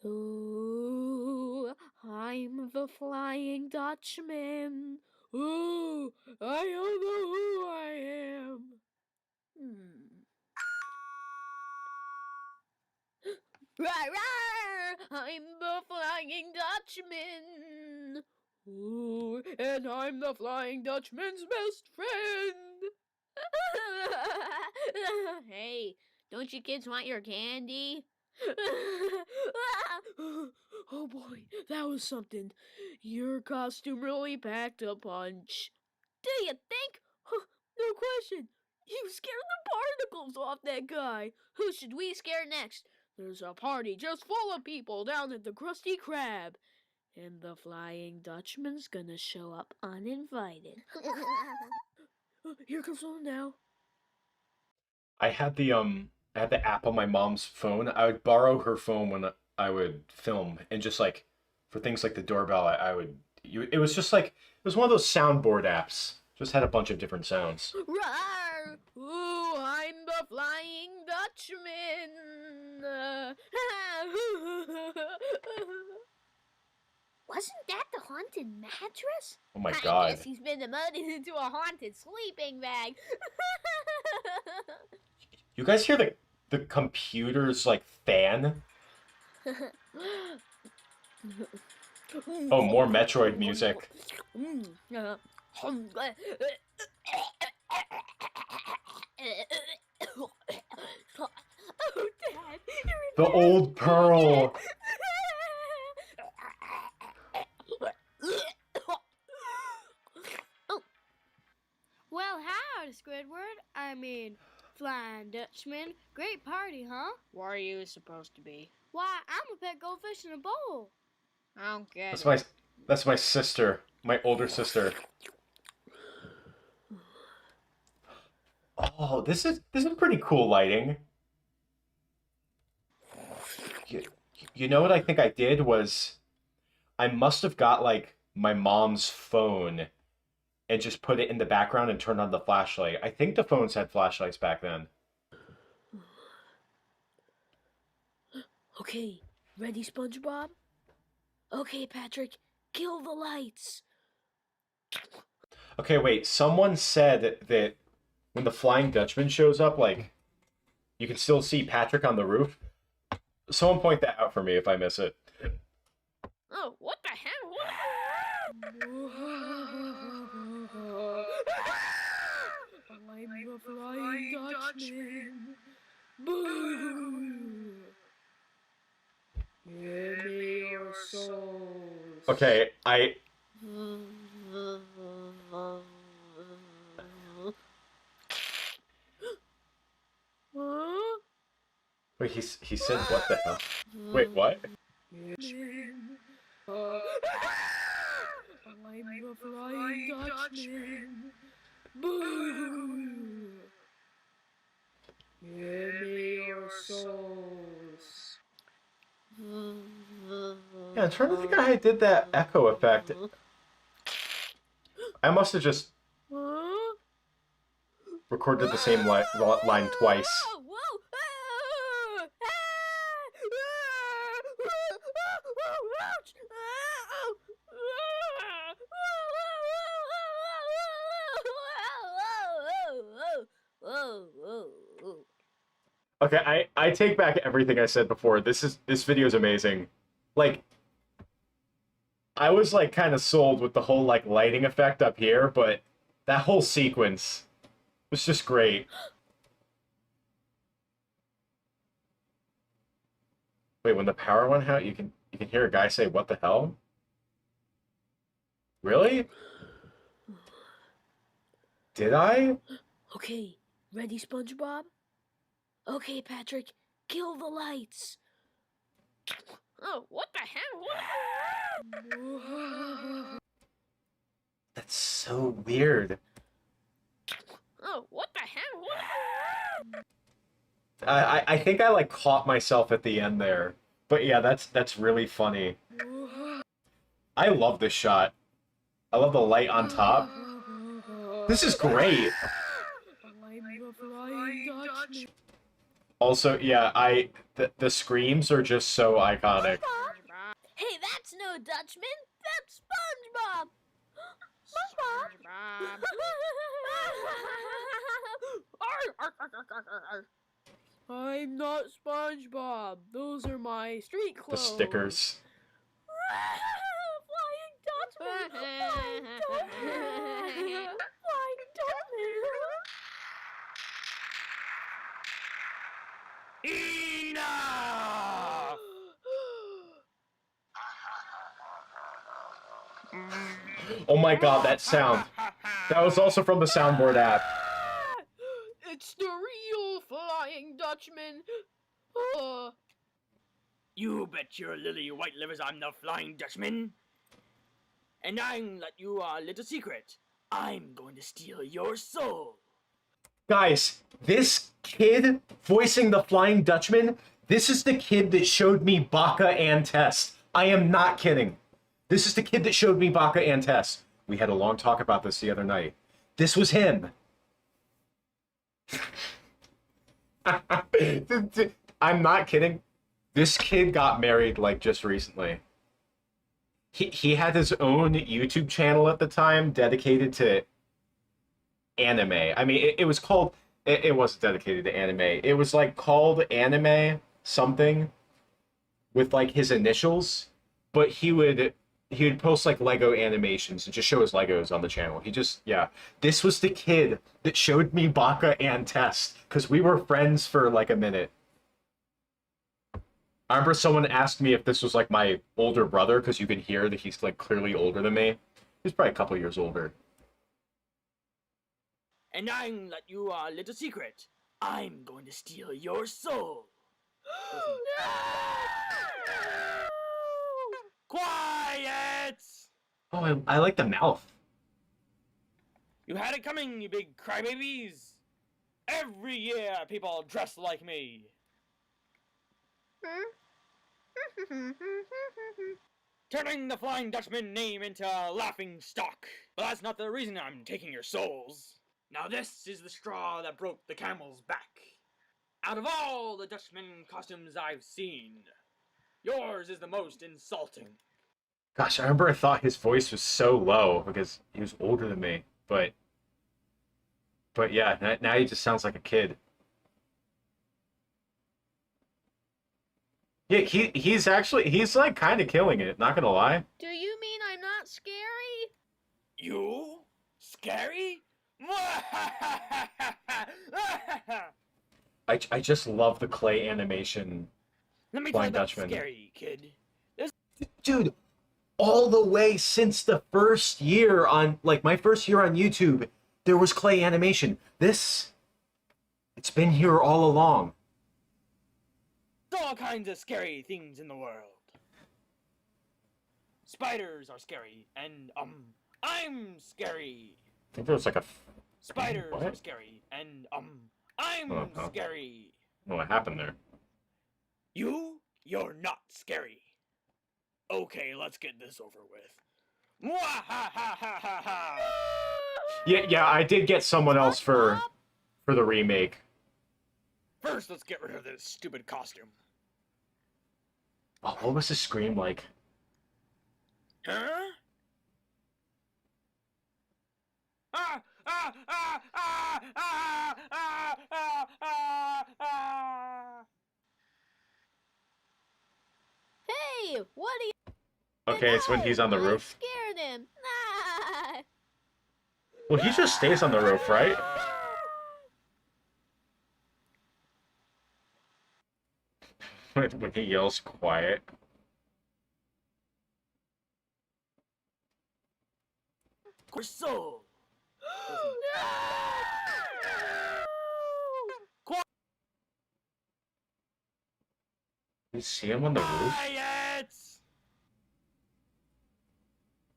Ooh, I'm the Flying Dutchman. Ooh, I don't know who I am. Rawr, I'm the Flying Dutchman. Ooh, and I'm the Flying Dutchman's best friend. Hey, don't you kids want your candy? Oh boy, that was something. Your costume really packed a punch. Do you think? No question. You scared the particles off that guy. Who should we scare next? There's a party just full of people down at the Krusty Krab. And the Flying Dutchman's gonna show up uninvited. Here comes someone now. I had the app on my mom's phone. I would borrow her phone when I would film, and just like for things like the doorbell, it was just like it was one of those soundboard apps. Just had a bunch of different sounds. Rawr! Ooh, I'm the Flying Dutchman. Wasn't that the haunted mattress? Oh my I god. guess he's been demoted into a haunted sleeping bag. You guys hear the computer's like fan? Oh, more Metroid music. Oh, Dad, The old Pearl. Well, howdy, Squidward. I mean, Flying Dutchman. Great party, huh? What are you supposed to be? Why, I'm a pet goldfish in a bowl. I don't get it. That's my sister, my older sister. Oh, this is pretty cool lighting. You know what I think I did was I must have got like my mom's phone and just put it in the background and turned on the flashlight. I think the phones had flashlights back then. Okay, ready, SpongeBob? Okay, Patrick, kill the lights. Okay, wait. Someone said that when the Flying Dutchman shows up, like, you can still see Patrick on the roof. Someone point that out for me if I miss it. Oh, what the hell? I'm the Flying Dutchman. Boo! Give me your souls. Okay, Huh? wait, he said what the hell? Wait, what? I'm the Flying Dutchman. Boo! Give me your souls. Yeah, I'm trying to think how I did that echo effect. I must have just Huh? recorded the same line twice. Whoa! Whoa! Ouch! Okay, I take back everything I said before. This video is amazing. Like, I was like kind of sold with the whole like lighting effect up here, but that whole sequence was just great. Wait, when the power went out, you can hear a guy say, "What the hell?" Really? Did I? Okay, ready, SpongeBob? Okay, Patrick, kill the lights. Oh, what the hell? That's so weird. Oh, what the hell? I think I like caught myself at the end there. But yeah, that's really funny. I love this shot. I love the light on top. This is great. Also, yeah, the screams are just so iconic. Hey, that's no Dutchman. That's SpongeBob. SpongeBob. I'm not SpongeBob. Those are my street The clothes. stickers. Flying Dutchman. Flying Dutchman. Flying Dutchman. Enough! Oh my god, that sound. That was also from the soundboard app. Dutchman. You bet your lily white livers I'm the Flying Dutchman. And I'm let you a little secret. I'm going to steal your soul. Guys, this kid voicing the Flying Dutchman, this is the kid that showed me Baka and Tess. I am not kidding. This is the kid that showed me Baka and Tess. We had a long talk about this the other night. This was him. I'm not kidding. This kid got married like just recently. He had his own YouTube channel at the time dedicated to anime. I mean, it was called, it wasn't dedicated to anime. It was like called anime something with like his initials, but he would post like Lego animations and just show his Legos on the channel. He just, yeah. This was the kid that showed me Baka and Tess because we were friends for like a minute. I remember someone asked me if this was like my older brother because you could hear that he's like clearly older than me. He's probably a couple years older. And I'm let you a little secret. I'm going to steal your soul. Quiet! Oh, I like the mouth. You had it coming, you big crybabies. Every year, people dress like me. Turning the Flying Dutchman name into a laughing stock. But that's not the reason I'm taking your souls. Now this is the straw that broke the camel's back. Out of all the Dutchman costumes I've seen, yours is the most insulting. Gosh, I remember I thought his voice was so low because he was older than me. But yeah, now he just sounds like a kid. Yeah, he's like kind of killing it, not gonna lie. Do you mean I'm not scary? You? Scary? I just love the clay animation. Let me Flying tell you Dutchman. about scary, kid. Dude, all the way since the first year on, like my first year on YouTube, there was clay animation. It's been here all along. All kinds of scary things in the world. Spiders are scary, and I'm scary. I think there was like a... Spiders What? are scary, and I'm Uh-huh. scary. What happened there? You're not scary. Okay, let's get this over with. Mwahahahaha! Yeah, I did get someone else for the remake. First, let's get rid of this stupid costume. Oh, what was the scream like? Huh? Ah! Ah! Ah! Ah! Ah! Ah! Ah! Ah! Ah! Hey, what are you? Okay, it's when he's on the I roof. scared him. Ah. Well, he just stays on the roof, right? When he yells quiet. Corso! You see him on the roof? Quiet!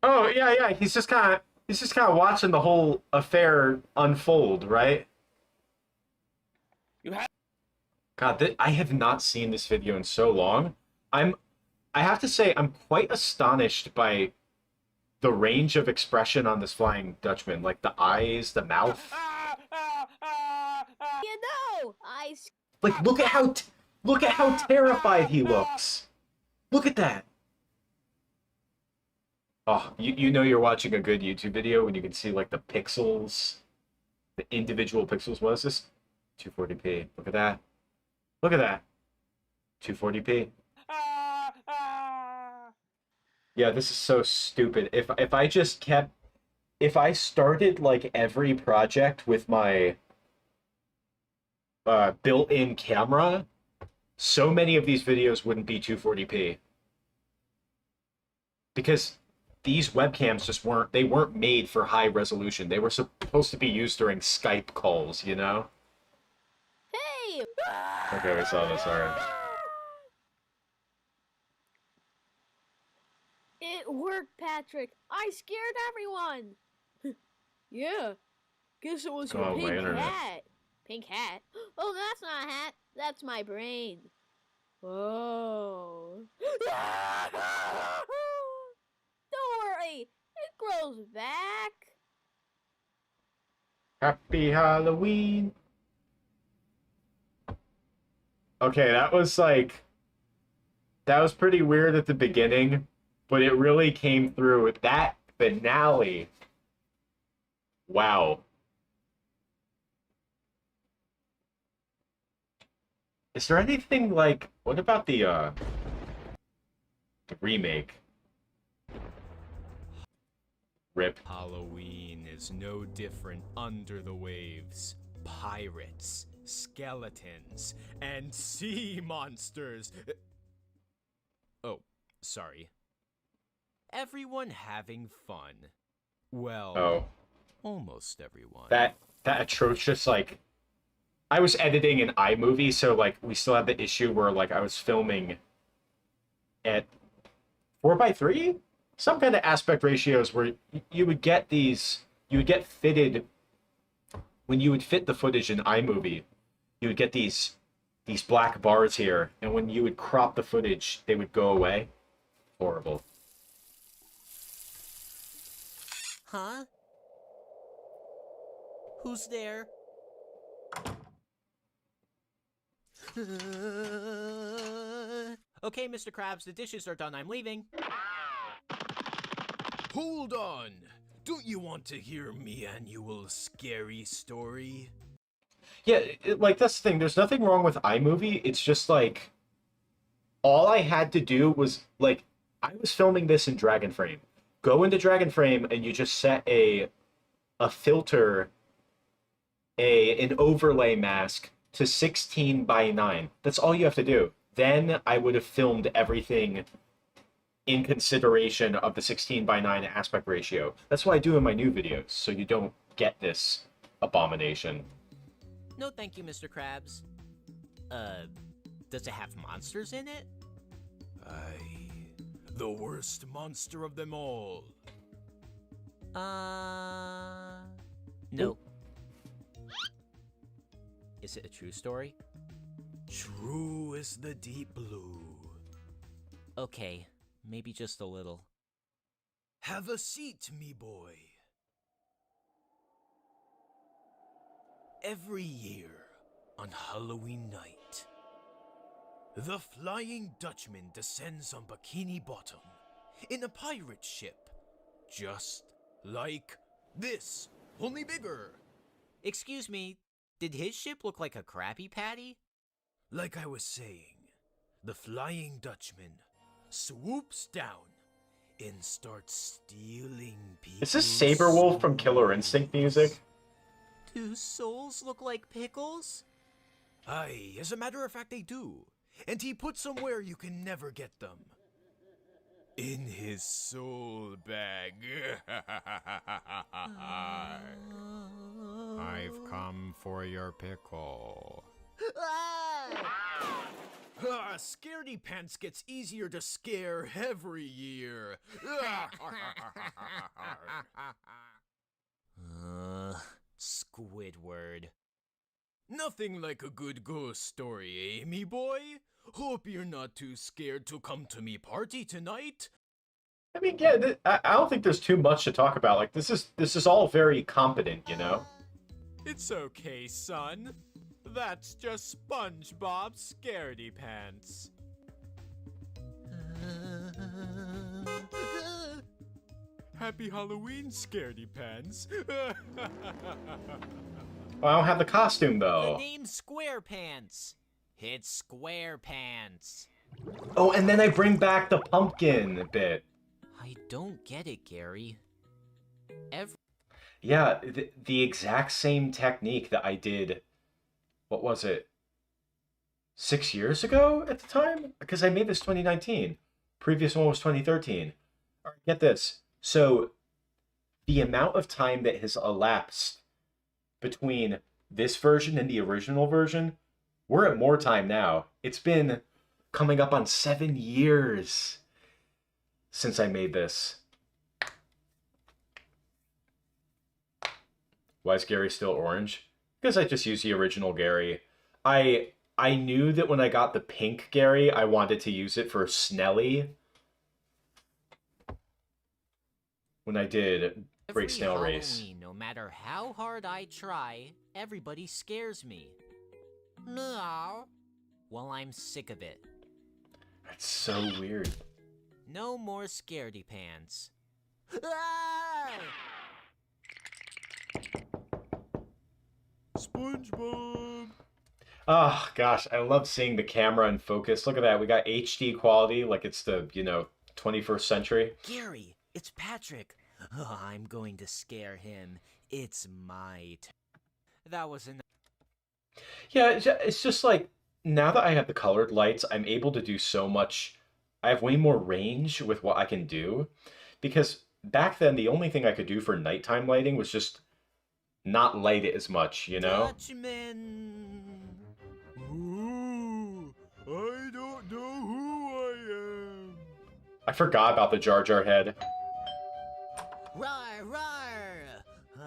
Oh, yeah, he's just kind of watching the whole affair unfold, right? You have God, I have not seen this video in so long. I have to say, I'm quite astonished by the range of expression on this Flying Dutchman, like the eyes, the mouth. You know, Like, look at how terrified he looks. Look at that. Oh, you know you're watching a good YouTube video when you can see like the pixels, the individual pixels. What is this? 240p. Look at that. Look at that. 240p. Yeah, this is so stupid. If I started like every project with my built-in camera, so many of these videos wouldn't be 240p. Because these webcams just weren't made for high resolution. They were supposed to be used during Skype calls, you know? Hey, Okay, we saw this already. It worked, Patrick. I scared everyone. Yeah, guess it was your Oh, my pink internet. hat. Pink hat? Oh, that's not a hat. That's my brain. Oh. Don't worry. It grows back. Happy Halloween. Okay, that was pretty weird at the beginning, but it really came through with that finale. Wow. Is there anything like, what about the remake? Rip. Halloween is no different under the waves. Pirates, skeletons, and sea monsters. Oh, sorry. Everyone having fun. Well, Oh, almost everyone. that atrocious, like, I was editing an iMovie, so like we still had the issue where like I was filming at 4:3, some kind of aspect ratios where you would get fitted when you would fit the footage in iMovie. You would get these black bars here, and when you would crop the footage, they would go away. Horrible. Huh? Who's there? Okay, Mr. Krabs, the dishes are done. I'm leaving. Hold on. Don't you want to hear me annual scary story? Yeah, like that's the thing. There's nothing wrong with iMovie. It's just like all I had to do was like I was filming this in Dragon Frame. Go into Dragon Frame and you just set a filter, an overlay mask to 16:9. That's all you have to do. Then I would have filmed everything in consideration of the 16:9 aspect ratio. That's what I do in my new videos, so you don't get this abomination. No, thank you, Mr. Krabs. Does it have monsters in it? Aye, the worst monster of them all. No. Is it a true story? True as the deep blue. Okay, maybe just a little. Have a seat, me boy. Every year, on Halloween night, the Flying Dutchman descends on Bikini Bottom in a pirate ship, just like this, only bigger. Excuse me, did his ship look like a Krabby Patty? Like I was saying, the Flying Dutchman swoops down and starts stealing people's Is this Saberwolf from Killer Instinct music? Do souls look like pickles? Aye, as a matter of fact they do. And he puts them where you can never get them. In his soul bag. I've come for your pickle. Scaredy Pants gets easier to scare every year. Squidward. Nothing like a good ghost story, eh, me boy? Hope you're not too scared to come to me party tonight. I mean, yeah, I don't think there's too much to talk about. Like, this is all very competent, you know? It's okay, son. That's just SpongeBob Scaredy Pants. Happy Halloween, Scaredy Pants. Well, I don't have the costume, The though. name's SquarePants. It's SquarePants. Oh, and then I bring back the pumpkin bit. I don't get it, Gary. Yeah, the exact same technique that I did, what was it, 6 years ago at the time? Because I made this 2019. Previous one was 2013. All right, get this. So the amount of time that has elapsed between this version and the original version We're at more time now. It's been coming up on 7 years since I made this. Why is Gary still orange? Because I just used the original Gary. I knew that when I got the pink Gary, I wanted to use it for Snelly. When I did Great Every Snail Race. Halloween, no matter how hard I try, everybody scares me. No. Well, I'm sick of it. That's so weird. No more scaredy pants. Ah! SpongeBob! Oh, gosh, I love seeing the camera in focus. Look at that. We got HD quality like it's the, 21st century. Gary, it's Patrick. Oh, I'm going to scare him. It's my turn. That was enough. Yeah, it's just like, now that I have the colored lights, I'm able to do so much. I have way more range with what I can do. Because back then, the only thing I could do for nighttime lighting was just not light it as much, Dutchman. Ooh, I don't know who I am. I forgot about the Jar Jar head. Rar, rar.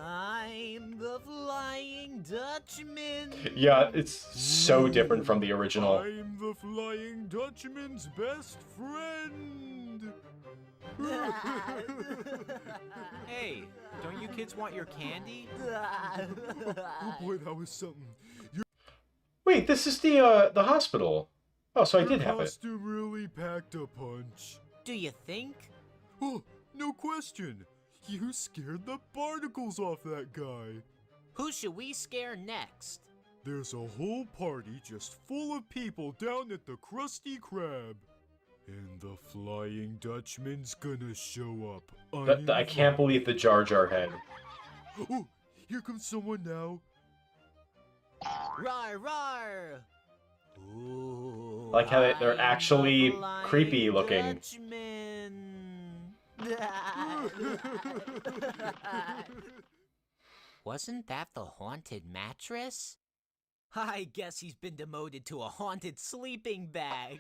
I'm the Flying Dutchman. Yeah, it's so different from the original. I'm the Flying Dutchman's best friend. Hey, don't you kids want your candy? Oh boy, that was something. Wait, this is the hospital. Oh, so I Your did have it. costume really packed a punch. Do you think? Oh, no question. You scared the barnacles off that guy. Who should we scare next? There's a whole party just full of people down at the Krusty Krab. And the Flying Dutchman's gonna show up. I can't believe the Jar Jar head. Oh, here comes someone now. Rar, rar. Ooh, Like how they're I'm actually the Flying creepy looking. Dutchman. Wasn't that the haunted mattress? I guess he's been demoted to a haunted sleeping bag.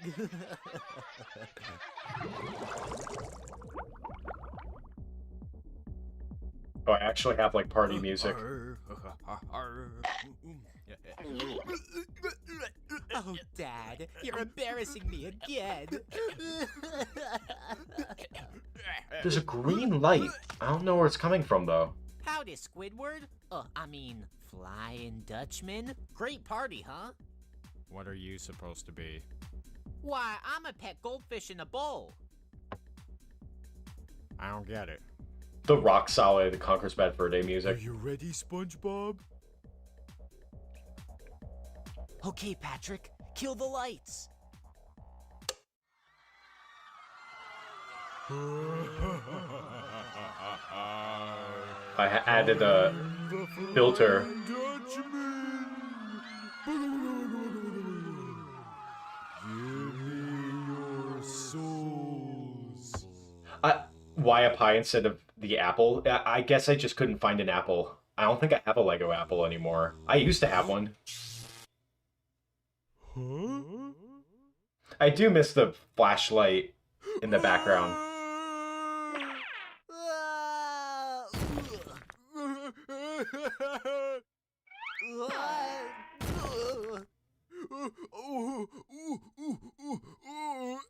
Oh, I actually have like party music. Oh, Dad, you're embarrassing me again. There's a green light. I don't know where it's coming from though. Howdy, Squidward. Flying Dutchman. Great party, huh? What are you supposed to be? Why, I'm a pet goldfish in a bowl. I don't get it. The rock solid Conquers Bad Fur Day Are music. you ready, SpongeBob? Okay, Patrick, kill the lights. I added a filter. Why a pie instead of the apple? I guess I just couldn't find an apple. I don't think I have a Lego apple anymore. I used to have one. Huh? I do miss the flashlight in the background.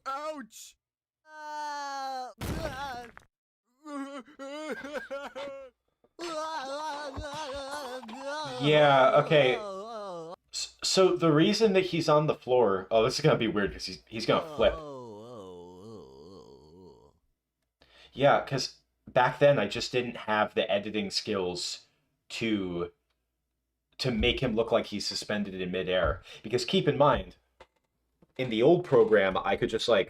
Ouch! Yeah, okay. So the reason that he's on the floor... Oh, this is gonna be weird because he's gonna flip. Yeah, because back then I just didn't have the editing skills to make him look like he's suspended in midair. Because keep in mind, in the old program, I could just I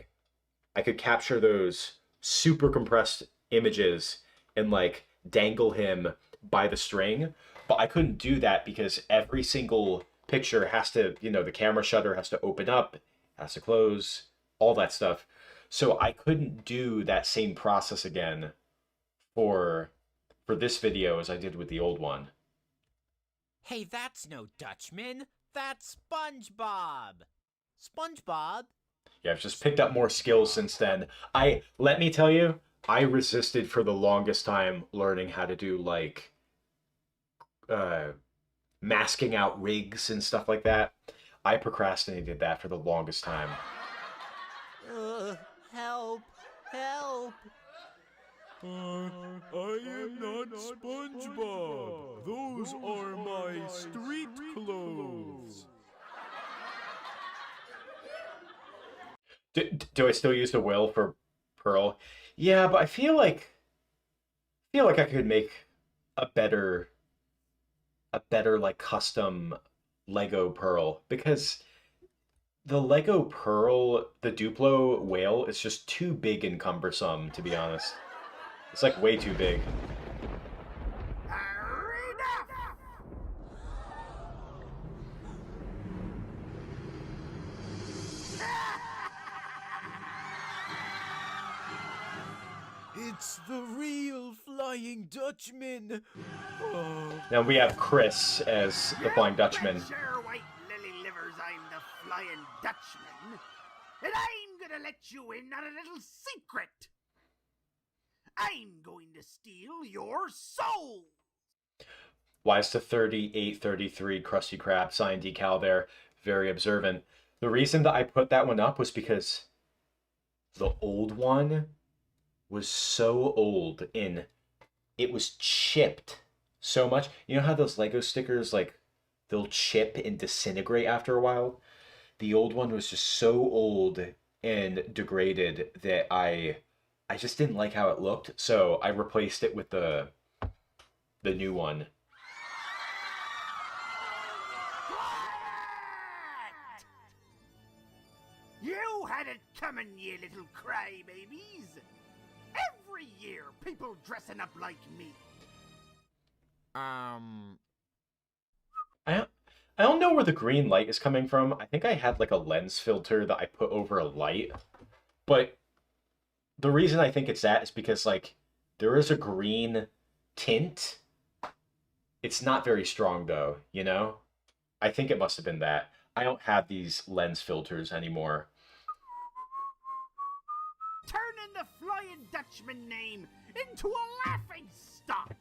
could capture those super compressed images and dangle him by the string, but I couldn't do that because every single picture has to, the camera shutter has to open up, has to close, all that stuff. So I couldn't do that same process again for this video as I did with the old one. Hey, that's no Dutchman. That's SpongeBob. SpongeBob? Yeah, I've just picked up more skills since then. Let me tell you, I resisted for the longest time learning how to do like uh masking out rigs and stuff like that. I procrastinated that for the longest time. Help! Help! I am not SpongeBob. Those are my street clothes. Do I still use the will for Pearl? Yeah, but I feel like I could make a better like custom Lego Pearl because the Lego Pearl, the Duplo whale is just too big and cumbersome, to be honest. It's like way too big. It's the real Flying Dutchman! Now we have Chris as the Flying Dutchman. Sure, white lily livers, I'm the Flying Dutchman. And I'm gonna let you in on a little secret. I'm going to steal your soul. Wise to 3833 Krusty Krab sign decal there. Very observant. The reason that I put that one up was because the old one was so old and it was chipped so much. You know how those Lego stickers, like, they'll chip and disintegrate after a while? The old one was just so old and degraded that I just didn't like how it looked, so I replaced it with the new one. You had it coming, you little crybabies. Every year, people dressing up like me. I don't know where the green light is coming from. I think I had like a lens filter that I put over a light. But the reason I think it's that is because like there is a green tint. It's not very strong though, you know? I think it must have been that. I don't have these lens filters anymore. Turning the Flying Dutchman name into a laughing stock.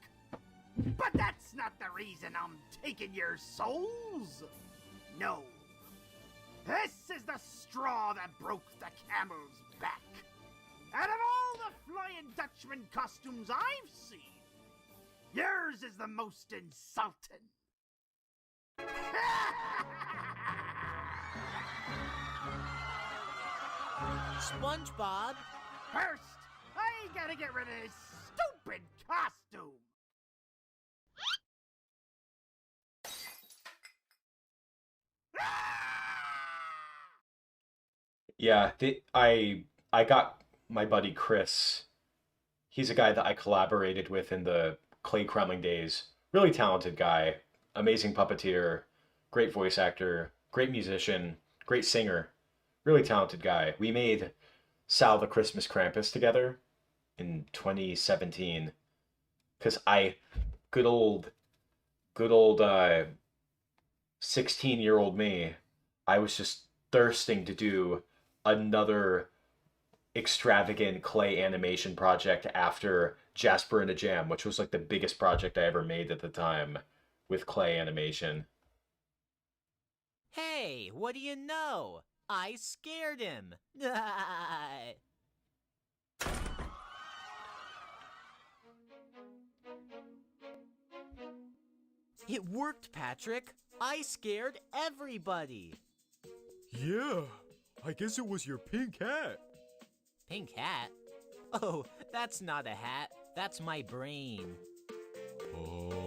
But that's not the reason I'm taking your souls. No. This is the straw that broke the camel's back. Out of all the Flying Dutchman costumes I've seen, yours is the most insulting. SpongeBob? First, I gotta get rid of this stupid costume. Yeah, I got my buddy Chris. He's a guy that I collaborated with in the Clay Kremling days. Really talented guy, amazing puppeteer, great voice actor, great musician, great singer, really talented guy. We made Sal the Christmas Krampus together in 2017 because good old 16-year-old me, I was just thirsting to do another extravagant clay animation project after Jasper in a Jam, which was like the biggest project I ever made at the time with clay animation. Hey, what do you know? I scared him. It worked, Patrick. I scared everybody. Yeah, I guess it was your pink hat. Pink hat? Oh, that's not a hat. That's my brain. Oh.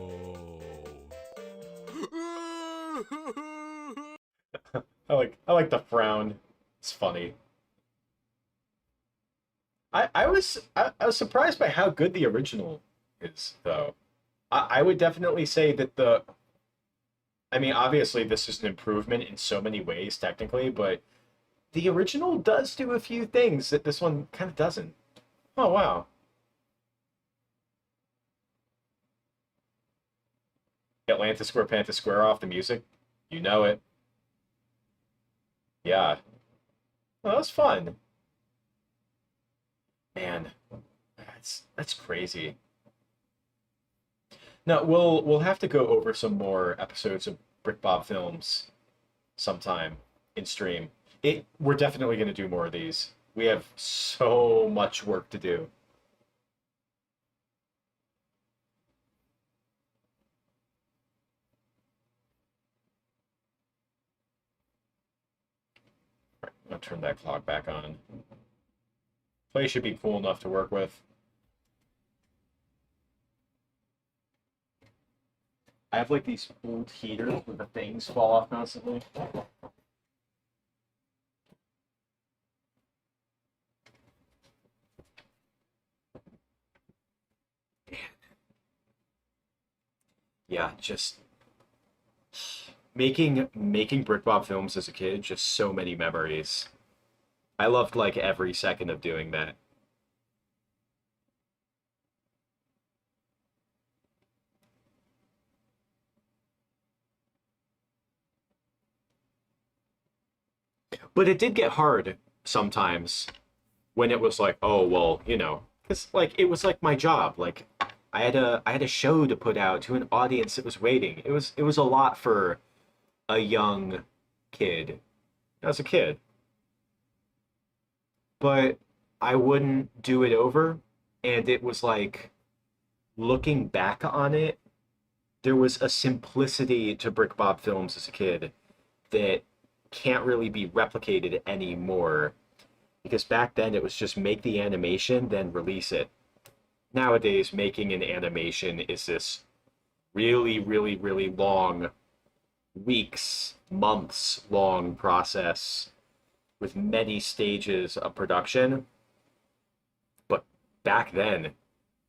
I like the frown. It's funny. I was surprised by how good the original is though. I would definitely say that I mean obviously this is an improvement in so many ways technically, but the original does do a few things that this one kind of doesn't. Oh wow. Atlanta Square Panther Square off the music. You know it. Yeah. Well, that was fun. Man, that's crazy. No, we'll have to go over some more episodes of BrickBob films sometime in stream. We're definitely going to do more of these. We have so much work to do. I'll turn that clock back on. Play should be cool enough to work with. I have like these old heaters where the things fall off constantly. Yeah, just making BrickBob films as a kid, just so many memories. I loved like every second of doing that. But it did get hard sometimes when it was like, oh well, because like it was like my job. Like I had a show to put out to an audience that was waiting. It was a lot for a young kid as a kid. But I wouldn't do it over, and it was like looking back on it, there was a simplicity to Brick Bob films as a kid that can't really be replicated anymore because back then it was just make the animation then release it. Nowadays making an animation is this really really really long, weeks, months long process with many stages of production. But back then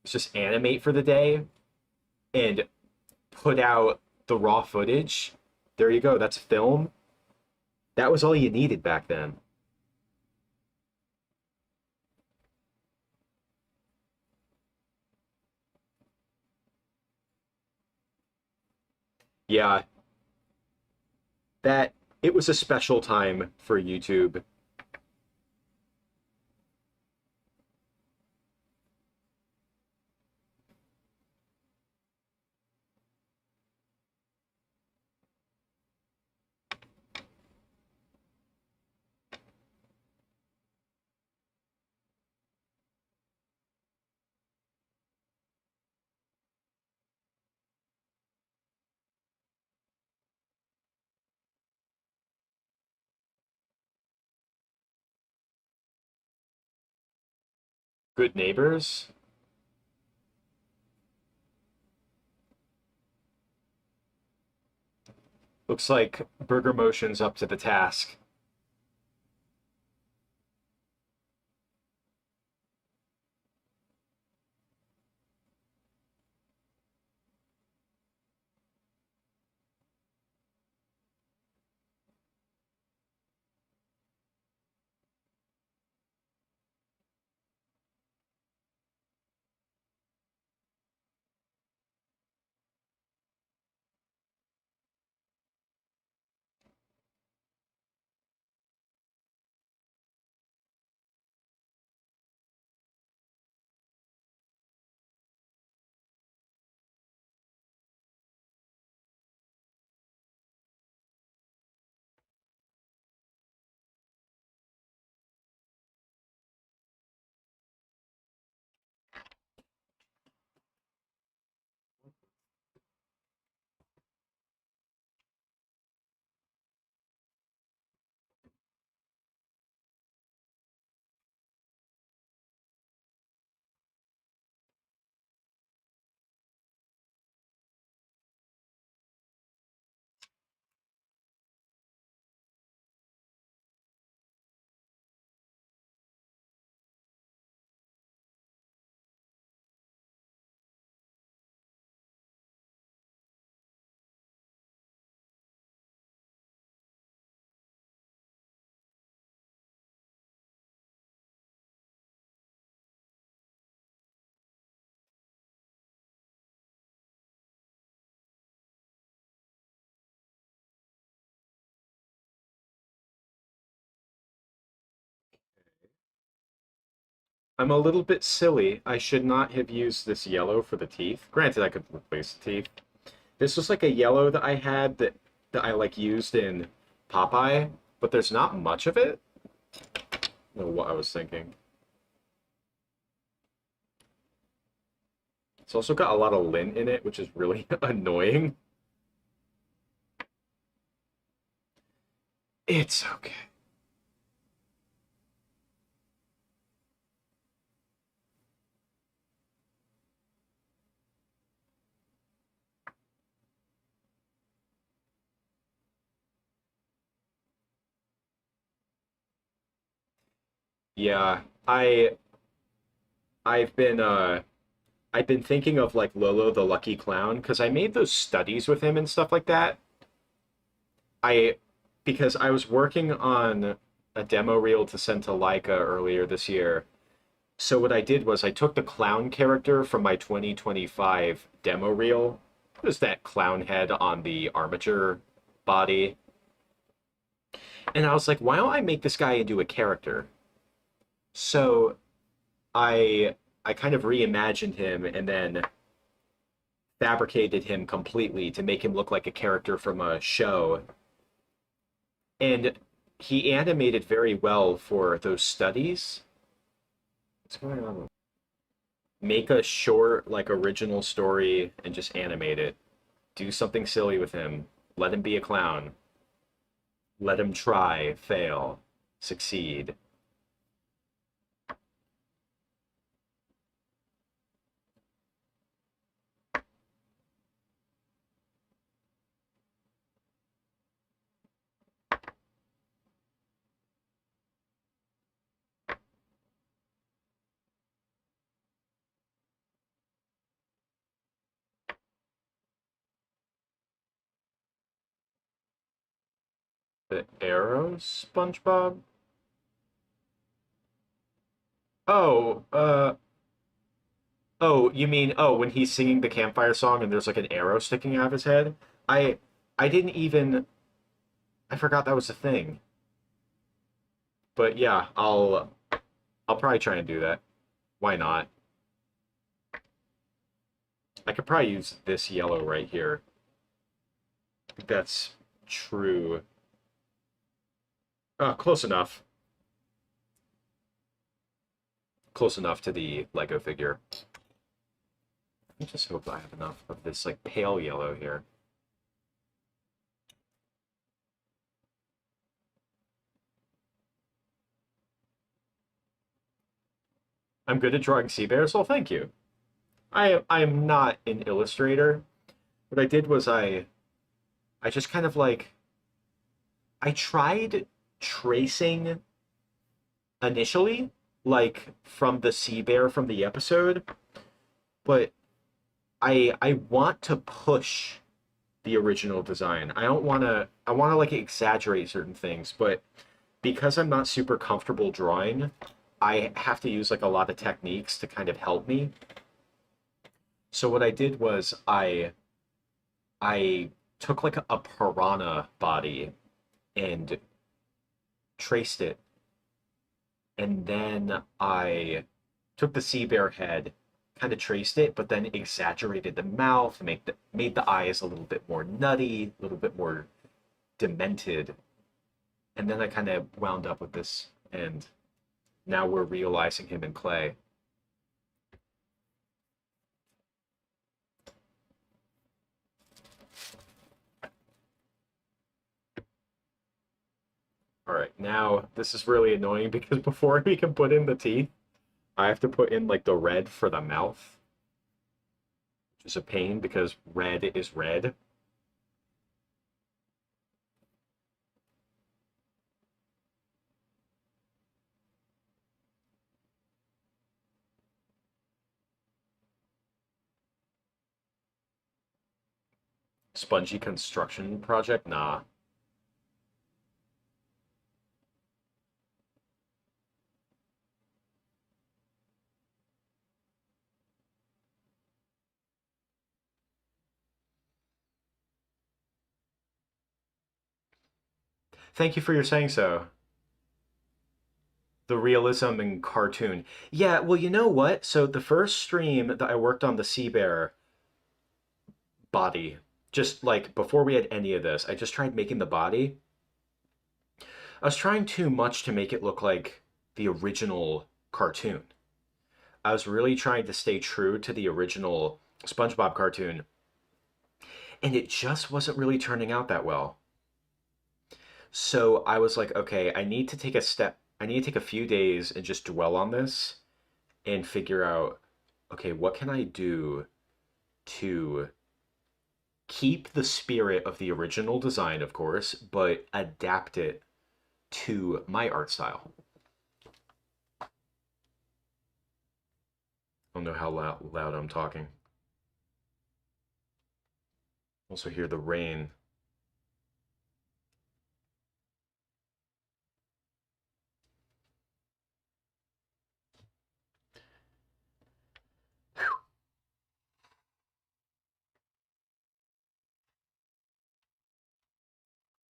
it's just animate for the day and put out the raw footage. There you go, that's film. That was all you needed back then. Yeah, that it was a special time for YouTube. Good neighbors. Looks like Burger Motion's up to the task. I'm a little bit silly. I should not have used this yellow for the teeth. Granted, I could replace the teeth. This was like a yellow that I had that I like used in Popeye, but there's not much of it. I don't know what I was thinking. It's also got a lot of lint in it, which is really annoying. It's okay. Yeah, I've been I've been thinking of like Lolo the Lucky Clown because I made those studies with him and stuff like that. I because I was working on a demo reel to send to Leica earlier this year. So what I did was I took the clown character from my 2025 demo reel. It was that clown head on the armature body. And I was like, why don't I make this guy into a character? So I kind of reimagined him and then fabricated him completely to make him look like a character from a show. And he animated very well for those studies. What's going on? Make a short, like, original story and just animate it. Do something silly with him. Let him be a clown. Let him try, fail, succeed. The arrows, SpongeBob? Oh, oh, you mean, oh, when he's singing the campfire song and there's like an arrow sticking out of his head? I I didn't even I forgot that was a thing. But yeah, I'll probably try and do that. Why not? I could probably use this yellow right here. I think that's true. Close enough. Close enough to the Lego figure. I just hope I have enough of this like pale yellow here. I'm good at drawing sea bears, well thank you. I am not an illustrator. What I did was I just kind of like I tried tracing initially, like from the sea bear from the episode, but I want to push the original design. I want to like exaggerate certain things, but because I'm not super comfortable drawing, I have to use like a lot of techniques to kind of help me. So what I did was I took like a piranha body and traced it, and then I took the sea bear head, kind of traced it, but then exaggerated the mouth, made the eyes a little bit more nutty, a little bit more demented, and then I kind of wound up with this, and now we're realizing him in clay. All right, now this is really annoying because before we can put in the teeth, I have to put in like the red for the mouth, which is a pain because red is red. Spongy construction project? Nah. Thank you for your saying so. the realism in cartoon. Yeah, well, you know what? So the first stream that I worked on the sea bear body, just like before we had any of this, I just tried making the body. I was trying too much to make it look like the original cartoon. I was really trying to stay true to the original SpongeBob cartoon, and it just wasn't really turning out that well. So I was like, okay, I need to take a step. I need to take a few days and just dwell on this and figure out, okay, what can I do to keep the spirit of the original design, of course, but adapt it to my art style. I don't know how loud I'm talking. Also hear the rain.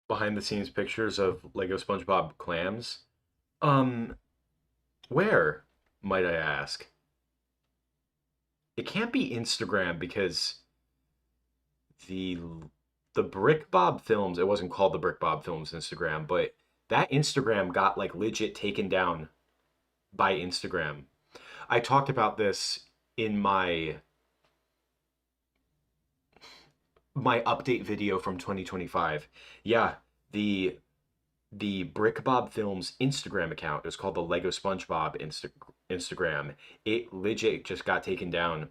Behind the scenes pictures of Lego SpongeBob clams. Um, where, might I ask? It can't be Instagram because the the BrickBob Films, it wasn't called the BrickBob Films Instagram, but that Instagram got like legit taken down by Instagram. I talked about this in my update video from 2025. Yeah, the BrickBob Films Instagram account is called the Lego SpongeBob Instagram. It legit just got taken down.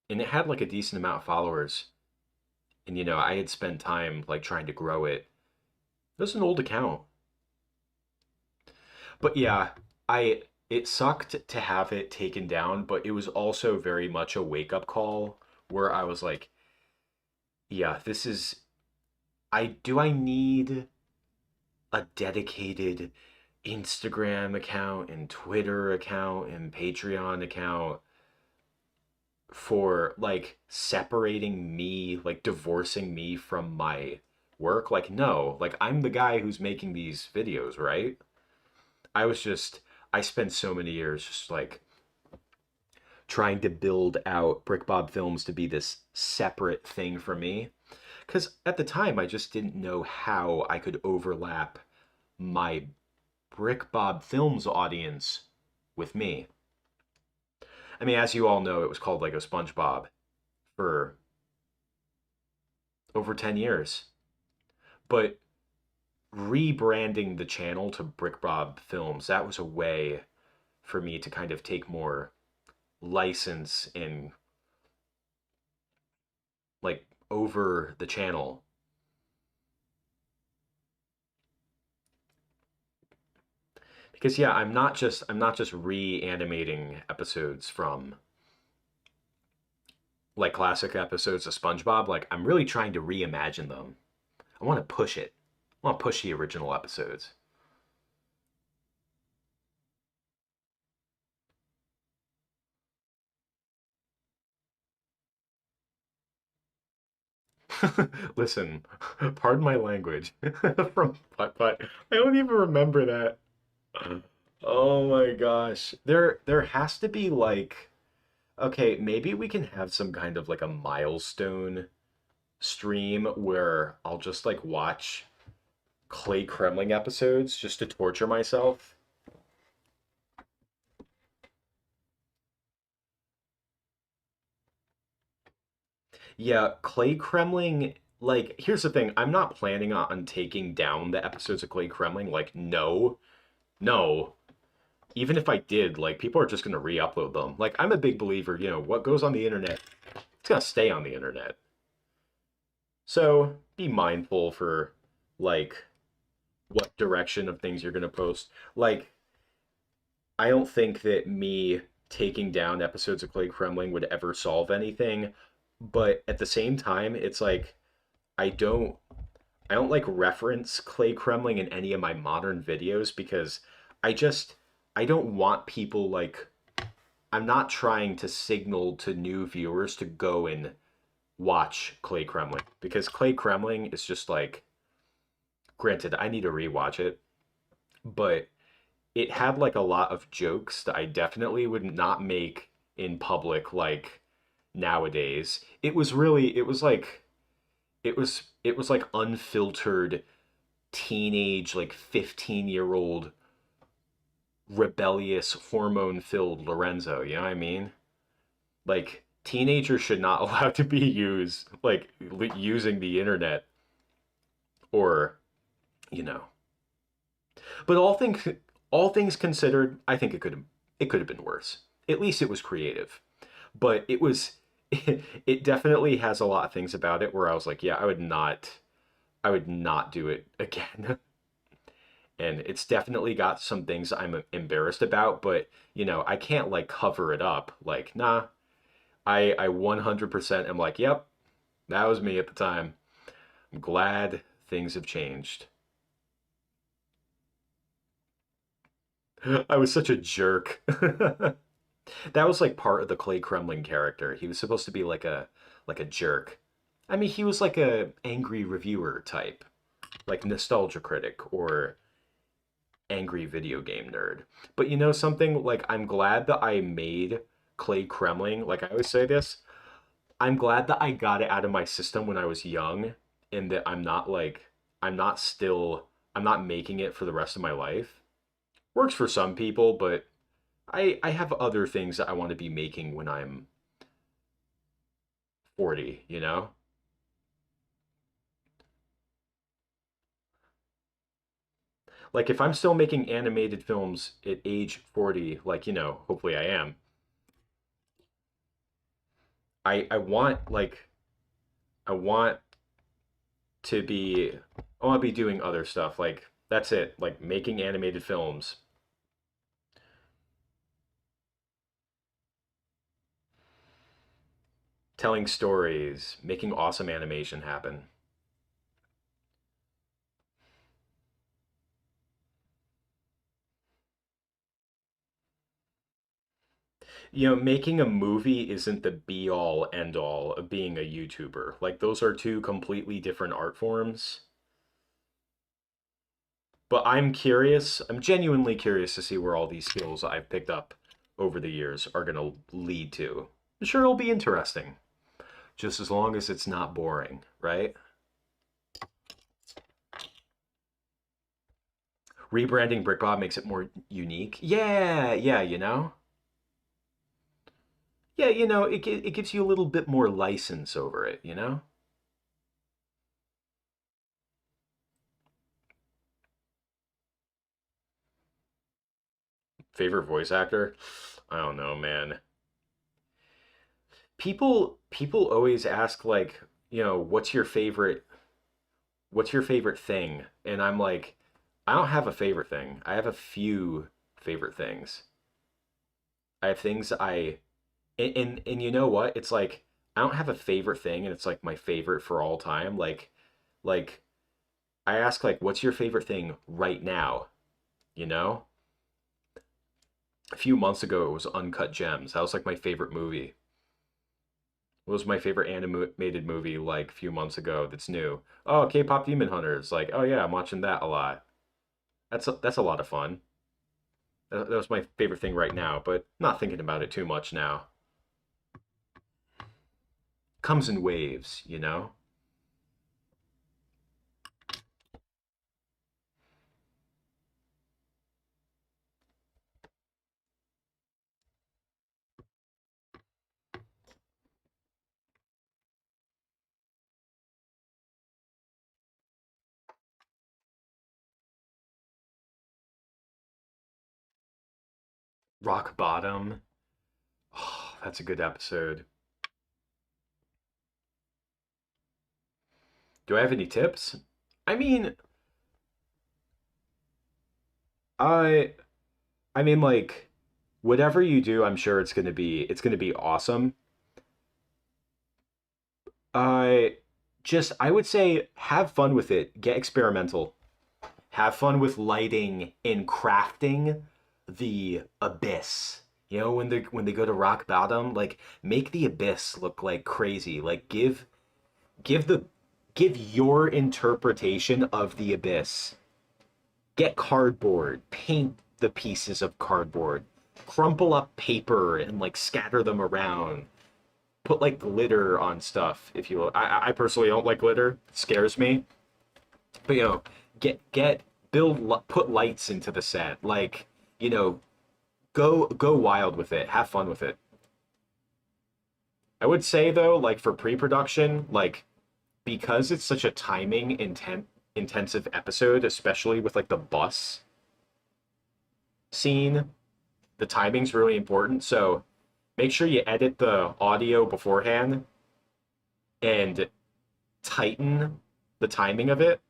And it had like a decent amount of followers. And you know, I had spent time like trying to grow it. It was an old account. But yeah, I it sucked to have it taken down, but it was also very much a wake-up call where I was like, yeah, this is I need a dedicated Instagram account and Twitter account and Patreon account for like separating me, like divorcing me from my work. Like, no, like I'm the guy who's making these videos, right? I spent so many years just like trying to build out BrickBob Films to be this separate thing for me. Because at the time, I just didn't know how I could overlap my BrickBob Films audience with me. I mean, as you all know, it was called Lego SpongeBob for over 10 years. But rebranding the channel to BrickBob Films, that was a way for me to kind of take more license in like over the channel. Because yeah, I'm not just reanimating episodes from like classic episodes of SpongeBob. Like I'm really trying to reimagine them. I want to push it. I want to push the original episodes. Listen, pardon my language from Putt Putt. I don't even remember that. Oh my gosh. There has to be like okay, maybe we can have some kind of like a milestone stream where I'll just like watch Clay Kremling episodes just to torture myself. Yeah, Clay Kremling, like, here's the thing. I'm not planning on taking down the episodes of Clay Kremling. Like, no, no. Even if I did, like, people are just going to re-upload them. Like, I'm a big believer, you know, what goes on the internet, it's going to stay on the internet. So, be mindful for, like, what direction of things you're going to post. Like, I don't think that me taking down episodes of Clay Kremling would ever solve anything, but at the same time, it's like I don't I don't like reference Clay Kremling in any of my modern videos because I just I don't want people like I'm not trying to signal to new viewers to go and watch Clay Kremling because Clay Kremling is just like granted I need to rewatch it. but it had like a lot of jokes that I definitely would not make in public like nowadays. It was like unfiltered teenage like 15-year-old rebellious hormone-filled Lorenzo, you know what I mean? Like teenagers should not allowed to be using the internet or, you know. But all things considered, I think it could have been worse. At least it was creative. But it definitely has a lot of things about it where I was like, yeah, I would not do it again. And it's definitely got some things I'm embarrassed about, but I can't like cover it up. Like, nah, I 100% am like, yep, that was me at the time. I'm glad things have changed. I was such a jerk. That was like part of the Clay Kremling character. He was supposed to be like a jerk. I mean, he was like a angry reviewer type, like nostalgia critic or angry video game nerd. But you know something? Like I'm glad that I made Clay Kremling. Like I always say this, I'm glad that I got it out of my system when I was young and that I'm not making it for the rest of my life. Works for some people, but I have other things that I want to be making when I'm 40, you know? Like if I'm still making animated films at age 40, like, hopefully I am, I want to be I want to be doing other stuff. Like that's it, like making animated films. Telling stories, making awesome animation happen. Making a movie isn't the be all end all of being a YouTuber. Like those are two completely different art forms. But I'm genuinely curious to see where all these skills I've picked up over the years are going to lead to. I'm sure it'll be interesting, just as long as it's not boring, right? Rebranding BrickBob makes it more unique. Yeah, yeah, Yeah, it gives you a little bit more license over it. Favorite voice actor? I don't know, man. People always ask like, what's your favorite thing? And I'm like, I don't have a favorite thing. I have a few favorite things. I have things and you know what? It's like I don't have a favorite thing and it's like my favorite for all time. Like I ask like what's your favorite thing right now? You know? A few months ago it was Uncut Gems. That was like my favorite movie. What was my favorite animated movie like a few months ago that's new? Oh, K-pop Demon Hunters. Like, oh yeah, I'm watching that a lot. That's a lot of fun. That was my favorite thing right now, but not thinking about it too much now. Comes in waves. Rock Bottom. Oh, that's a good episode. Do I have any tips? I mean, I I mean like whatever you do, I'm sure it's gonna be awesome. I I would say have fun with it. Get experimental. Have fun with lighting and crafting the abyss. When they go to rock bottom, like make the abyss look like crazy. Like give the give your interpretation of the abyss. get cardboard, paint the pieces of cardboard, crumple up paper and like scatter them around, put like glitter on stuff if you will. I personally don't like glitter, it scares me. But get build put lights into the set, like, go wild with it, have fun with it. I would say though, like for pre-production, like because it's such a intensive episode, especially with like the bus scene, the timing's really important. So make sure you edit the audio beforehand and tighten the timing of it,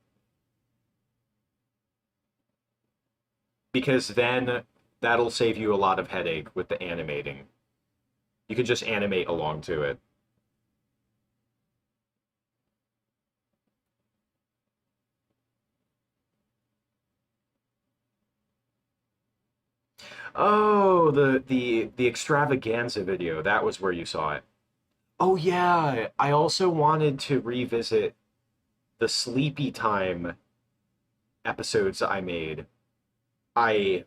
because then that'll save you a lot of headache with the animating. You can just animate along to it. Oh, the extravaganza video. That was where you saw it. Oh yeah, I also wanted to revisit the Sleepy Time episodes I made. I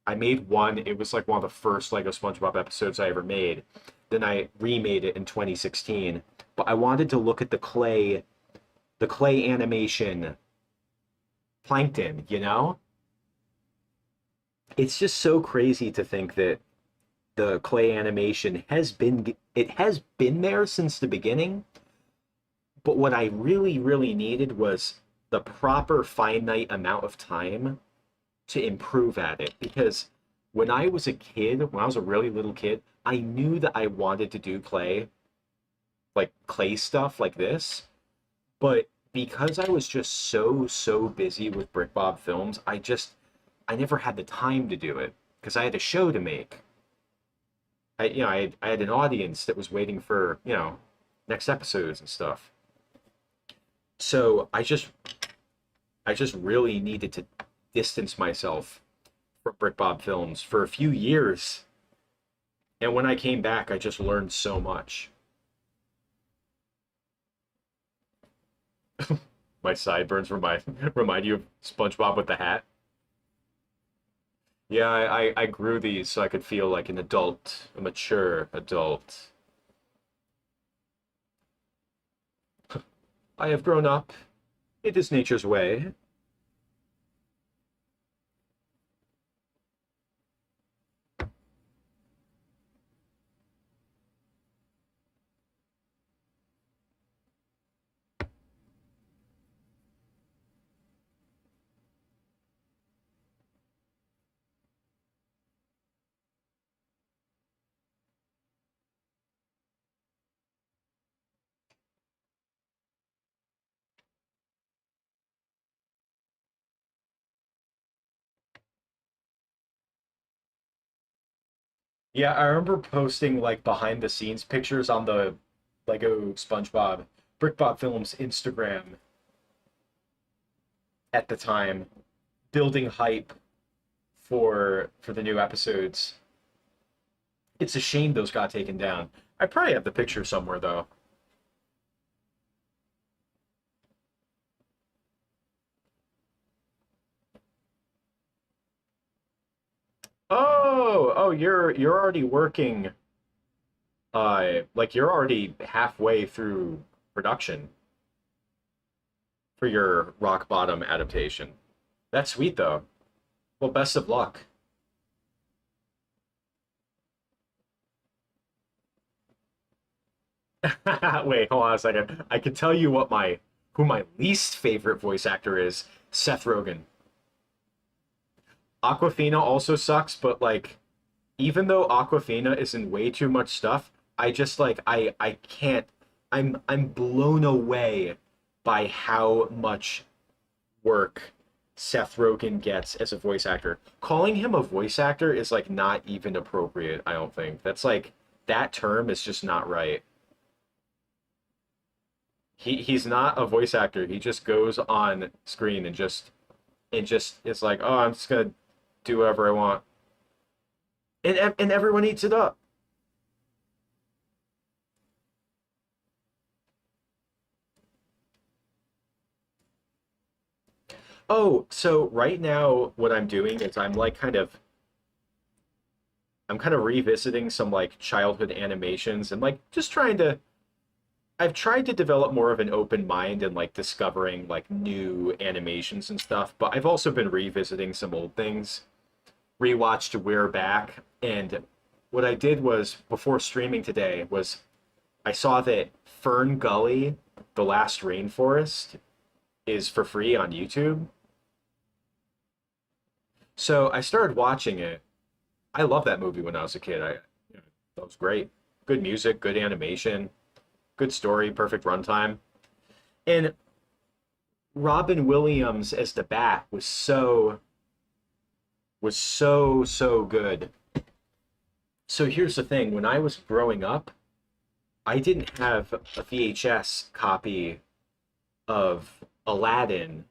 I made one. It was like one of the first Lego SpongeBob episodes I ever made. Then I remade it in 2016. But I wanted to look at the clay animation plankton, you know? It's just so crazy to think that the clay animation has been there since the beginning, but what I really really needed was the proper finite amount of time to improve at it, because when I was a really little kid, I knew that I wanted to do clay stuff like this, but because I was just so busy with BrickBob Films, I never had the time to do it because I had a show to make. I had an audience that was waiting for, next episodes and stuff. So I just really needed to distance myself from BrickBob Films for a few years. And when I came back, I just learned so much. My sideburns remind you of SpongeBob with the hat. Yeah, I grew these so I could feel like an adult, a mature adult. I have grown up. It is nature's way. Yeah, I remember posting like behind the scenes pictures on the Lego SpongeBob BrickBob Films Instagram at the time, building hype for the new episodes. It's a shame those got taken down. I probably have the picture somewhere though. Oh, you're already working. Like you're already halfway through production for your Rock Bottom adaptation. That's sweet though. Well, best of luck. Wait, hold on a second. I can tell you who my least favorite voice actor is. Seth Rogen. Aquafina also sucks, but like, even though Aquafina is in way too much stuff, I just like I can't. I'm blown away by how much work Seth Rogen gets as a voice actor. Calling him a voice actor is like not even appropriate, I don't think. That's like that term is just not right. He's not a voice actor. He just goes on screen and just it's like, "Oh, I'm just going to do whatever I want." And everyone eats it up. Oh, so right now what I'm doing is I'm kind of revisiting some like childhood animations and like just trying to I've tried to develop more of an open mind and like discovering like new animations and stuff, but I've also been revisiting some old things. Rewatched We're Back, and what I did was before streaming today was I saw that Fern Gully, The Last Rainforest, is for free on YouTube. So I started watching it. I love that movie when I was a kid. You know, that was great. Good music, good animation, good story, perfect runtime. And Robin Williams as the Bat was so good. So here's the thing, when I was growing up, I didn't have a VHS copy of Aladdin.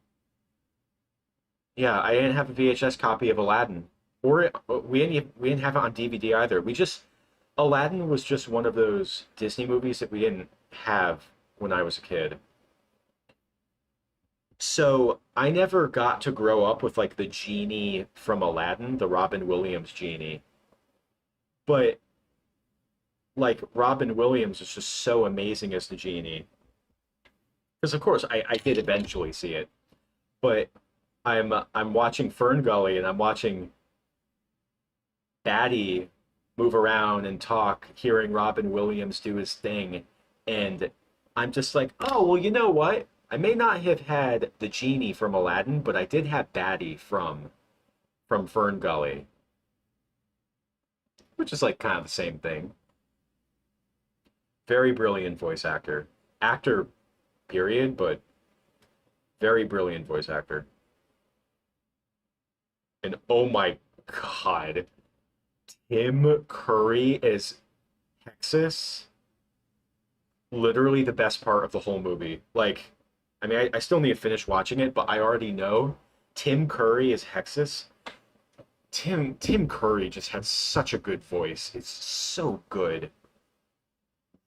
Yeah, I didn't have a VHS copy of Aladdin. Or we didn't have it on DVD either. We just Aladdin was just one of those Disney movies that we didn't have when I was a kid. So I never got to grow up with like the genie from Aladdin, the Robin Williams genie. But like Robin Williams is just so amazing as the genie. Because of course I did eventually see it, but I'm watching Fern Gully and I'm watching Batty move around and talk, hearing Robin Williams do his thing, and I'm just like, oh well, you know what? I may not have had the genie from Aladdin, but I did have Batty from Fern Gully, which is like kind of the same thing. Very brilliant voice actor, actor, period, but very brilliant voice actor. And oh my god, Tim Curry as Texas, literally the best part of the whole movie. Like, I mean, I still need to finish watching it, but I already know Tim Curry as Hexus. Tim Curry just had such a good voice. It's so good.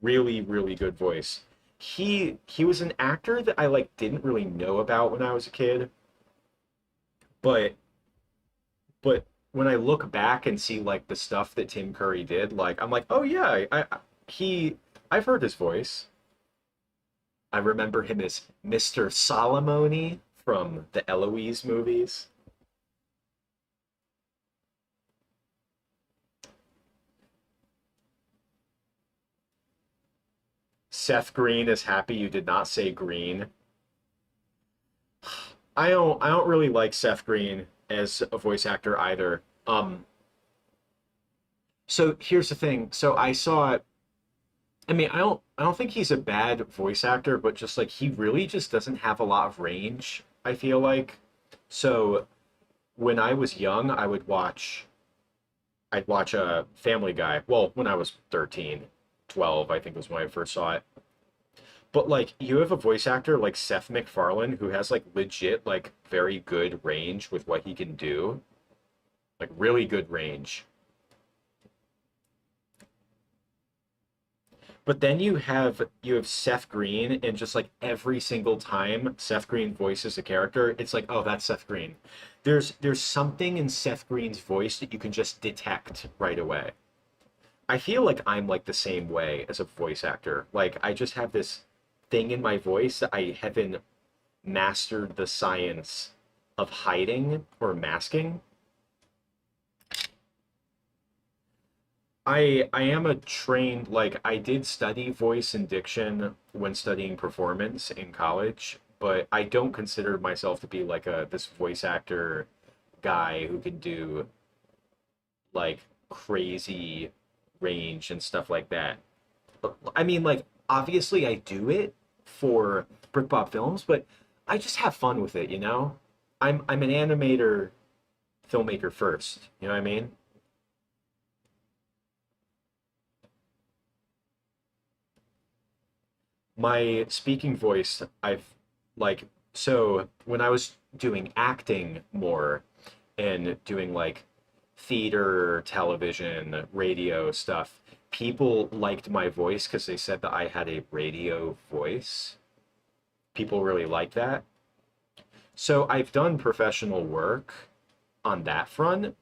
Really, really good voice. He was an actor that I like didn't really know about when I was a kid, but but when I look back and see like the stuff that Tim Curry did, like I'm like, oh yeah, he I've heard his voice. I remember him as Mr. Solomoni from the Eloise movies. Seth Green is happy you did not say green. I don't really like Seth Green as a voice actor either. So here's the thing. So I saw I mean, I don't think he's a bad voice actor, but just like he really just doesn't have a lot of range, I feel like. So when I was young, I'd watch a Family Guy. Well, when I was 13, 12, I think was when I first saw it. But like you have a voice actor like Seth MacFarlane who has like legit like very good range with what he can do. Like really good range. But then you have Seth Green, and just like every single time Seth Green voices a character, it's like, oh, that's Seth Green. There's something in Seth Green's voice that you can just detect right away. I feel like I'm like the same way as a voice actor. Like I just have this thing in my voice that I haven't mastered the science of hiding or masking. I am a trained, like I did study voice and diction when studying performance in college, but I don't consider myself to be like a this voice actor guy who can do like crazy range and stuff like that. I mean, like obviously I do it for BrickBob films, but I just have fun with it, you know? I'm an animator filmmaker first, you know what I mean? My speaking voice, I've like so when I was doing acting more and doing like theater, television, radio stuff, people liked my voice because they said that I had a radio voice. People really like that. So I've done professional work on that front,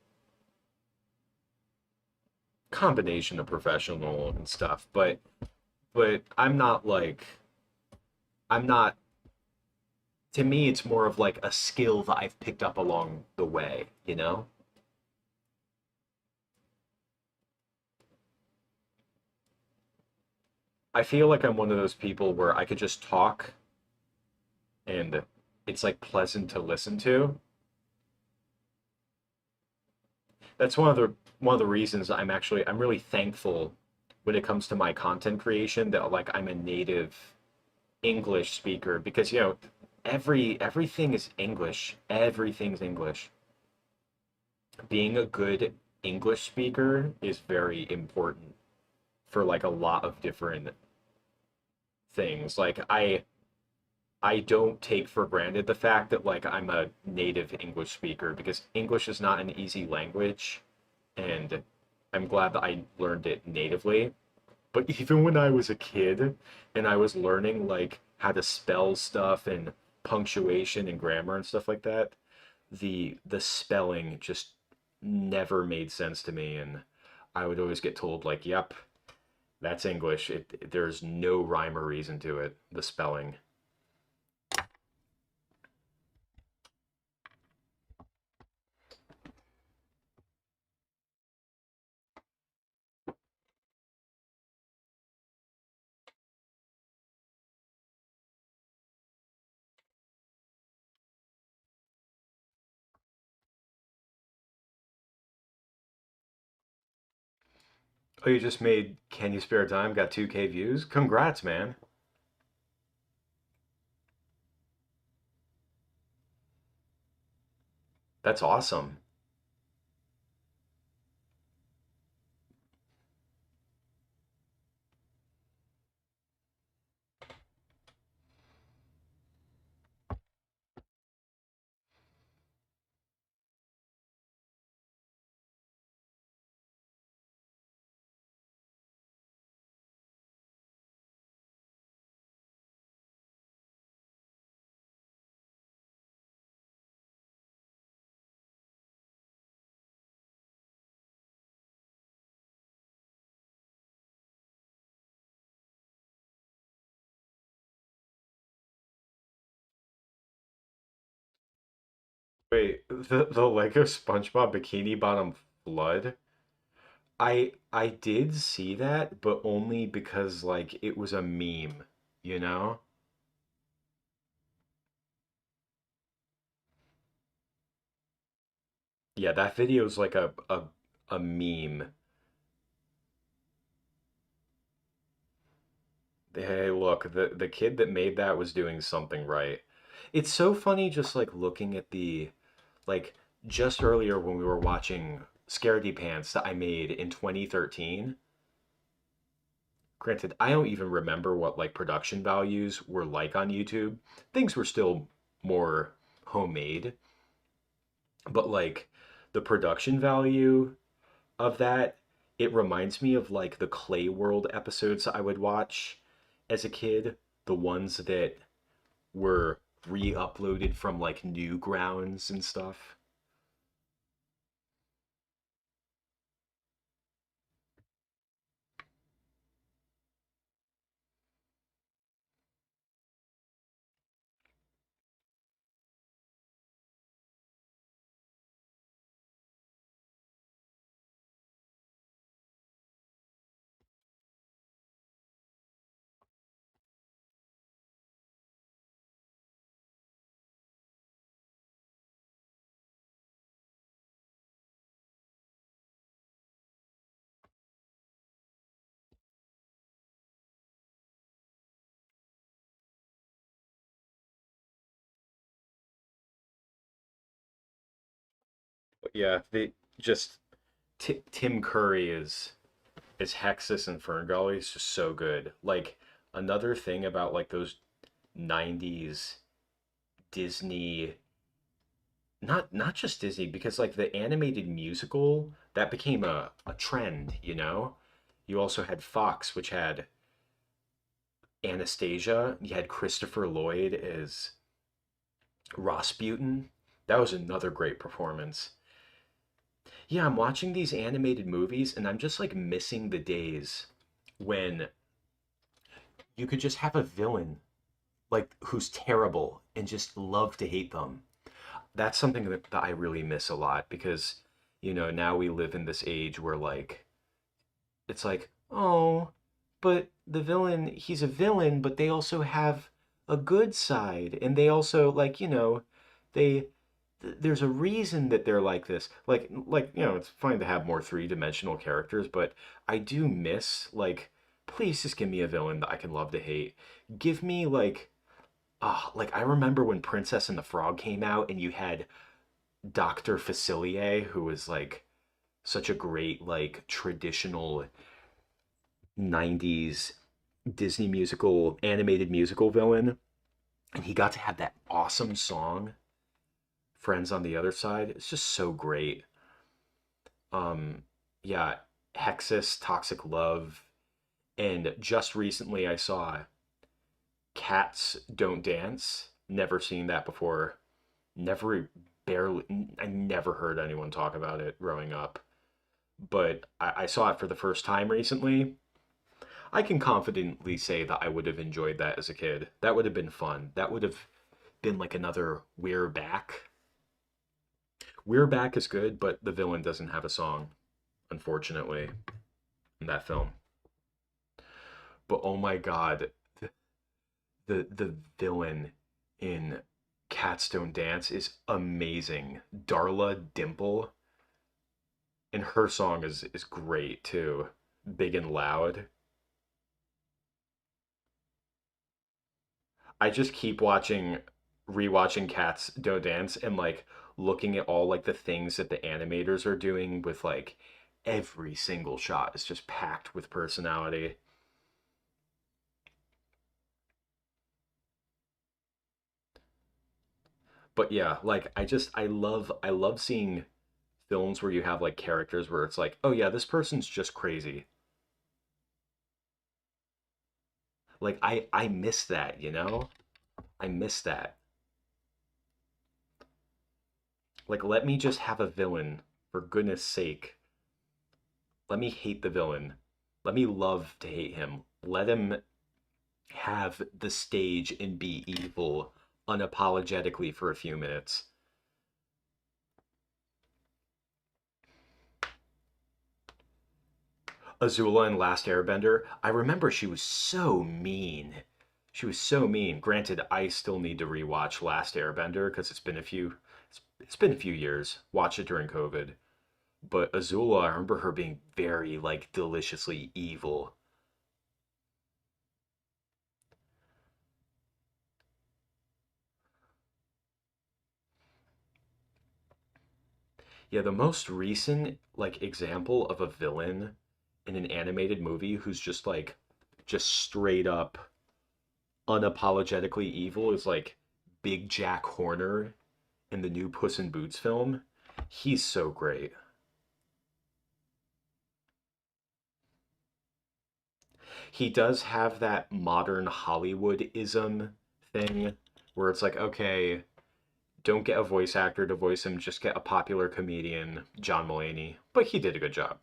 combination of professional and stuff, but I'm not to me it's more of like a skill that I've picked up along the way, you know? I feel like I'm one of those people where I could just talk and it's like pleasant to listen to. That's one of the reasons I'm really thankful when it comes to my content creation that like I'm a native English speaker because everything is English. Everything's English. Being a good English speaker is very important for like a lot of different things. Like I don't take for granted the fact that like I'm a native English speaker because English is not an easy language and I'm glad that I learned it natively. But even when I was a kid and I was learning like how to spell stuff and punctuation and grammar and stuff like that, the spelling just never made sense to me and I would always get told like, "Yep, that's English. There's no rhyme or reason to it, the spelling." Oh, you just made Can You Spare Time? Got 2K views? Congrats, man. That's awesome. Wait, the Lego SpongeBob Bikini Bottom flood? I did see that, but only because like it was a meme, you know? Yeah, that video is like a meme. Hey, look, the kid that made that was doing something right. It's so funny just like looking at the like just earlier when we were watching Scaredy Pants that I made in 2013. Granted, I don't even remember what like production values were like on YouTube. Things were still more homemade, but like the production value of that, it reminds me of like the Clay World episodes I would watch as a kid, the ones that were re-uploaded from like Newgrounds and stuff. But yeah, they just Tim Curry is Hexus and Ferngully is just so good. Like another thing about like those 90s Disney, not just Disney because like the animated musical that became a trend, you know? You also had Fox which had Anastasia, you had Christopher Lloyd as Rasputin. That was another great performance. Yeah, I'm watching these animated movies and I'm just like missing the days when you could just have a villain like who's terrible and just love to hate them. That's something that I really miss a lot because, now we live in this age where like it's like, oh, but the villain, he's a villain, but they also have a good side, and they also like, they there's a reason that they're like this. Like, it's fine to have more three-dimensional characters, but I do miss like, please just give me a villain that I can love to hate. Give me like I remember when Princess and the Frog came out, and you had Dr. Facilier, who was like such a great like traditional 90s Disney musical, animated musical villain. And he got to have that awesome song, Friends on the Other Side. It's just so great. Yeah, Hexus, Toxic Love. And just recently I saw Cats Don't Dance. Never seen that before. Never, barely, I never heard anyone talk about it growing up. But I saw it for the first time recently. I can confidently say that I would have enjoyed that as a kid. That would have been fun. That would have been like another We're Back. We're Back is good, but the villain doesn't have a song, unfortunately, in that film. But oh my god, the villain in Cats Don't Dance is amazing. Darla Dimple, and her song is great too. Big and Loud. I just keep rewatching Cats Don't Dance and like looking at all like the things that the animators are doing with like every single shot is just packed with personality. But yeah, like I love seeing films where you have like characters where it's like, oh yeah, this person's just crazy. Like I miss that. I miss that. Like let me just have a villain for goodness sake. Let me hate the villain. Let me love to hate him. Let him have the stage and be evil unapologetically for a few minutes. Azula in Last Airbender, I remember she was so mean. She was so mean. Granted, I still need to rewatch Last Airbender because it's been a few years. Watched it during COVID. But Azula, I remember her being very like deliciously evil. Yeah, the most recent like example of a villain in an animated movie who's just straight up unapologetically evil is like Big Jack Horner in the new Puss in Boots film. He's so great. He does have that modern Hollywood-ism thing where it's like, okay, don't get a voice actor to voice him, just get a popular comedian, John Mulaney. But he did a good job.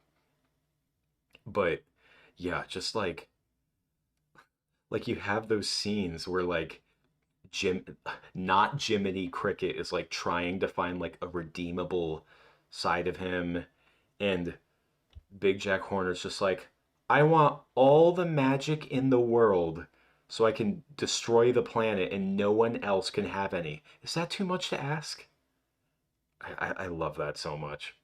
But yeah, just like you have those scenes where like Jim, not Jiminy Cricket is like trying to find like a redeemable side of him, and Big Jack Horner's just like, I want all the magic in the world so I can destroy the planet and no one else can have any. Is that too much to ask? I love that so much.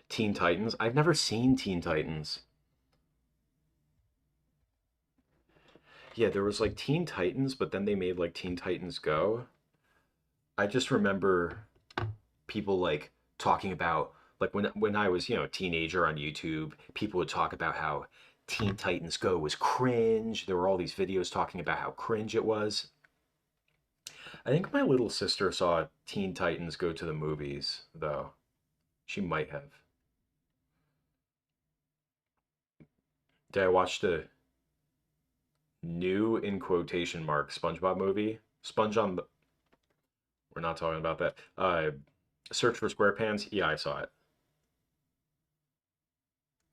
Teen Titans. I've never seen Teen Titans. Yeah, there was like Teen Titans, but then they made like Teen Titans Go. I just remember people like talking about like when I was, a teenager on YouTube, people would talk about how Teen Titans Go was cringe. There were all these videos talking about how cringe it was. I think my little sister saw Teen Titans Go to the movies, though. She might have. Did I watch the new in quotation mark SpongeBob movie? Sponge on the. We're not talking about that. Search for SquarePants. Yeah, I saw it.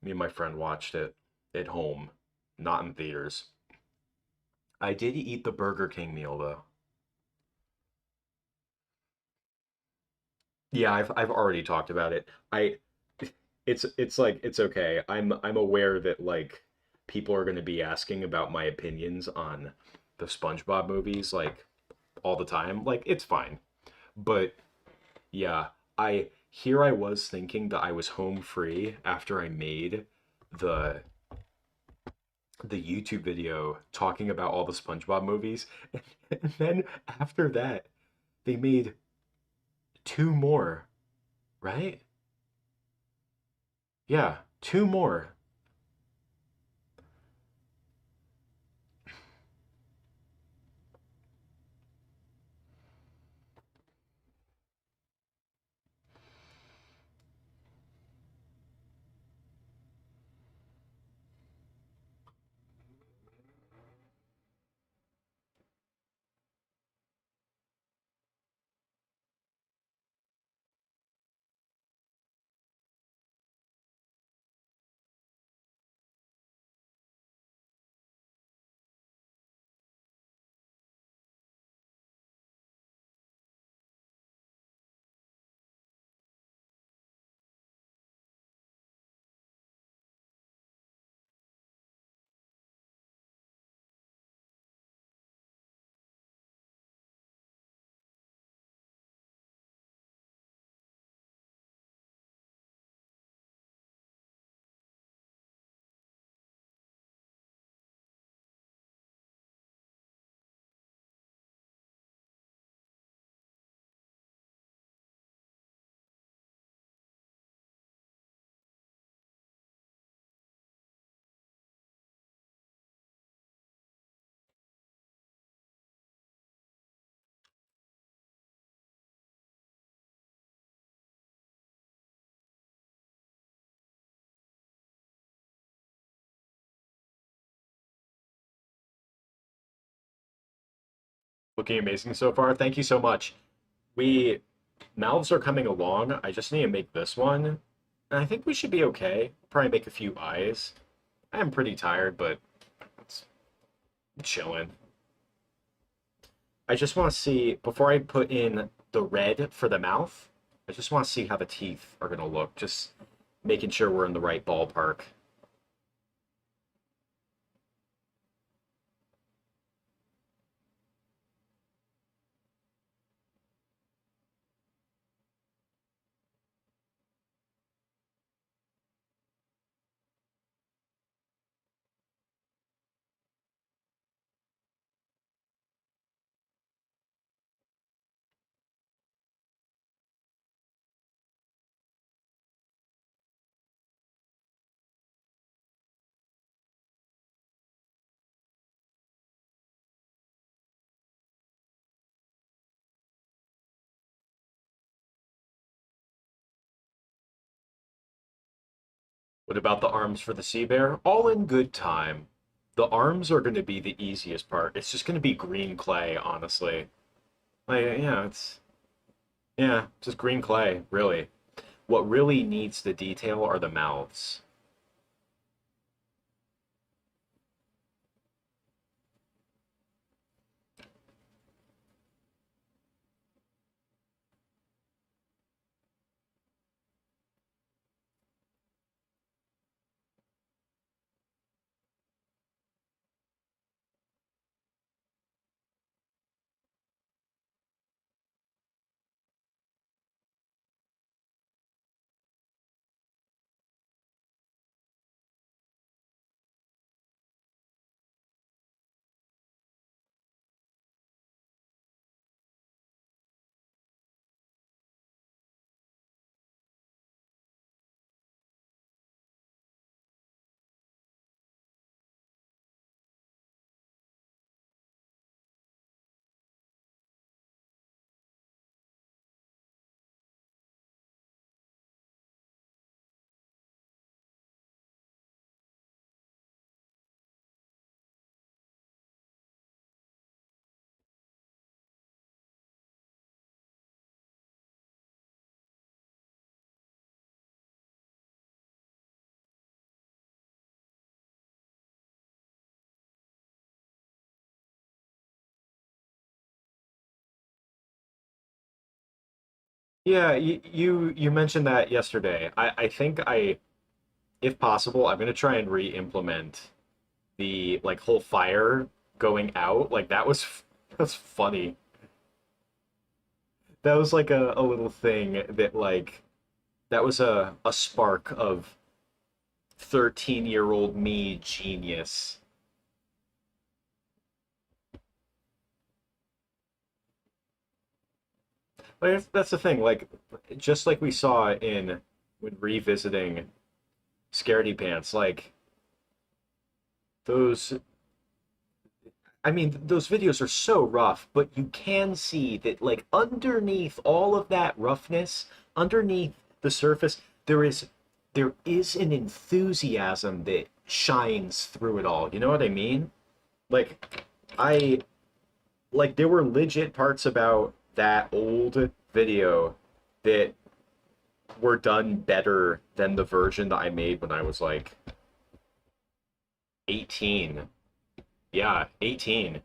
Me and my friend watched it at home, not in theaters. I did eat the Burger King meal though. Yeah, I've already talked about it. It's like it's okay. I'm aware that like people are going to be asking about my opinions on the SpongeBob movies like all the time. Like it's fine. But yeah, I was thinking that I was home free after I made the the YouTube video talking about all the SpongeBob movies. And then after that, they made two more, right? Yeah, two more. Looking amazing so far. Thank you so much. We mouths are coming along. I just need to make this one. And I think we should be okay. Probably make a few eyes. I am pretty tired, but it's chilling. I just want to see, before I put in the red for the mouth, I just want to see how the teeth are going to look. Just making sure we're in the right ballpark. What about the arms for the sea bear? All in good time. The arms are going to be the easiest part. It's just going to be green clay, honestly. Like, yeah, just green clay, really. What really needs the detail are the mouths. Yeah, you mentioned that yesterday. I think if possible, I'm gonna try and re-implement the like whole fire going out. Like that's funny. That was like a little thing that like that was a spark of 13-year-old me genius. Like that's the thing, like just like we saw in when revisiting Scaredy Pants, like those I mean, those videos are so rough, but you can see that, like, underneath all of that roughness, underneath the surface, there is an enthusiasm that shines through it all. You know what I mean? Like, I like there were legit parts about that old video that were done better than the version that I made when I was like 18. Yeah, 18.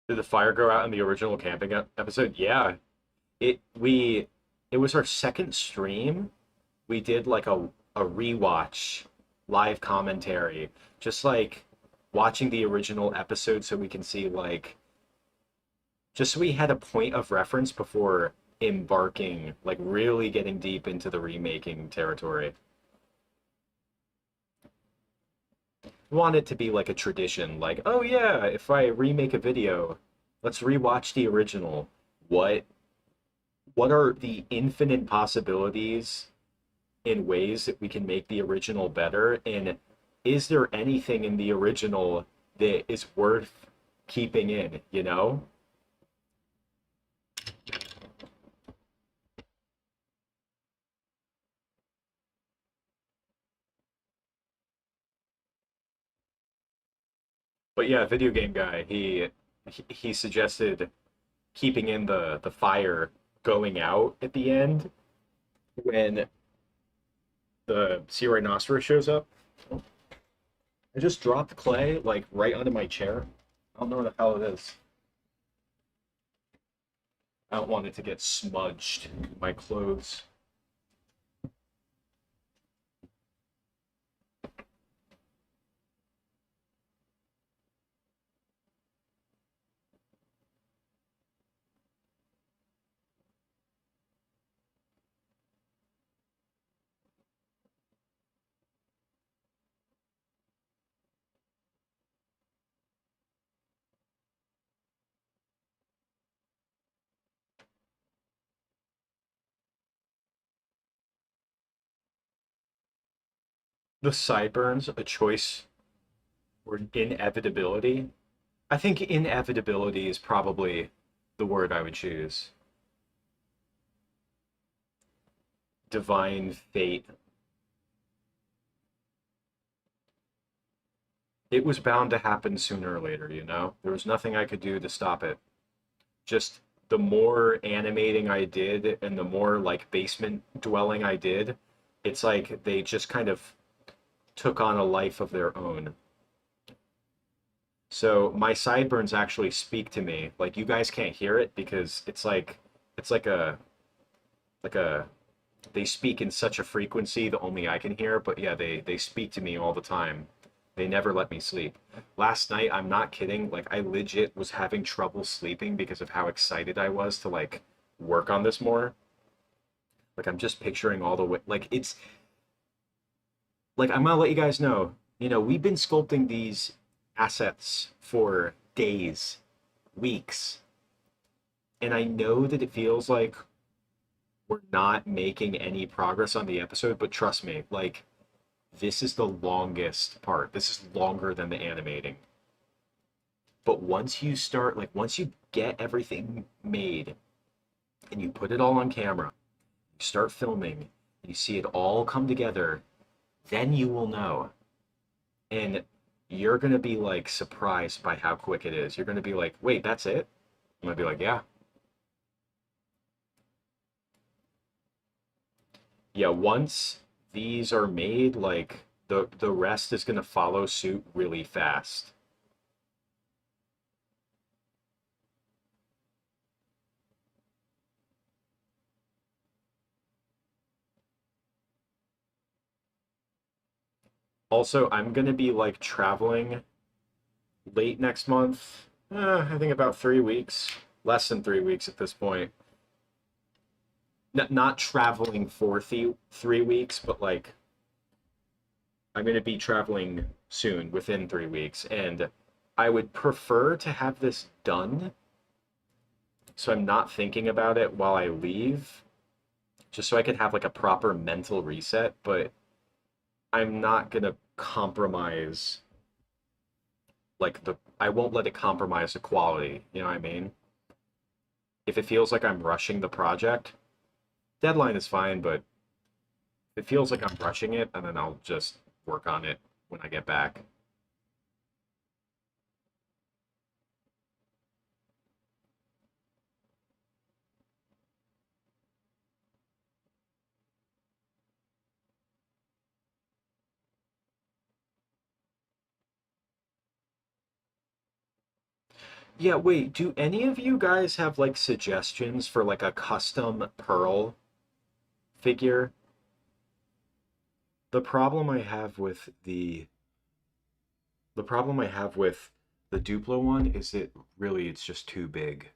Did the fire go out in the original camping episode? Yeah. We it was our second stream. We did like a rewatch live commentary, just like watching the original episode so we can see like just so we had a point of reference before embarking, like really getting deep into the remaking territory. Want it to be like a tradition, like, oh yeah, if I remake a video, let's rewatch the original. What what are the infinite possibilities in ways that we can make the original better? And is there anything in the original that is worth keeping in, you know? But yeah, video game guy, he suggested keeping in the fire going out at the end when the sea rhinoceros shows up. I just dropped clay like right under my chair. I don't know where the hell it is. I don't want it to get smudged in my clothes. The sideburns, a choice or inevitability? I think inevitability is probably the word I would choose. Divine fate. It was bound to happen sooner or later, you know? There was nothing I could do to stop it. Just the more animating I did and the more like basement dwelling I did, it's like they just kind of took on a life of their own. So my sideburns actually speak to me. Like you guys can't hear it because it's like a they speak in such a frequency that only I can hear, but yeah, they speak to me all the time. They never let me sleep. Last night, I'm not kidding, like I legit was having trouble sleeping because of how excited I was to like work on this more. Like I'm just picturing all the way, like it's like I'm gonna let you guys know, we've been sculpting these assets for days, weeks, and I know that it feels like we're not making any progress on the episode, but trust me, like this is the longest part. This is longer than the animating. But once you start, like once you get everything made and you put it all on camera, you start filming, you see it all come together, then you will know. And you're going to be like surprised by how quick it is. You're going to be like, wait, that's it? I'm going to be like, yeah. Yeah, once these are made, like the rest is going to follow suit really fast. Also, I'm going to be like traveling late next month. I think about 3 weeks, less than 3 weeks at this point. Not traveling for 3 weeks, but like I'm going to be traveling soon, within 3 weeks, and I would prefer to have this done so I'm not thinking about it while I leave, just so I could have like a proper mental reset. But I'm not going to compromise like I won't let it compromise the quality, you know what I mean? If it feels like I'm rushing the project, deadline is fine, but if it feels like I'm rushing it, and then I'll just work on it when I get back. Yeah, wait, do any of you guys have like suggestions for like a custom Pearl figure? The problem I have with the problem I have with the Duplo one is that really it's just too big.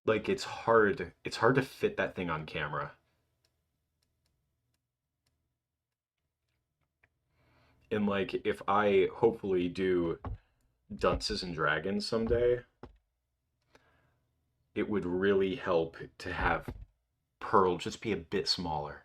Like it's hard to fit that thing on camera. And like if I hopefully do Dunces and Dragons someday, it would really help to have Pearl just be a bit smaller.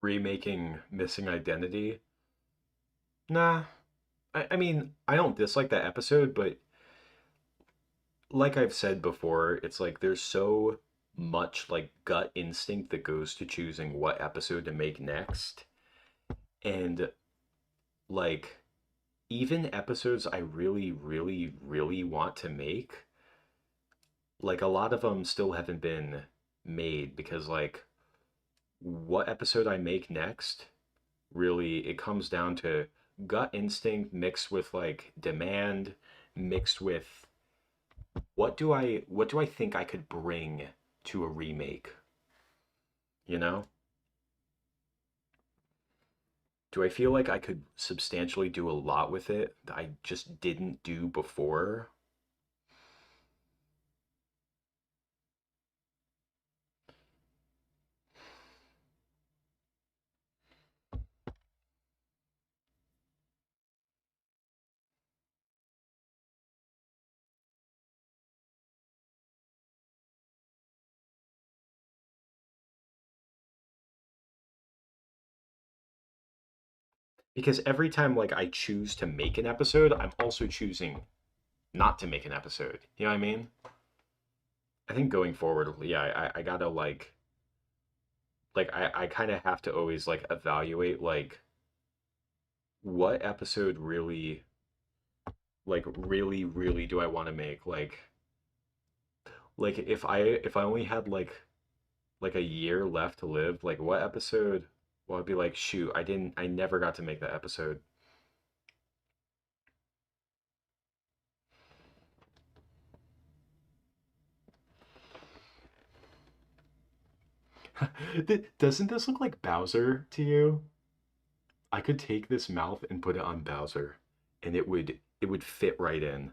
Remaking Missing Identity. Nah, I mean, I don't dislike that episode, but like I've said before, it's like there's so much like gut instinct that goes to choosing what episode to make next. And like even episodes I really, really, really want to make, like a lot of them still haven't been made because like what episode I make next, really it comes down to gut instinct mixed with like demand, mixed with what do I think I could bring to a remake, you know? Do I feel like I could substantially do a lot with it that I just didn't do before? Because every time like I choose to make an episode, I'm also choosing not to make an episode. You know what I mean? I think going forward, yeah, I gotta I kind of have to always like evaluate like what episode really really do I want to make? Like if I only had like a year left to live, like what episode? Well, I'd be like, shoot, I never got to make that episode. Doesn't this look like Bowser to you? I could take this mouth and put it on Bowser, and it would fit right in.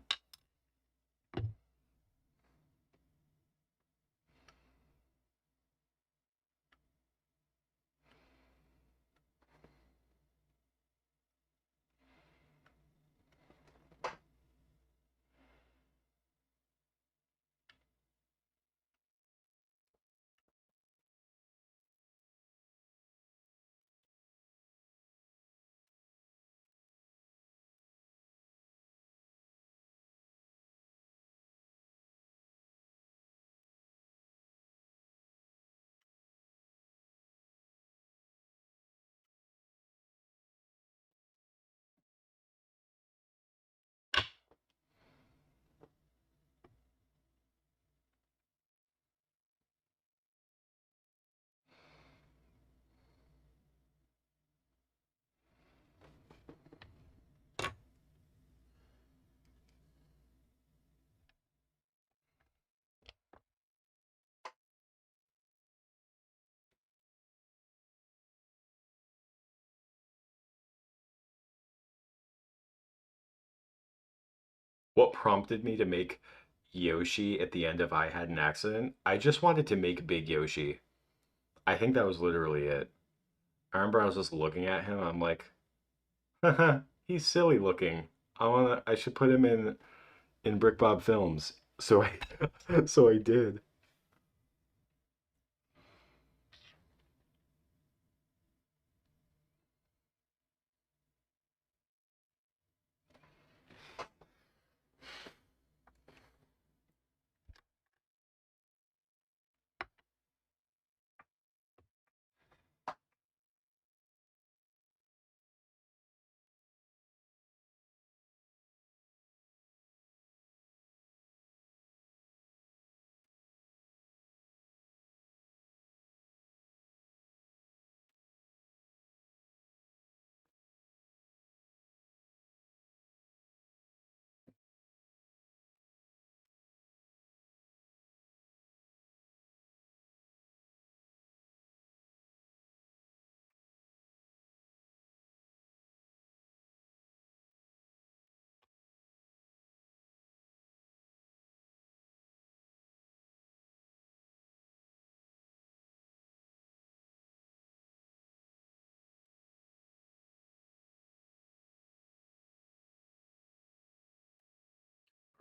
What prompted me to make Yoshi at the end of I Had an Accident? I just wanted to make Big Yoshi. I think that was literally it. I remember I was just looking at him. I'm like, haha, he's silly looking. I should put him in BrickBob films. So I so I did.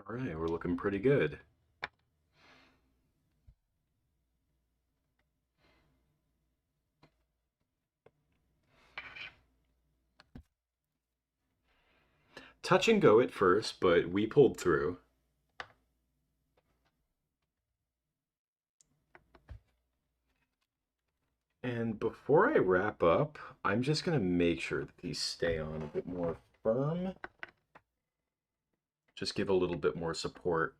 All right, we're looking pretty good. Touch and go at first, but we pulled through. And before I wrap up, I'm just going to make sure that these stay on a bit more firm. Just give a little bit more support.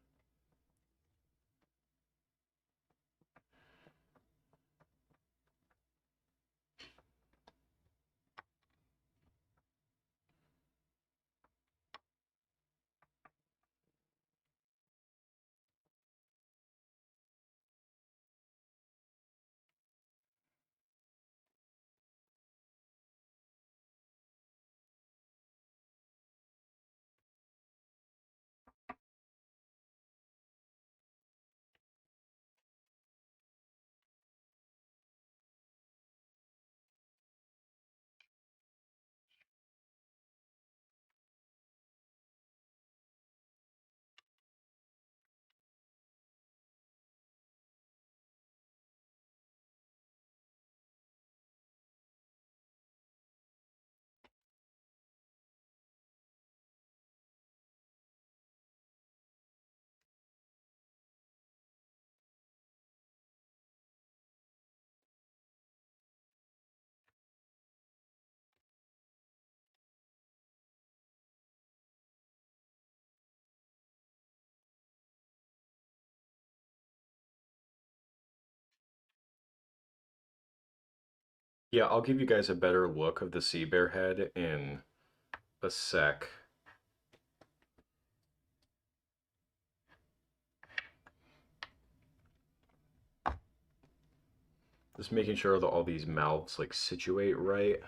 Yeah, I'll give you guys a better look of the sea bear head in a sec. Just making sure that all these mouths like situate right.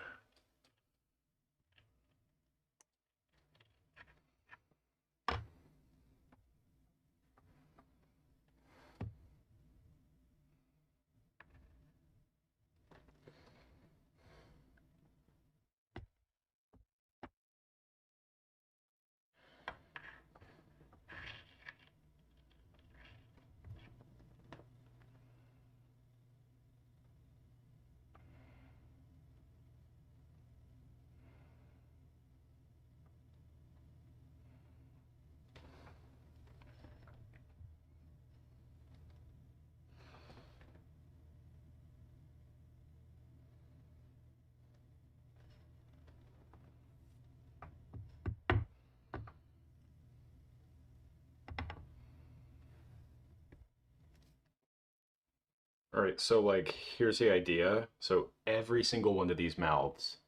All right, so like here's the idea. So every single one of these mouths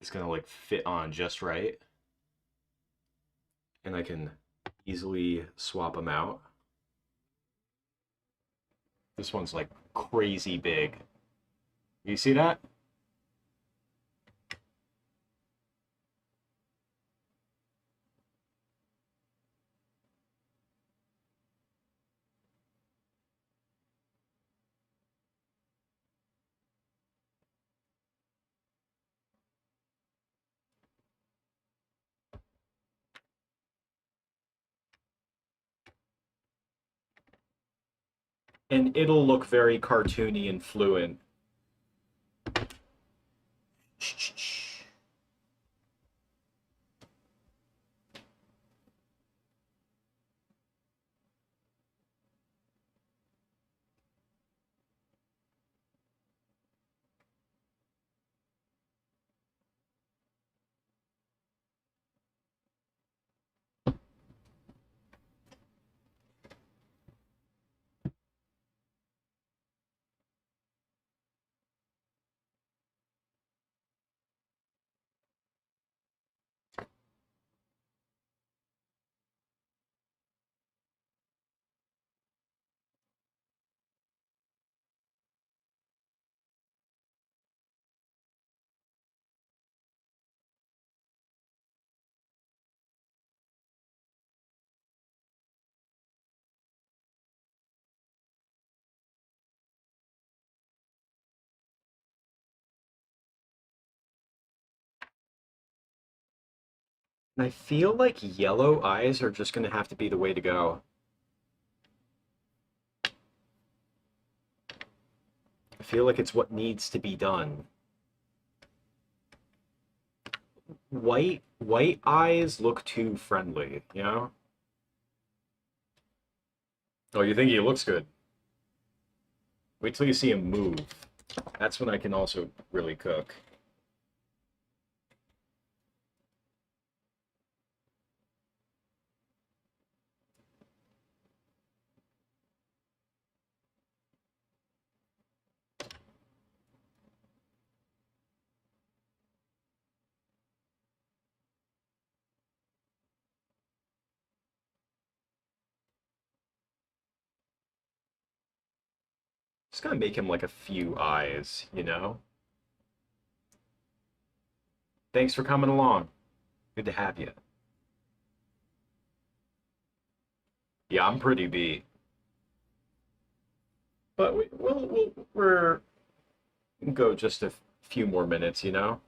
is gonna like fit on just right, and I can easily swap them out. This one's like crazy big. You see that? And it'll look very cartoony and fluent. And I feel like yellow eyes are just gonna have to be the way to go. I feel like it's what needs to be done. White eyes look too friendly, you know? Oh, you think he looks good? Wait till you see him move. That's when I can also really cook. Just gonna make him like a few eyes, you know? Thanks for coming along. Good to have you. Yeah, I'm pretty beat. But we're go just a few more minutes, you know?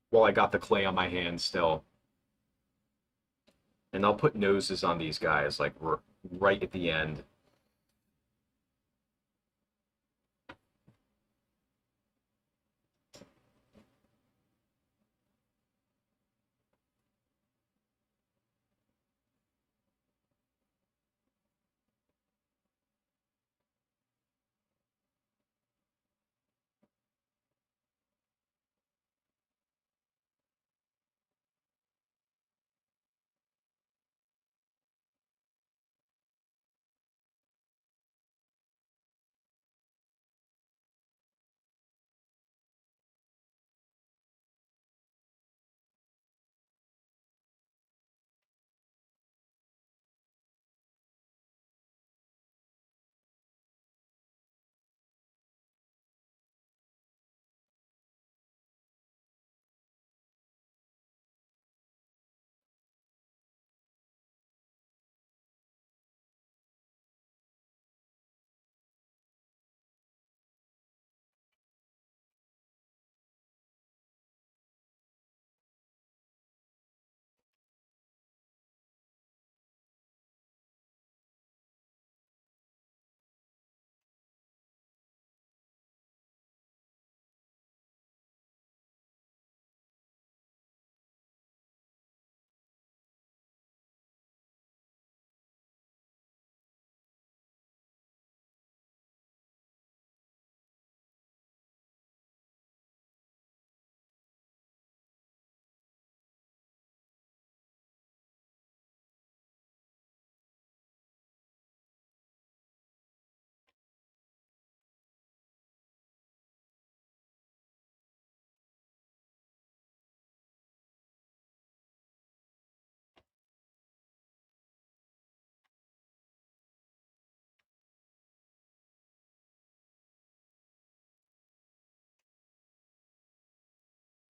While I got the clay on my hands still. And I'll put noses on these guys, like right at the end.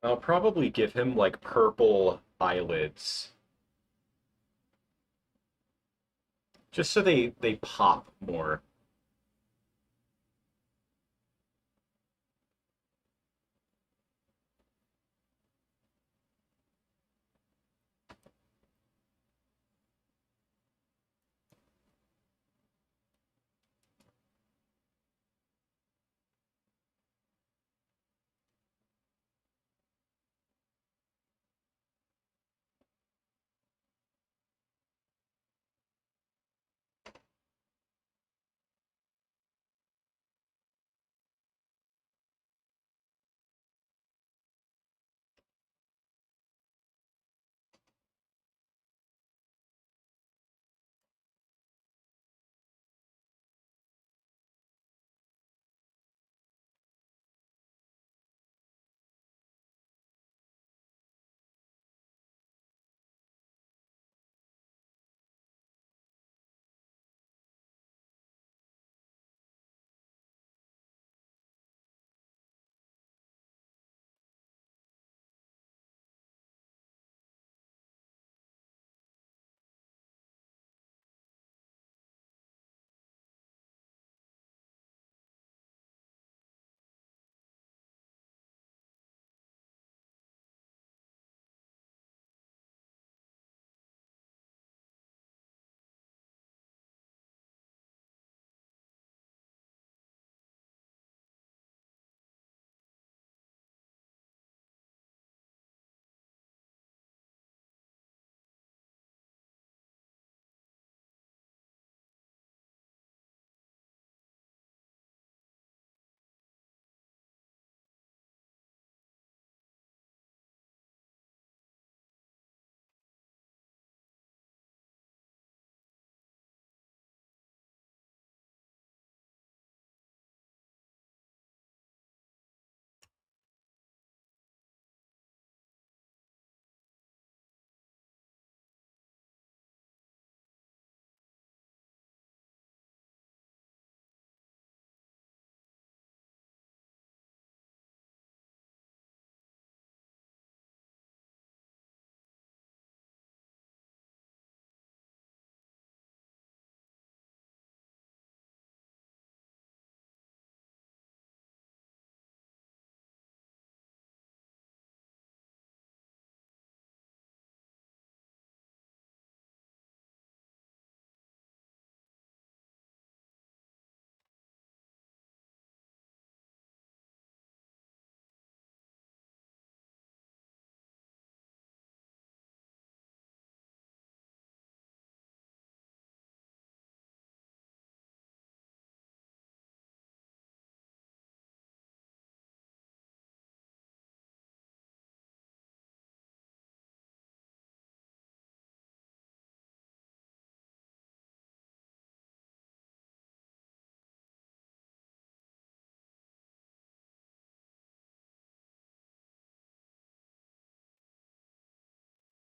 I'll probably give him like purple eyelids. Just so they pop more.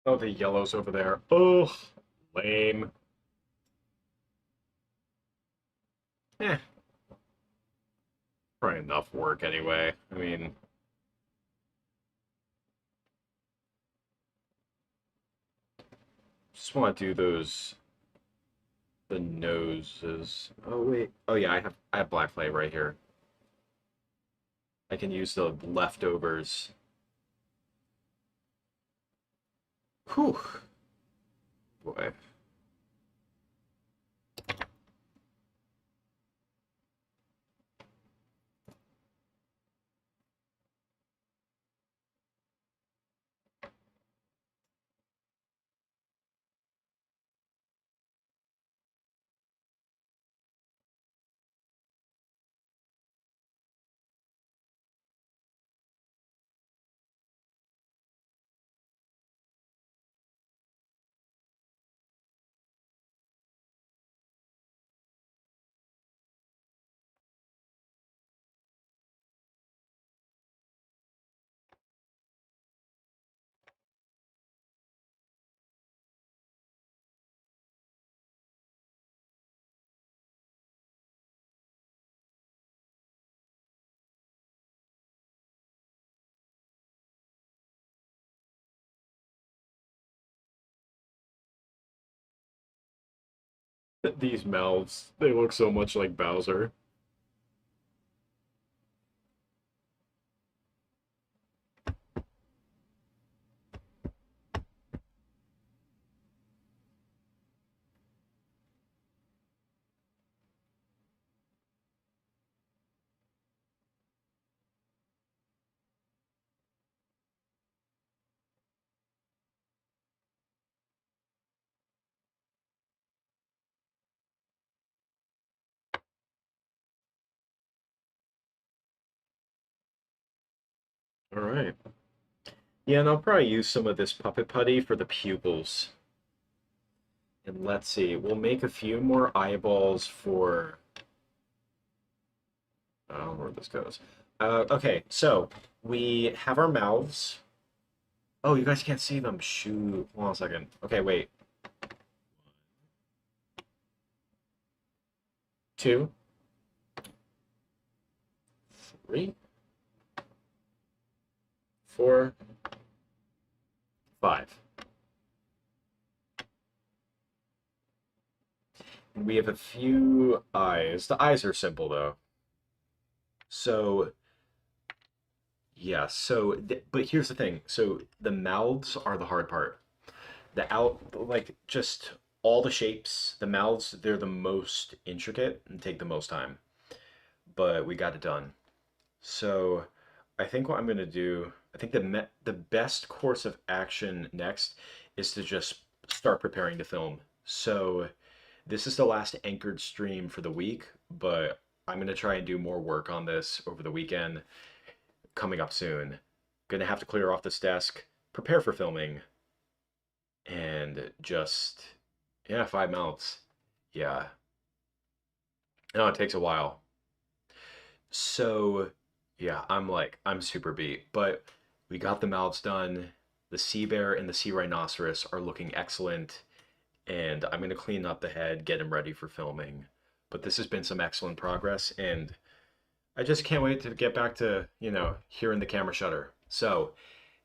Oh, the yellow's over there. Oh, lame. Eh, probably enough work anyway. I mean, just want to do the noses. Oh wait. Oh yeah, I have black clay right here. I can use the leftovers. Whew. Boy. These mouths, they look so much like Bowser. All right. Yeah, and I'll probably use some of this puppet putty for the pupils. And let's see, we'll make a few more eyeballs for. I don't know where this goes. Okay, so we have our mouths. Oh, you guys can't see them. Shoot. Hold on a second. Okay, wait. 2, 3, 4, 5. And we have a few eyes. The eyes are simple though. So, yeah, but here's the thing. So the mouths are the hard part. Like just all the shapes, the mouths, they're the most intricate and take the most time. But we got it done. So I think what I'm gonna do, I think the best course of action next is to just start preparing to film. So this is the last anchored stream for the week, but I'm gonna try and do more work on this over the weekend coming up soon. Gonna have to clear off this desk, prepare for filming, and just yeah, 5 mouths. Yeah. No, it takes a while. So, yeah, I'm super beat. But we got the mouths done. The sea bear and the sea rhinoceros are looking excellent. And I'm going to clean up the head, get him ready for filming. But this has been some excellent progress. And I just can't wait to get back to, hearing the camera shutter. So,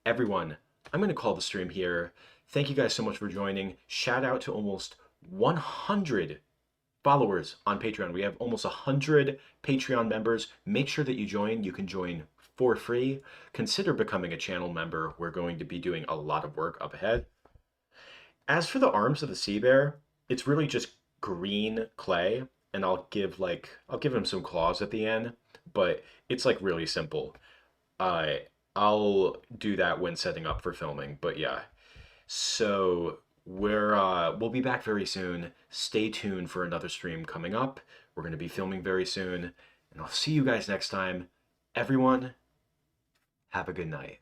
everyone, I'm going to call the stream here. Thank you guys so much for joining. Shout out to almost 100 followers on Patreon. We have almost 100 Patreon members. Make sure that you join. You can join for free. Consider becoming a channel member. We're going to be doing a lot of work up ahead. As for the arms of the sea bear, it's really just green clay, and I'll give him some claws at the end, but it's like really simple. Uh, I'll do that when setting up for filming, but yeah. So we'll be back very soon. Stay tuned for another stream coming up. We're going to be filming very soon, and I'll see you guys next time. Everyone, have a good night.